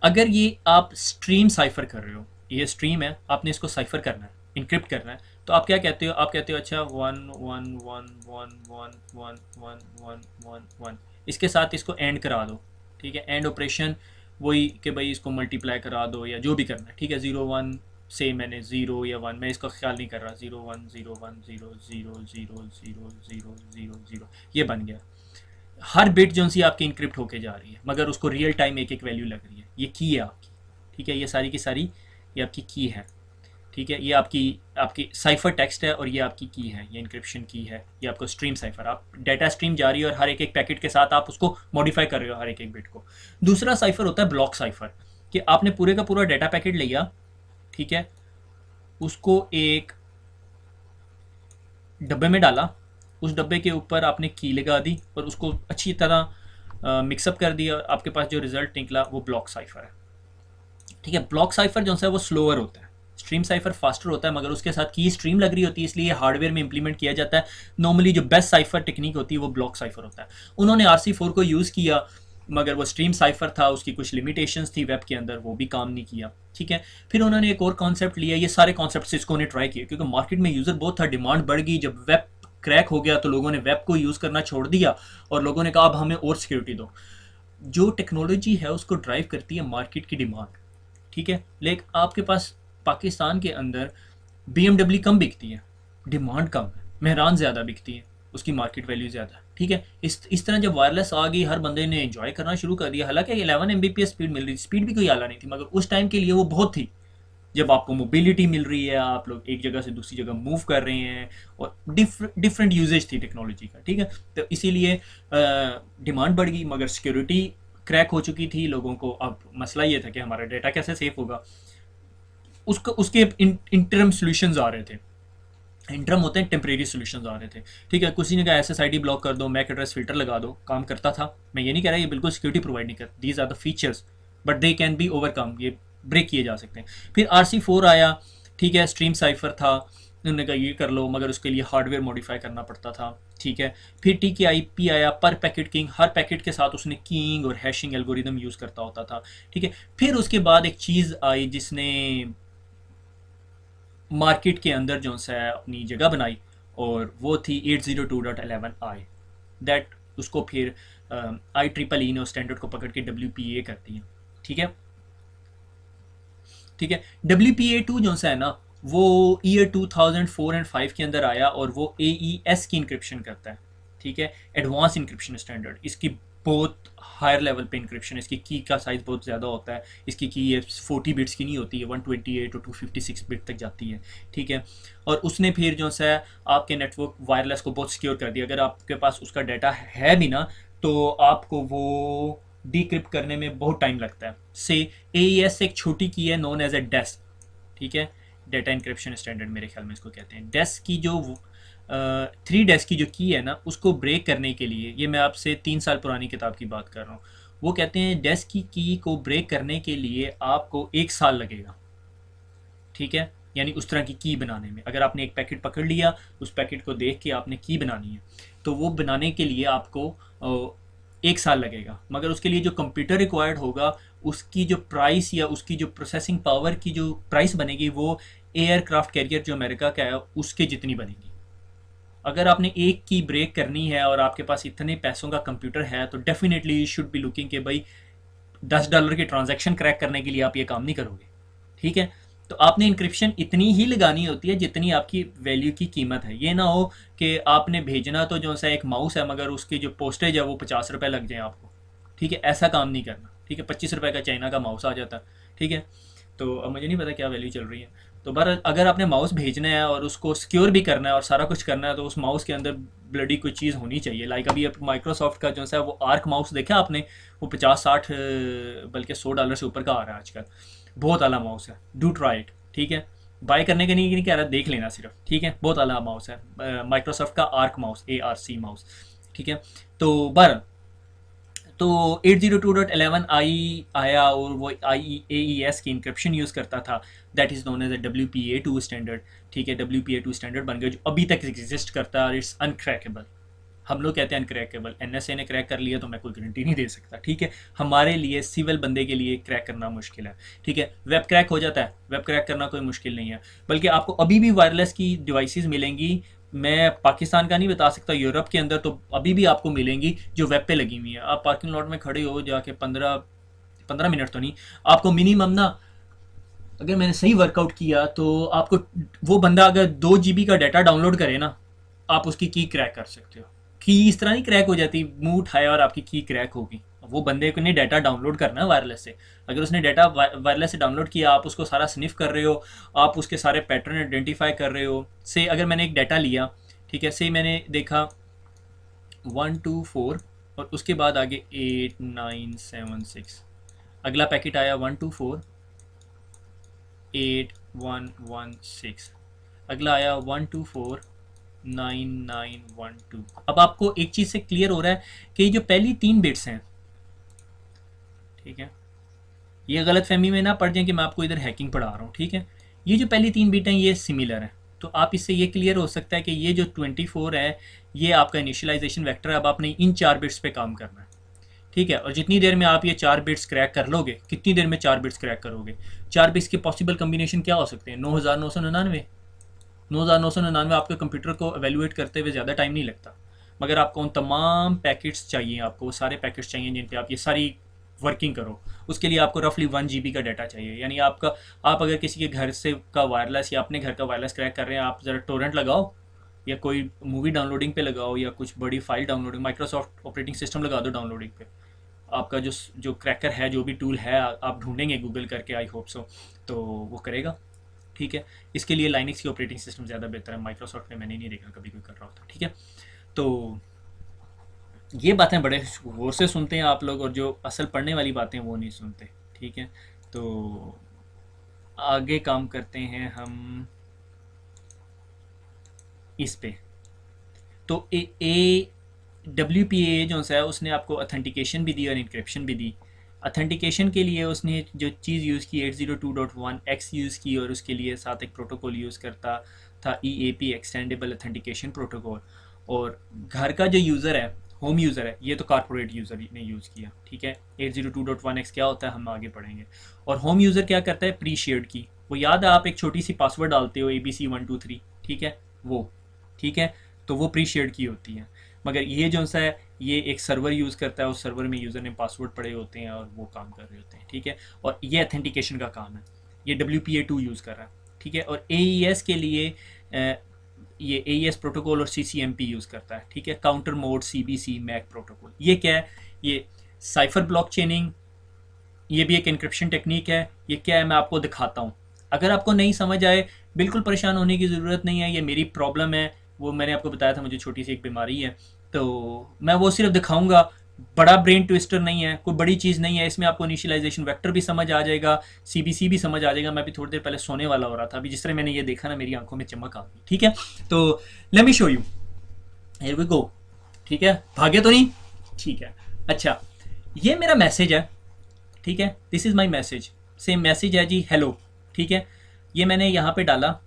अगर ये आप स्ट्रीम साइफर कर रहे हो, ये स्ट्रीम है, आपने इसको साइफर करना है, इनक्रिप्ट करना है, तो आप क्या कहते हो, आप कहते हो अच्छा 111111111, इसके साथ इसको एंड करा दो। ठीक है, एंड ऑपरेशन वही कि भाई इसको मल्टीप्लाई करा दो या जो भी करना है। ठीक है, 01 से मैंने 0 या 1, मैं इसका ख्याल नहीं कर रहा, 0101000000, ये बन गया। हर बिट जो सी आपकी इनक्रिप्ट होके जा रही है, मगर उसको रियल टाइम एक वैल्यू लग रही है। ये की है आपकी। ठीक है, ये सारी की सारी ये आपकी की है। ठीक है, ये आपकी साइफर टेक्स्ट है और ये आपकी की है, ये इंक्रिप्शन की है। ये आपको स्ट्रीम साइफर, आप डाटा स्ट्रीम जा रही है और हर एक पैकेट के साथ आप उसको मॉडिफाई कर रहे हो हर एक बिट को। दूसरा साइफर होता है ब्लॉक साइफर, कि आपने पूरे का पूरा डाटा पैकेट लिया, ठीक है, उसको एक डब्बे में डाला, उस डब्बे के ऊपर आपने की लगा दी और उसको अच्छी तरह मिक्सअप कर दिया और आपके पास जो रिजल्ट निकला वो ब्लॉक साइफर है। ठीक है, ब्लॉक साइफर जो है वो स्लोअर होता है, स्ट्रीम साइफर फास्टर होता है, मगर उसके साथ की स्ट्रीम लग रही होती है, इसलिए हार्डवेयर में इंप्लीमेंट किया जाता है। नॉर्मली जो बेस्ट साइफर टेक्निक होती है वो ब्लॉक साइफर होता है। उन्होंने RC4 को यूज़ किया मगर वो स्ट्रीम साइफर था, उसकी कुछ लिमिटेशंस थी वेब के अंदर, वो भी काम नहीं किया। ठीक है, फिर उन्होंने एक और कॉन्सेप्ट लिया, ये सारे कॉन्सेप्ट सिस्को ने ट्राई किए क्योंकि मार्केट में यूज़र बहुत था, डिमांड बढ़ गई। जब वेब क्रैक हो गया तो लोगों ने वेब को यूज़ करना छोड़ दिया और लोगों ने कहा अब हमें और सिक्योरिटी दो। जो टेक्नोलॉजी है उसको ड्राइव करती है मार्केट की डिमांड। ठीक है, लेकिन आपके पास पाकिस्तान के अंदर BMW कम बिकती है, डिमांड कम है, मेहरान ज़्यादा बिकती है, उसकी मार्केट वैल्यू ज़्यादा है। ठीक है, इस तरह जब वायरलेस आ गई हर बंदे ने एंजॉय करना शुरू कर दिया। हालांकि 11 Mbps स्पीड मिल रही थी, स्पीड भी कोई आला नहीं थी, मगर उस टाइम के लिए वो बहुत थी। जब आपको मोबिलिटी मिल रही है, आप लोग एक जगह से दूसरी जगह मूव कर रहे हैं और डिफरेंट यूजेज थी टेक्नोलॉजी का। ठीक है, तो इसीलिए डिमांड बढ़ गई, मगर सिक्योरिटी क्रैक हो चुकी थी लोगों को। अब मसला ये था कि हमारा डेटा कैसे सेफ होगा, उसके इंटरम सॉल्यूशंस आ रहे थे। इंटरम होते हैं टेम्परेरी सॉल्यूशंस आ रहे थे। ठीक है, किसी ने कहा SSID ब्लॉक कर दो, मैक एड्रेस फिल्टर लगा दो, काम करता था। मैं ये नहीं कह रहा ये बिल्कुल सिक्योरिटी प्रोवाइड नहीं करता, these are the features but they can be overcome, ये ब्रेक किए जा सकते हैं। फिर RC4 आया। ठीक है, स्ट्रीम साइफर था, उन्होंने कहा ये कर लो, मगर उसके लिए हार्डवेयर मॉडिफाई करना पड़ता था। ठीक है, फिर TKIP आया, पर पैकेट किंग, हर पैकेट के साथ उसने कीइंग और हैशिंग एल्गोरिदम यूज़ करता होता था। ठीक है, फिर उसके बाद एक चीज़ आई जिसने मार्केट के अंदर जो है अपनी जगह बनाई, और वो थी 802.11i। दैट उसको फिर IEEE ने उस स्टैंडर्ड को पकड़ के WPA कर दिया। ठीक है, ठीक है, WPA2 जो सा है ना, वो ईयर 2004 एंड 5 के अंदर आया और वो AES की इंक्रिप्शन करता है। ठीक है, एडवांस इंक्रिप्शन स्टैंडर्ड, इसकी बहुत हायर लेवल पे इंक्रिप्शन, इसकी की का साइज़ बहुत ज़्यादा होता है। इसकी की 40 बिट्स की नहीं होती है, 128 और 256 बिट तक जाती है। ठीक है, और उसने फिर जो है आपके नेटवर्क वायरलेस को बहुत सिक्योर कर दिया। अगर आपके पास उसका डाटा है भी ना, तो आपको वो डिक्रिप्ट करने में बहुत टाइम लगता है। से AES एक छोटी की है नोन एज ए डेस। ठीक है, डेटा इंक्रिप्शन स्टैंडर्ड मेरे ख्याल में इसको कहते हैं। डेस की जो 3 डेस की जो की है ना, उसको ब्रेक करने के लिए, ये मैं आपसे 3 साल पुरानी किताब की बात कर रहा हूँ, वो कहते हैं डेस की को ब्रेक करने के लिए आपको 1 साल लगेगा। ठीक है, यानी उस तरह की बनाने में, अगर आपने एक पैकेट पकड़ लिया, उस पैकेट को देख के आपने की बनानी है, तो वो बनाने के लिए आपको 1 साल लगेगा। मगर उसके लिए जो कंप्यूटर रिक्वायर्ड होगा, उसकी जो प्राइस या उसकी जो प्रोसेसिंग पावर की जो प्राइस बनेगी, वो एयरक्राफ्ट कैरियर जो अमेरिका का है उसके जितनी बनेगी। अगर आपने एक की ब्रेक करनी है और आपके पास इतने पैसों का कंप्यूटर है, तो definitely you should be looking कि भाई $10 के ट्रांजैक्शन क्रैक करने के लिए आप ये काम नहीं करोगे। ठीक है, तो आपने इंक्रिप्शन इतनी ही लगानी होती है जितनी आपकी वैल्यू की कीमत है। ये ना हो कि आपने भेजना तो जो सा एक माउस है, मगर उसकी जो पोस्टेज है वो 50 रुपये लग जाए आपको। ठीक है, ऐसा काम नहीं करना। ठीक है, 25 रुपये का चाइना का माउस आ जाता है। ठीक है, तो अब मुझे नहीं पता क्या वैल्यू चल रही है। तो बहर अगर आपने माउस भेजना है और उसको सिक्योर भी करना है और सारा कुछ करना है, तो उस माउस के अंदर ब्लडी कोई चीज़ होनी चाहिए। लाइक अभी माइक्रोसॉफ्ट का जो है वो आर्क माउस देखा आपने, वो 50-60 बल्कि $100 से ऊपर का आ रहा है आजकल। बहुत आला माउस है, डू ट्राई इट। ठीक है, बाय करने के नहीं कह रहा, देख लेना सिर्फ। ठीक है, बहुत आला माउस है माइक्रोसॉफ्ट का आर्क माउस, ARC माउस। ठीक है, तो बहर तो 802.11i आया और वो AES की इंक्रिप्शन यूज़ करता था, that is known as a WPA2 standard. ठीक है, WPA2 स्टैंडर्ड बन गया जो अभी तक एग्जिस्ट करता है और इट्स अनक्रैकेबल। हम लोग कहते हैं अनक्रैकेबल, NSA ने क्रैक कर लिया तो मैं कोई गारंटी नहीं दे सकता। ठीक है, हमारे लिए सिविल बंदे के लिए क्रैक करना मुश्किल है। ठीक है, वेब क्रैक हो जाता है, वेब क्रैक करना कोई मुश्किल नहीं है। बल्कि आपको अभी भी वायरलेस की डिवाइसेस मिलेंगी, मैं पाकिस्तान का नहीं बता सकता, यूरोप के अंदर तो अभी भी आपको मिलेंगी जो वेब पे लगी हुई है। आप पार्किंग लॉट में खड़े हो जाके 15 मिनट तो नहीं, आपको मिनिमम ना, अगर मैंने सही वर्कआउट किया तो आपको, वो बंदा अगर 2 GB का डाटा डाउनलोड करे ना, आप उसकी की क्रैक कर सकते हो। की इस तरह नहीं क्रैक हो जाती, मुंह उठाया और आपकी की क्रैक होगी। वो बंदे को ने डाटा डाउनलोड करना है वायरलेस से। अगर उसने डाटा वायरलेस से डाउनलोड किया, आप उसको सारा स्निफ कर रहे हो, आप उसके सारे पैटर्न आइडेंटिफाई कर रहे हो। से अगर मैंने एक डाटा लिया, ठीक है, से मैंने देखा 124 और उसके बाद आगे 8976, अगला पैकेट आया 124 8116, अगला आया 124 9912। अब आपको एक चीज़ से क्लियर हो रहा है कि जो पहली 3 बिट्स हैं, ठीक है, ये गलत फहमी में ना पड़ जाए कि मैं आपको इधर हैकिंग पढ़ा रहा हूँ। ठीक है, ये जो पहली 3 बिट हैं ये सिमिलर है, तो आप इससे ये क्लियर हो सकता है कि ये जो 24 है ये आपका इनिशियलाइजेशन वेक्टर है। अब आपने इन 4 बिट्स पे काम करना है। ठीक है। और जितनी देर में आप ये 4 बिट्स क्रैक कर लोगे, कितनी देर में 4 बिट्स क्रैक करोगे? 4 बिट्स के पॉसिबल कम्बिनेशन क्या हो सकते हैं? 9999। 9999 आपके कंप्यूटर को एवेल्यूएट करते हुए ज़्यादा टाइम नहीं लगता, मगर आपको उन तमाम पैकेट्स चाहिए, आपको वो सारे पैकेट्स चाहिए जिन पे आप ये सारी वर्किंग करो। उसके लिए आपको रफली 1 GB का डाटा चाहिए। यानी आपका, आप अगर किसी के घर से का वायरलेस या अपने घर का वायरलेस क्रैक कर रहे हैं, आप ज़रा टोरेंट लगाओ या कोई मूवी डाउनलोडिंग पे लगाओ या कुछ बड़ी file downloading, Microsoft operating system लगा दो डाउनलोडिंग पे। आपका जो जो क्रैकर है, जो भी टूल है, आप ढूंढेंगे गूगल करके, आई होप सो, तो वो करेगा। ठीक है। इसके लिए लाइनक्स की ऑपरेटिंग सिस्टम ज़्यादा बेहतर है, माइक्रोसॉफ्ट में मैंने नहीं देखा कभी कोई कर रहा होता। ठीक है। तो ये बातें बड़े गौर से सुनते हैं आप लोग, और जो असल पढ़ने वाली बातें वो नहीं सुनते। ठीक है। तो आगे काम करते हैं हम इस पे। तो WPA जो है उसने आपको अथेंटिकेशन भी दी और इंक्रिप्शन भी दी। अथेंटिकेशन के लिए उसने जो चीज़ यूज़ की 802.1x यूज़ की, और उसके लिए साथ एक प्रोटोकॉल यूज़ करता था, EAP एक्सटेंडेबल अथेंटिकेशन प्रोटोकॉल। और घर का जो यूज़र है, होम यूज़र है, ये तो कॉर्पोरेट यूज़र ने यूज़ किया। ठीक है। 802.1x क्या होता है हम आगे पढ़ेंगे। और होम यूज़र क्या करता है? प्री शेयर्ड की। वो याद है, आप एक छोटी सी पासवर्ड डालते हो ABC123, ठीक है, वो, ठीक है, तो वो प्री शेयर्ड की होती है। मगर ये जो सा है, ये एक सर्वर यूज़ करता है, उस सर्वर में यूज़र ने पासवर्ड पड़े होते हैं और वो काम कर रहे होते हैं। ठीक है। और ये अथेंटिकेशन का काम है, ये WPA2 यूज़ कर रहा है। ठीक है। और AES के लिए ये AES प्रोटोकॉल और CCMP यूज़ करता है। ठीक है। Counter mode CBC MAC protocol. ये क्या है? ये साइफर ब्लॉक चेनिंग, ये भी एक इंक्रिप्शन टेक्निक है। ये क्या है मैं आपको दिखाता हूँ। अगर आपको नहीं समझ आए, बिल्कुल परेशान होने की ज़रूरत नहीं है, ये मेरी प्रॉब्लम है। वो मैंने आपको बताया था, मुझे छोटी सी एक बीमारी है, तो मैं वो सिर्फ दिखाऊंगा। बड़ा ब्रेन ट्विस्टर नहीं है, कोई बड़ी चीज़ नहीं है। इसमें आपको इनिशियलाइजेशन वेक्टर भी समझ आ जाएगा, CBC भी समझ आ जाएगा। मैं भी थोड़ी देर पहले सोने वाला हो रहा था, अभी जिस तरह मैंने ये देखा ना, मेरी आंखों में चमक आ गई। ठीक है। तो let me show you, here we go. ठीक है। भागे तो नहीं? ठीक है। अच्छा, ये मेरा मैसेज है। ठीक है। This is my message. Same message है जी, हेलो। ठीक है। ये मैंने यहाँ पे डाला,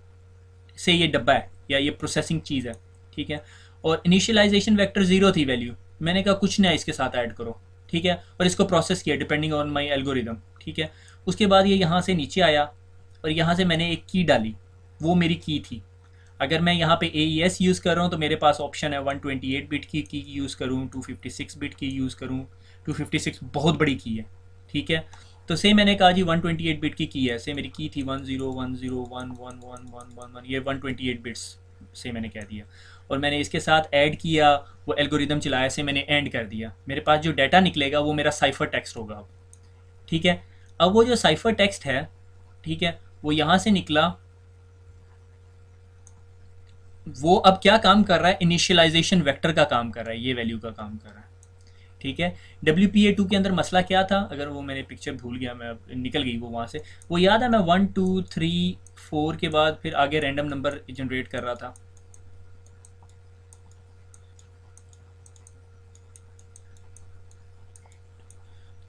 से ये डब्बा है या ये प्रोसेसिंग चीज़ है। ठीक है। और इनिशियलाइजेशन वेक्टर 0 थी वैल्यू, मैंने कहा कुछ ना इसके साथ ऐड करो। ठीक है। और इसको प्रोसेस किया डिपेंडिंग ऑन माई एल्गोरिदम। ठीक है। उसके बाद ये यहाँ से नीचे आया और यहाँ से मैंने एक की डाली, वो मेरी की थी। अगर मैं यहाँ पे AES यूज़ कर रहा हूँ तो मेरे पास ऑप्शन है 128 बिट की यूज़ करूँ, 256 बिट की यूज़ करूँ। 256 बहुत बड़ी की है। ठीक है। तो से मैंने कहा जी 128 बिट की है। से मेरी की थी 1010111111, ये 128 बिट्स से मैंने कह दिया। और मैंने इसके साथ ऐड किया, वो एल्गोरिदम चलाया, से मैंने एंड कर दिया। मेरे पास जो डाटा निकलेगा वो मेरा साइफर टेक्स्ट होगा अब। ठीक है। अब वो जो साइफर टेक्स्ट है, ठीक है, वो यहाँ से निकला, वो अब क्या काम कर रहा है? इनिशियलाइजेशन वेक्टर का काम कर रहा है, ये वैल्यू का काम कर रहा है। ठीक है। WPA2 के अंदर मसला क्या था? अगर वो मैंने पिक्चर भूल गया, मैं निकल गई वो वहाँ से। वो याद है, मैं 1 2 3 4 के बाद फिर आगे रैंडम नंबर जनरेट कर रहा था।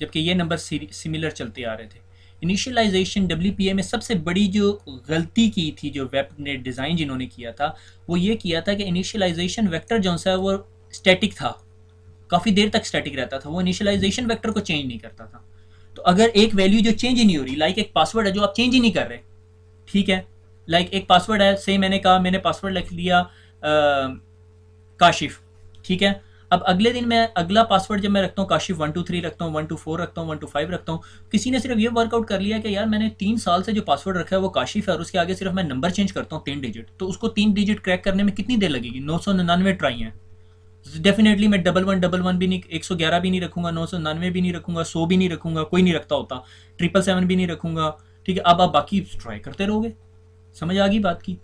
जबकि ये नंबर सिमिलर चलते आ रहे थे। इनिशियलाइजेशन WPA में सबसे बड़ी जो गलती की थी, जो वेब ने डिज़ाइन जिन्होंने किया था, वो ये किया था कि इनिशियलाइजेशन वेक्टर जो सा वो स्टैटिक था, काफ़ी देर तक स्टैटिक रहता था, वो इनिशियलाइजेशन वेक्टर को चेंज नहीं करता था। तो अगर एक वैल्यू जो चेंज ही नहीं हो रही, लाइक एक पासवर्ड है जो आप चेंज ही नहीं कर रहे, ठीक है, लाइक एक पासवर्ड है, से मैंने कहा, मैंने पासवर्ड लिख लिया काशिफ। ठीक है। अब अगले दिन मैं अगला पासवर्ड जब मैं रखता हूँ, काशिफ 123 रखता हूँ, 124 रखता हूँ, 125 रखता हूँ, किसी ने सिर्फ ये वर्कआउट कर लिया कि यार मैंने 3 साल से जो पासवर्ड रखा है वो काशिफ है, और उसके आगे सिर्फ मैं नंबर चेंज करता हूँ 3 डिजिट, तो उसको 3 डिजिट क्रैक करने में कितनी देर लगेगी? 999 ट्राई है। डेफिनेटली मैं 1111 भी नहीं, 111 भी नहीं रखूंगा, 999 भी नहीं रखूंगा, 100 भी नहीं रखूंगा, कोई नहीं रखता होता, 777 भी नहीं रखूंगा। ठीक है। अब आप बाकी ट्राई करते रहोगे। समझ आ गई बात की?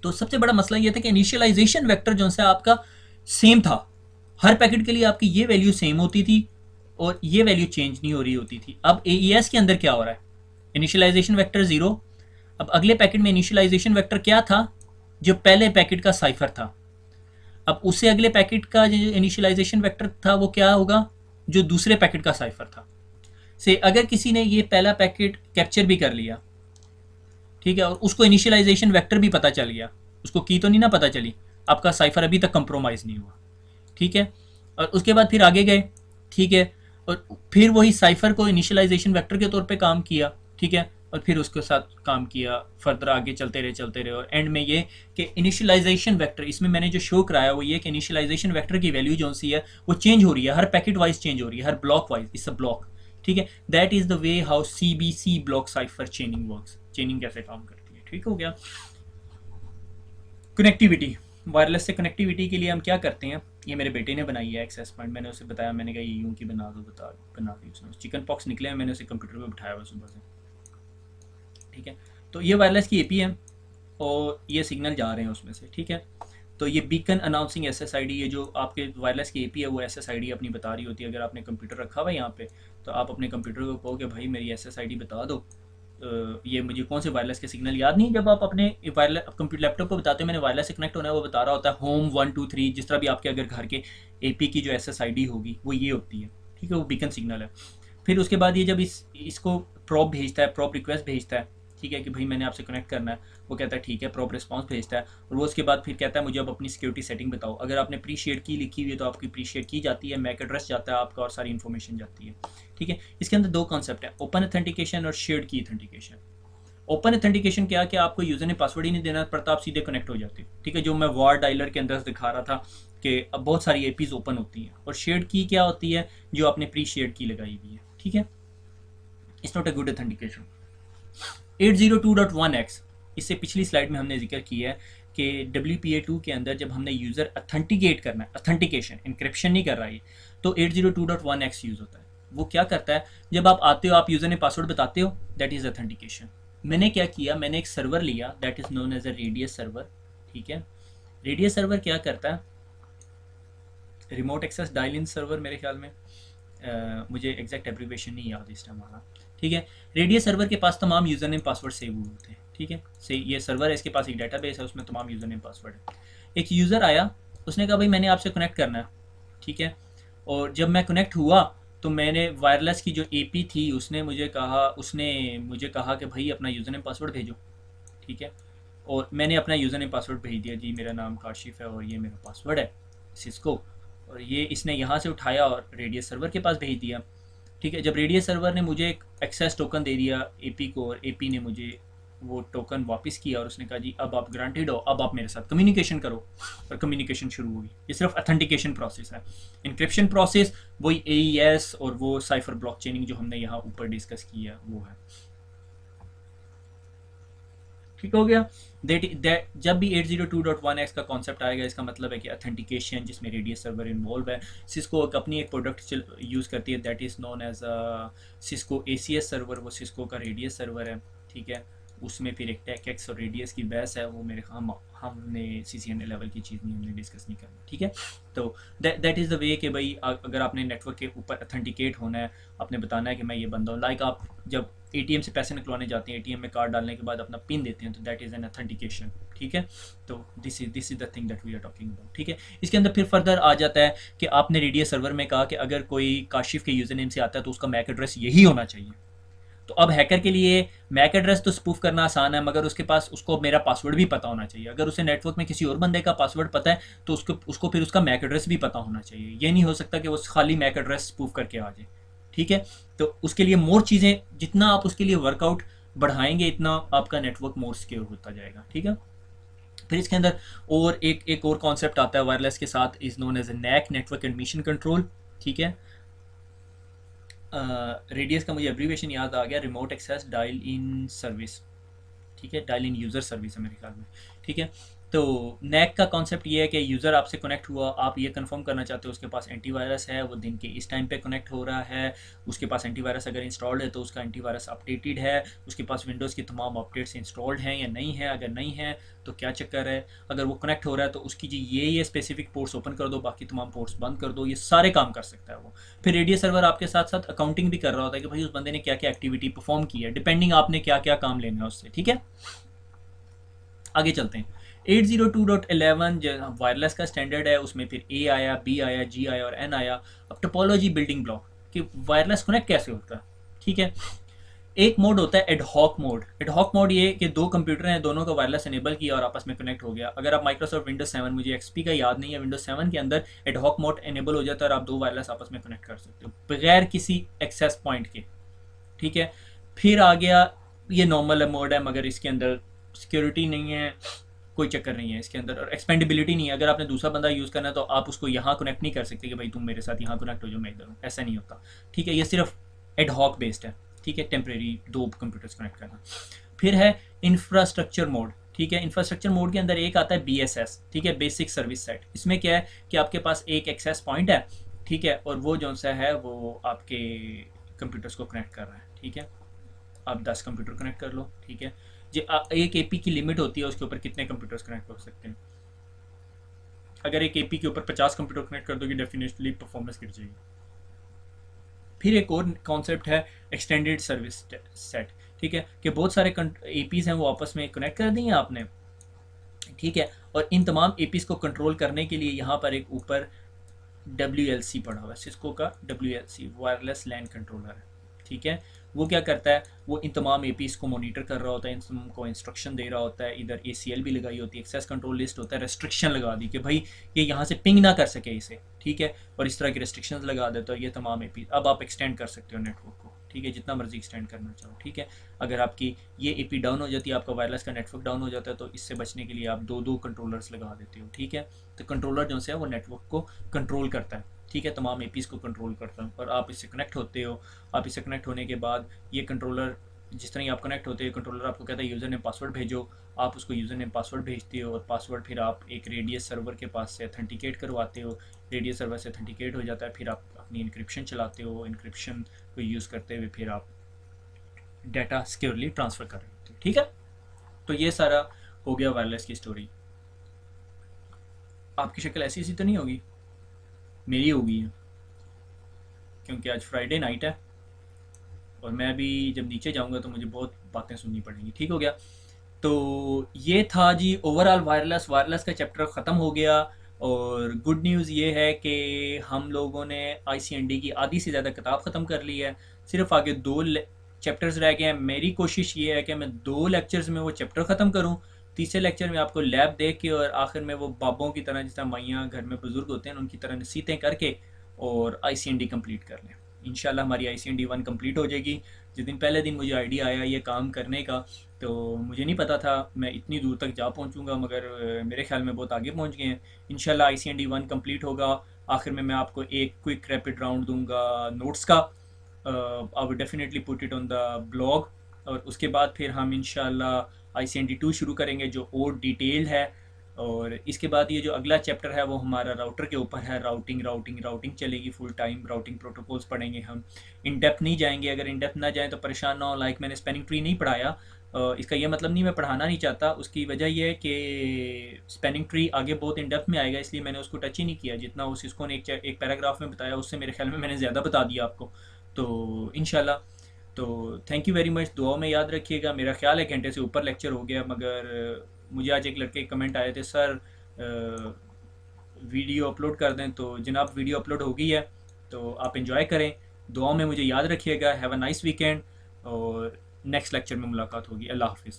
तो सबसे बड़ा मसला यह था कि इनिशियलाइजेशन वेक्टर जो है आपका सेम था, हर पैकेट के लिए आपकी ये वैल्यू सेम होती थी और ये वैल्यू चेंज नहीं हो रही होती थी। अब AES के अंदर क्या हो रहा है? Initialization vector 0। अब अगले पैकेट में इनिशियलाइजेशन वेक्टर क्या था? जो पहले पैकेट का साइफर था। अब उससे अगले पैकेट का जो इनिशियलाइजेशन वेक्टर था वो क्या होगा? जो दूसरे पैकेट का साइफर था। से अगर किसी ने ये पहला पैकेट कैप्चर भी कर लिया, ठीक है, और उसको इनिशियलाइजेशन वेक्टर भी पता चल गया, उसको की तो नहीं ना पता चली, आपका साइफर अभी तक कंप्रोमाइज़ नहीं हुआ। ठीक है। और उसके बाद फिर आगे गए, ठीक है। और फिर वही साइफर को इनिशियलाइजेशन वेक्टर के तौर पे काम किया, ठीक है, और फिर उसके साथ काम किया, फर्दर आगे चलते रहे और एंड में ये कि इनिशियलाइजेशन वेक्टर इसमें मैंने जो शो कराया वो ये कि इनिशियलाइजेशन वेक्टर की वैल्यू जो सी है वो चेंज हो रही है, हर पैकेट वाइज चेंज हो रही है, हर block wise, it's a block, ठीक है। That is the way how CBC block cipher chaining works, chaining कैसे काम करती है, ठीक हो गया। कनेक्टिविटी, वायरलेस से कनेक्टिविटी के लिए हम क्या करते हैं, ये मेरे बेटे ने बनाई है एक्सेस पॉइंट, मैंने उसे बताया, मैंने कहा ये यूं की बना दो, बना दी उसने, चिकन पॉक्स निकले हैं, मैंने उसे कंप्यूटर पे बिठाया हुआ सुबह से, ठीक है। तो ये वायरलेस की एपी है और ये सिग्नल जा रहे हैं उसमें से, ठीक है। तो ये बीकन अनाउंसिंग SSID, ये जो आपके वायरलेस की एपी है वो SSID अपनी बता रही होती है। अगर आपने कंप्यूटर रखा हुआ है यहाँ पे तो आप अपने कंप्यूटर को कहो कि भाई मेरी SSID बता दो, ये मुझे कौन से वायरलेस के सिग्नल याद नहीं, जब आप अपने वायरलेस कंप्यूटर लैपटॉप को बताते हो मैंने वायरलेस से कनेक्ट होना है, वो बता रहा होता है होम 123, जिस तरह भी आपके अगर घर के एपी की जो SSID होगी वो ये होती है, ठीक है, वो बीकन सिग्नल है। फिर उसके बाद ये जब इसको प्रॉप भेजता है, प्रॉप रिक्वेस्ट भेजता है, ठीक है, कि भाई मैंने आपसे कनेक्ट करना है, वो कहता है ठीक है, प्रॉप रिस्पॉन्स भेजता है, और वो उसके बाद फिर कहता है मुझे अब अपनी सिक्योरिटी सेटिंग बताओ। अगर आपने प्री शेयर की लिखी हुई है तो आपकी प्री शेयर की जाती है, मैक एड्रेस जाता है आपका और सारी इन्फॉर्मेशन जाती है, ठीक है। इसके अंदर दो कॉन्सेप्ट है, ओपन अथेंटिकेशन और शेयर्ड की अथेंटिकेशन। ओपन अथेंटिकेशन क्या कि आपको यूजर ने पासवर्ड ही नहीं देना पड़ता, आप सीधे कनेक्ट हो जाते हो, ठीक है, जो मैं वार डायलर के अंदर दिखा रहा था कि अब बहुत सारी एपीज ओपन होती हैं। और शेयर्ड की क्या होती है, जो आपने प्री शेयर्ड की लगाई हुई है, ठीक है। It's not a good authentication. 802.1x, इससे पिछली स्लाइड में हमने जिक्र किया है कि WPA2 के अंदर जब हमने यूज़र अथेंटिकेट करना है, अथेंटिकेशन इंक्रिप्शन नहीं कर रहा है, तो 802.1x यूज़ होता है। वो क्या करता है, जब आप आते हो आप यूज़र ने पासवर्ड बताते हो, दैट इज़ अथेंटिकेशन। मैंने क्या किया, मैंने एक सर्वर लिया that is known as a RADIUS server, ठीक है। रेडियस सर्वर क्या करता है, remote access dial in server मेरे ख्याल में, मुझे एग्जैक्ट एब्रीवेशन नहीं याद इस टाइम आना, ठीक है। रेडियस सर्वर के पास तमाम यूज़र नेम पासवर्ड सेव हुए होते हैं, ठीक है। से ये सर्वर है, इसके पास एक डेटाबेस है, उसमें तमाम यूज़र नेम पासवर्ड है। एक यूज़र आया, उसने कहा भाई मैंने आपसे कनेक्ट करना है, ठीक है। और जब मैं कनेक्ट हुआ तो मैंने वायरलेस की जो एपी थी उसने मुझे कहा कि भाई अपना यूज़र नेम पासवर्ड भेजो, ठीक है। और मैंने अपना यूज़र नेम पासवर्ड भेज दिया, जी मेरा नाम काशिफ है और ये मेरा पासवर्ड है सिस्को, और ये इसने यहाँ से उठाया और रेडियस सर्वर के पास भेज दिया, ठीक है। जब रेडियस सर्वर ने मुझे एक एक्सेस टोकन दे दिया एपी को, और एपी ने मुझे वो टोकन वापस किया और उसने कहा जी अब आप ग्रांटेड हो, अब आप मेरे साथ कम्युनिकेशन करो, और कम्युनिकेशन शुरू हुई। ये सिर्फ अथेंटिकेशन प्रोसेस है। इंक्रिप्शन प्रोसेस वही AES और वो साइफर ब्लॉकचेनिंग जो हमने यहाँ ऊपर डिस्कस किया वो है, ठीक हो गया। जब भी 802.1x का कॉन्सेप्ट आएगा इसका मतलब है कि अथेंटिकेशन जिसमें रेडियस सर्वर इन्वॉल्व है। सिस्को अपनी एक प्रोडक्ट यूज़ करती है that is known as Cisco ACS server, वो सिस्को का रेडियस सर्वर है, ठीक है। उसमें फिर एक टेक और रेडियस की बहस है, वो मेरे हमने CCNA लेवल की चीज़ नहीं हमने डिस्कस नहीं करनी, ठीक है। तो दैट इज़ द वे कि भाई अगर आपने नेटवर्क के ऊपर अथेंटिकेट होना है, आपने बताना है कि मैं ये बंदा हूँ। लाइक आप जब ATM से पैसे निकलवाने जाते हैं, ATM में कार्ड डालने के बाद अपना पिन देते हैं, तो दैट इज़ एन अथेंटिकेशन, ठीक है। तो this is the thing that we are talking about, ठीक है। इसके अंदर फिर फर्दर आ जाता है कि आपने रेडियस सर्वर में कहा कि अगर कोई काशिफ के यूज़र नेम से आता है तो उसका मैक एड्रेस यही होना चाहिए। तो अब हैकर के लिए मैक एड्रेस तो स्पूफ करना आसान है, मगर उसके पास उसको मेरा पासवर्ड भी पता होना चाहिए। अगर उसे नेटवर्क में किसी और बंदे का पासवर्ड पता है तो उसको फिर उसका मैक एड्रेस भी पता होना चाहिए। ये नहीं हो सकता कि वो खाली मैक एड्रेस स्पूफ करके आ जाए, ठीक है। तो उसके लिए मोर चीज़ें, जितना आप उसके लिए वर्कआउट बढ़ाएंगे इतना आपका नेटवर्क मोर सिक्योर होता जाएगा, ठीक है। फिर इसके अंदर और एक और कॉन्सेप्ट आता है वायरलेस के साथ, is known as NAC, network admission control, ठीक है। रेडियस का मुझे एब्रीवेशन याद आ गया, remote access dial in service, ठीक है, डायल इन यूज़र सर्विस है मेरे ख्याल में, ठीक है। तो NAC का कॉन्सेप्ट ये है कि यूज़र आपसे कनेक्ट हुआ, आप ये कंफर्म करना चाहते हो उसके पास एंटीवायरस है, वो दिन के इस टाइम पे कनेक्ट हो रहा है, उसके पास एंटीवायरस अगर इंस्टॉल्ड है तो उसका एंटीवायरस अपडेटेड है, उसके पास विंडोज़ की तमाम अपडेट्स इंस्टॉल्ड हैं या नहीं है, अगर नहीं है तो क्या चक्कर है, अगर वो कनेक्ट हो रहा है तो उसकी जी ये स्पेसिफिक पोर्ट्स ओपन कर दो, बाकी तमाम पोर्ट्स बंद कर दो, ये सारे काम कर सकता है वो। फिर रेडियस सर्वर आपके साथ साथ अकाउंटिंग भी कर रहा होता है कि भाई उस बंदे ने क्या क्या एक्टिविटी परफॉर्म की है, डिपेंडिंग आपने क्या क्या काम लेना है उससे, ठीक है। आगे चलते हैं। 802.11 जो वायरलेस का स्टैंडर्ड है, उसमें फिर A आया, B आया, G आया और N आया। अब टोपोलॉजी बिल्डिंग ब्लॉक कि वायरलेस कनेक्ट कैसे होता है, ठीक है। एक मोड होता है ad hoc mode. Ad hoc mode ये कि दो कंप्यूटर हैं, दोनों का वायरलेस इनेबल किया और आपस में कनेक्ट हो गया। अगर आप माइक्रोसॉफ्ट विंडोज 7, मुझे एक्सपी का याद नहीं है, विंडोज 7 के अंदर एड हॉक मोड इनेबल हो जाता है और आप दो वायरलेस आपस में कनेक्ट कर सकते हो बगैर किसी एक्सेस पॉइंट के। ठीक है। फिर आ गया ये नॉर्मल मोड है, मगर इसके अंदर सिक्योरिटी नहीं है, कोई चक्कर नहीं है इसके अंदर, और एक्सपेंडेबिलिटी नहीं है। अगर आपने दूसरा बंदा यूज़ करना है तो आप उसको यहाँ कनेक्ट नहीं कर सकते कि भाई तुम मेरे साथ यहाँ कनेक्ट हो जाओ, मैं इधर हूँ, ऐसा नहीं होता। ठीक है, ये सिर्फ एड हॉक बेस्ड है। ठीक है, टेम्प्रेरी दो कंप्यूटर्स कनेक्ट करना। फिर है इंफ्रास्ट्रक्चर मोड। ठीक है, इंफ्रास्ट्रक्चर मोड के अंदर एक आता है BSS। ठीक है, बेसिक सर्विस सेट। इसमें क्या है कि आपके पास एक एक्सेस पॉइंट है। ठीक है, और वो जो सा है वो आपके कंप्यूटर्स को कनेक्ट कर रहा है। ठीक है, आप 10 कंप्यूटर कनेक्ट कर लो। ठीक है जी, एक एपी की लिमिट होती है उसके ऊपर कितने कंप्यूटर्स कनेक्ट हो सकते हैं। अगर एक एपी के ऊपर 50 कंप्यूटर कनेक्ट कर दोगे डेफिनेटली परफॉर्मेंस गिर जाएगी। फिर एक और कॉन्सेप्ट है एक्सटेंडेड सर्विस सेट। ठीक है, कि बहुत सारे एपीज हैं वो आपस में कनेक्ट कर दिए आपने। ठीक है, और इन तमाम एपीज को कंट्रोल करने के लिए यहाँ पर एक ऊपर WLC पड़ा हुआ है, सिस्को का WLC वायरलेस लैन कंट्रोलर है। ठीक है, वो क्या करता है, वो इन तमाम एपीज को मॉनिटर कर रहा होता है, इनको इंस्ट्रक्शन दे रहा होता है। इधर ACL भी लगाई होती है, एक्सेस कंट्रोल लिस्ट होता है, रेस्ट्रिक्शन लगा दी कि भाई ये यहाँ से पिंग ना कर सके इसे। ठीक है, और इस तरह की रेस्ट्रिक्शंस लगा देता है ये तमाम एपी। अब आप एक्सटेंड कर सकते हो नेटवर्क को। ठीक है, जितना मर्जी एक्सटेंड करना चाहो। ठीक है, अगर आपकी ये एपी डाउन हो जाती है, आपका वायरलेस का नेटवर्क डाउन हो जाता है, तो इससे बचने के लिए आप दो दो कंट्रोलर्स लगा देते हो। ठीक है, तो कंट्रोलर जो है वो नेटवर्क को कंट्रोल करता है। ठीक है, तमाम एपीज़ को कंट्रोल करता है और आप इससे कनेक्ट होते हो। आप इससे कनेक्ट होने के बाद ये कंट्रोलर, जिस तरह ही आप कनेक्ट होते हो, कंट्रोलर आपको कहता है यूज़र नेम पासवर्ड भेजो। आप उसको यूज़र नेम पासवर्ड भेजते हो और पासवर्ड फिर आप एक रेडियस सर्वर के पास से अथेंटिकेट करवाते हो। रेडियस सर्वर से अथेंटिकेट हो जाता है, फिर आप अपनी इंक्रिप्शन चलाते हो। इंक्रिप्शन को यूज़ करते हुए फिर आप डाटा सिक्योरली ट्रांसफ़र कर रहे होते हो। ठीक है, तो ये सारा हो गया वायरलेस की स्टोरी। आपकी शक्ल ऐसी सी तो नहीं होगी, मेरी होगी है, क्योंकि आज फ्राइडे नाइट है और मैं भी जब नीचे जाऊंगा तो मुझे बहुत बातें सुननी पड़ेंगी। ठीक हो गया, तो ये था जी ओवरऑल वायरलेस। वायरलेस का चैप्टर ख़त्म हो गया और गुड न्यूज़ ये है कि हम लोगों ने ICND की आधी से ज़्यादा किताब ख़त्म कर ली है। सिर्फ आगे दो चैप्टर्स रह गए हैं। मेरी कोशिश ये है कि मैं 2 लेक्चर्स में वो चैप्टर ख़त्म करूं। तीसरे लेक्चर में आपको लैब देख के और आखिर में वो बाबों की तरह, जिस तरह माइयाँ घर में बुज़ुर्ग होते हैं उनकी तरह नसीहतें करके और ICND कंप्लीट कर लें। इंशाल्लाह हमारी ICND 1 कंप्लीट हो जाएगी। जिस दिन पहले दिन मुझे आइडिया आया ये काम करने का, तो मुझे नहीं पता था मैं इतनी दूर तक जा पहुंचूंगा, मगर मेरे ख्याल में बहुत आगे पहुंच गए हैं। इंशाल्लाह ICND 1 कंप्लीट होगा। आखिर में मैं आपको एक क्विक रैपिड राउंड दूंगा नोट्स का। I will definitely put it on the blog. और उसके बाद फिर हम इंशाल्लाह ICND 2 शुरू करेंगे जो और डिटेल्ड है। और इसके बाद ये जो अगला चैप्टर है वो हमारा राउटर के ऊपर है। राउटिंग राउटिंग राउटिंग चलेगी फुल टाइम। राउटिंग प्रोटोकॉल्स पढ़ेंगे हम, इन डेप्थ नहीं जाएंगे। अगर इन डेप्थ ना जाए तो परेशान ना हो। लाइक मैंने स्पेनिंग ट्री नहीं पढ़ाया, इसका ये मतलब नहीं मैं पढ़ाना नहीं चाहता। उसकी वजह यह है कि स्पेनिंग ट्री आगे बहुत इन डेप्थ में आएगा, इसलिए मैंने उसको टच ही नहीं किया। जितना उस इसको ने एक पैराग्राफ में बताया उससे मेरे ख्याल में मैंने ज़्यादा बता दिया आपको। तो इंशाल्लाह, तो थैंक यू वेरी मच। दुआ में याद रखिएगा। मेरा ख्याल है घंटे से ऊपर लेक्चर हो गया, मगर मुझे आज एक लड़के कमेंट आए थे, सर वीडियो अपलोड कर दें। तो जनाब वीडियो अपलोड हो गई है, तो आप इंजॉय करें। दुआ में मुझे याद रखिएगा। हैव अ नाइस वीकेंड और नेक्स्ट लेक्चर में मुलाकात होगी। अल्लाह हाफिज़।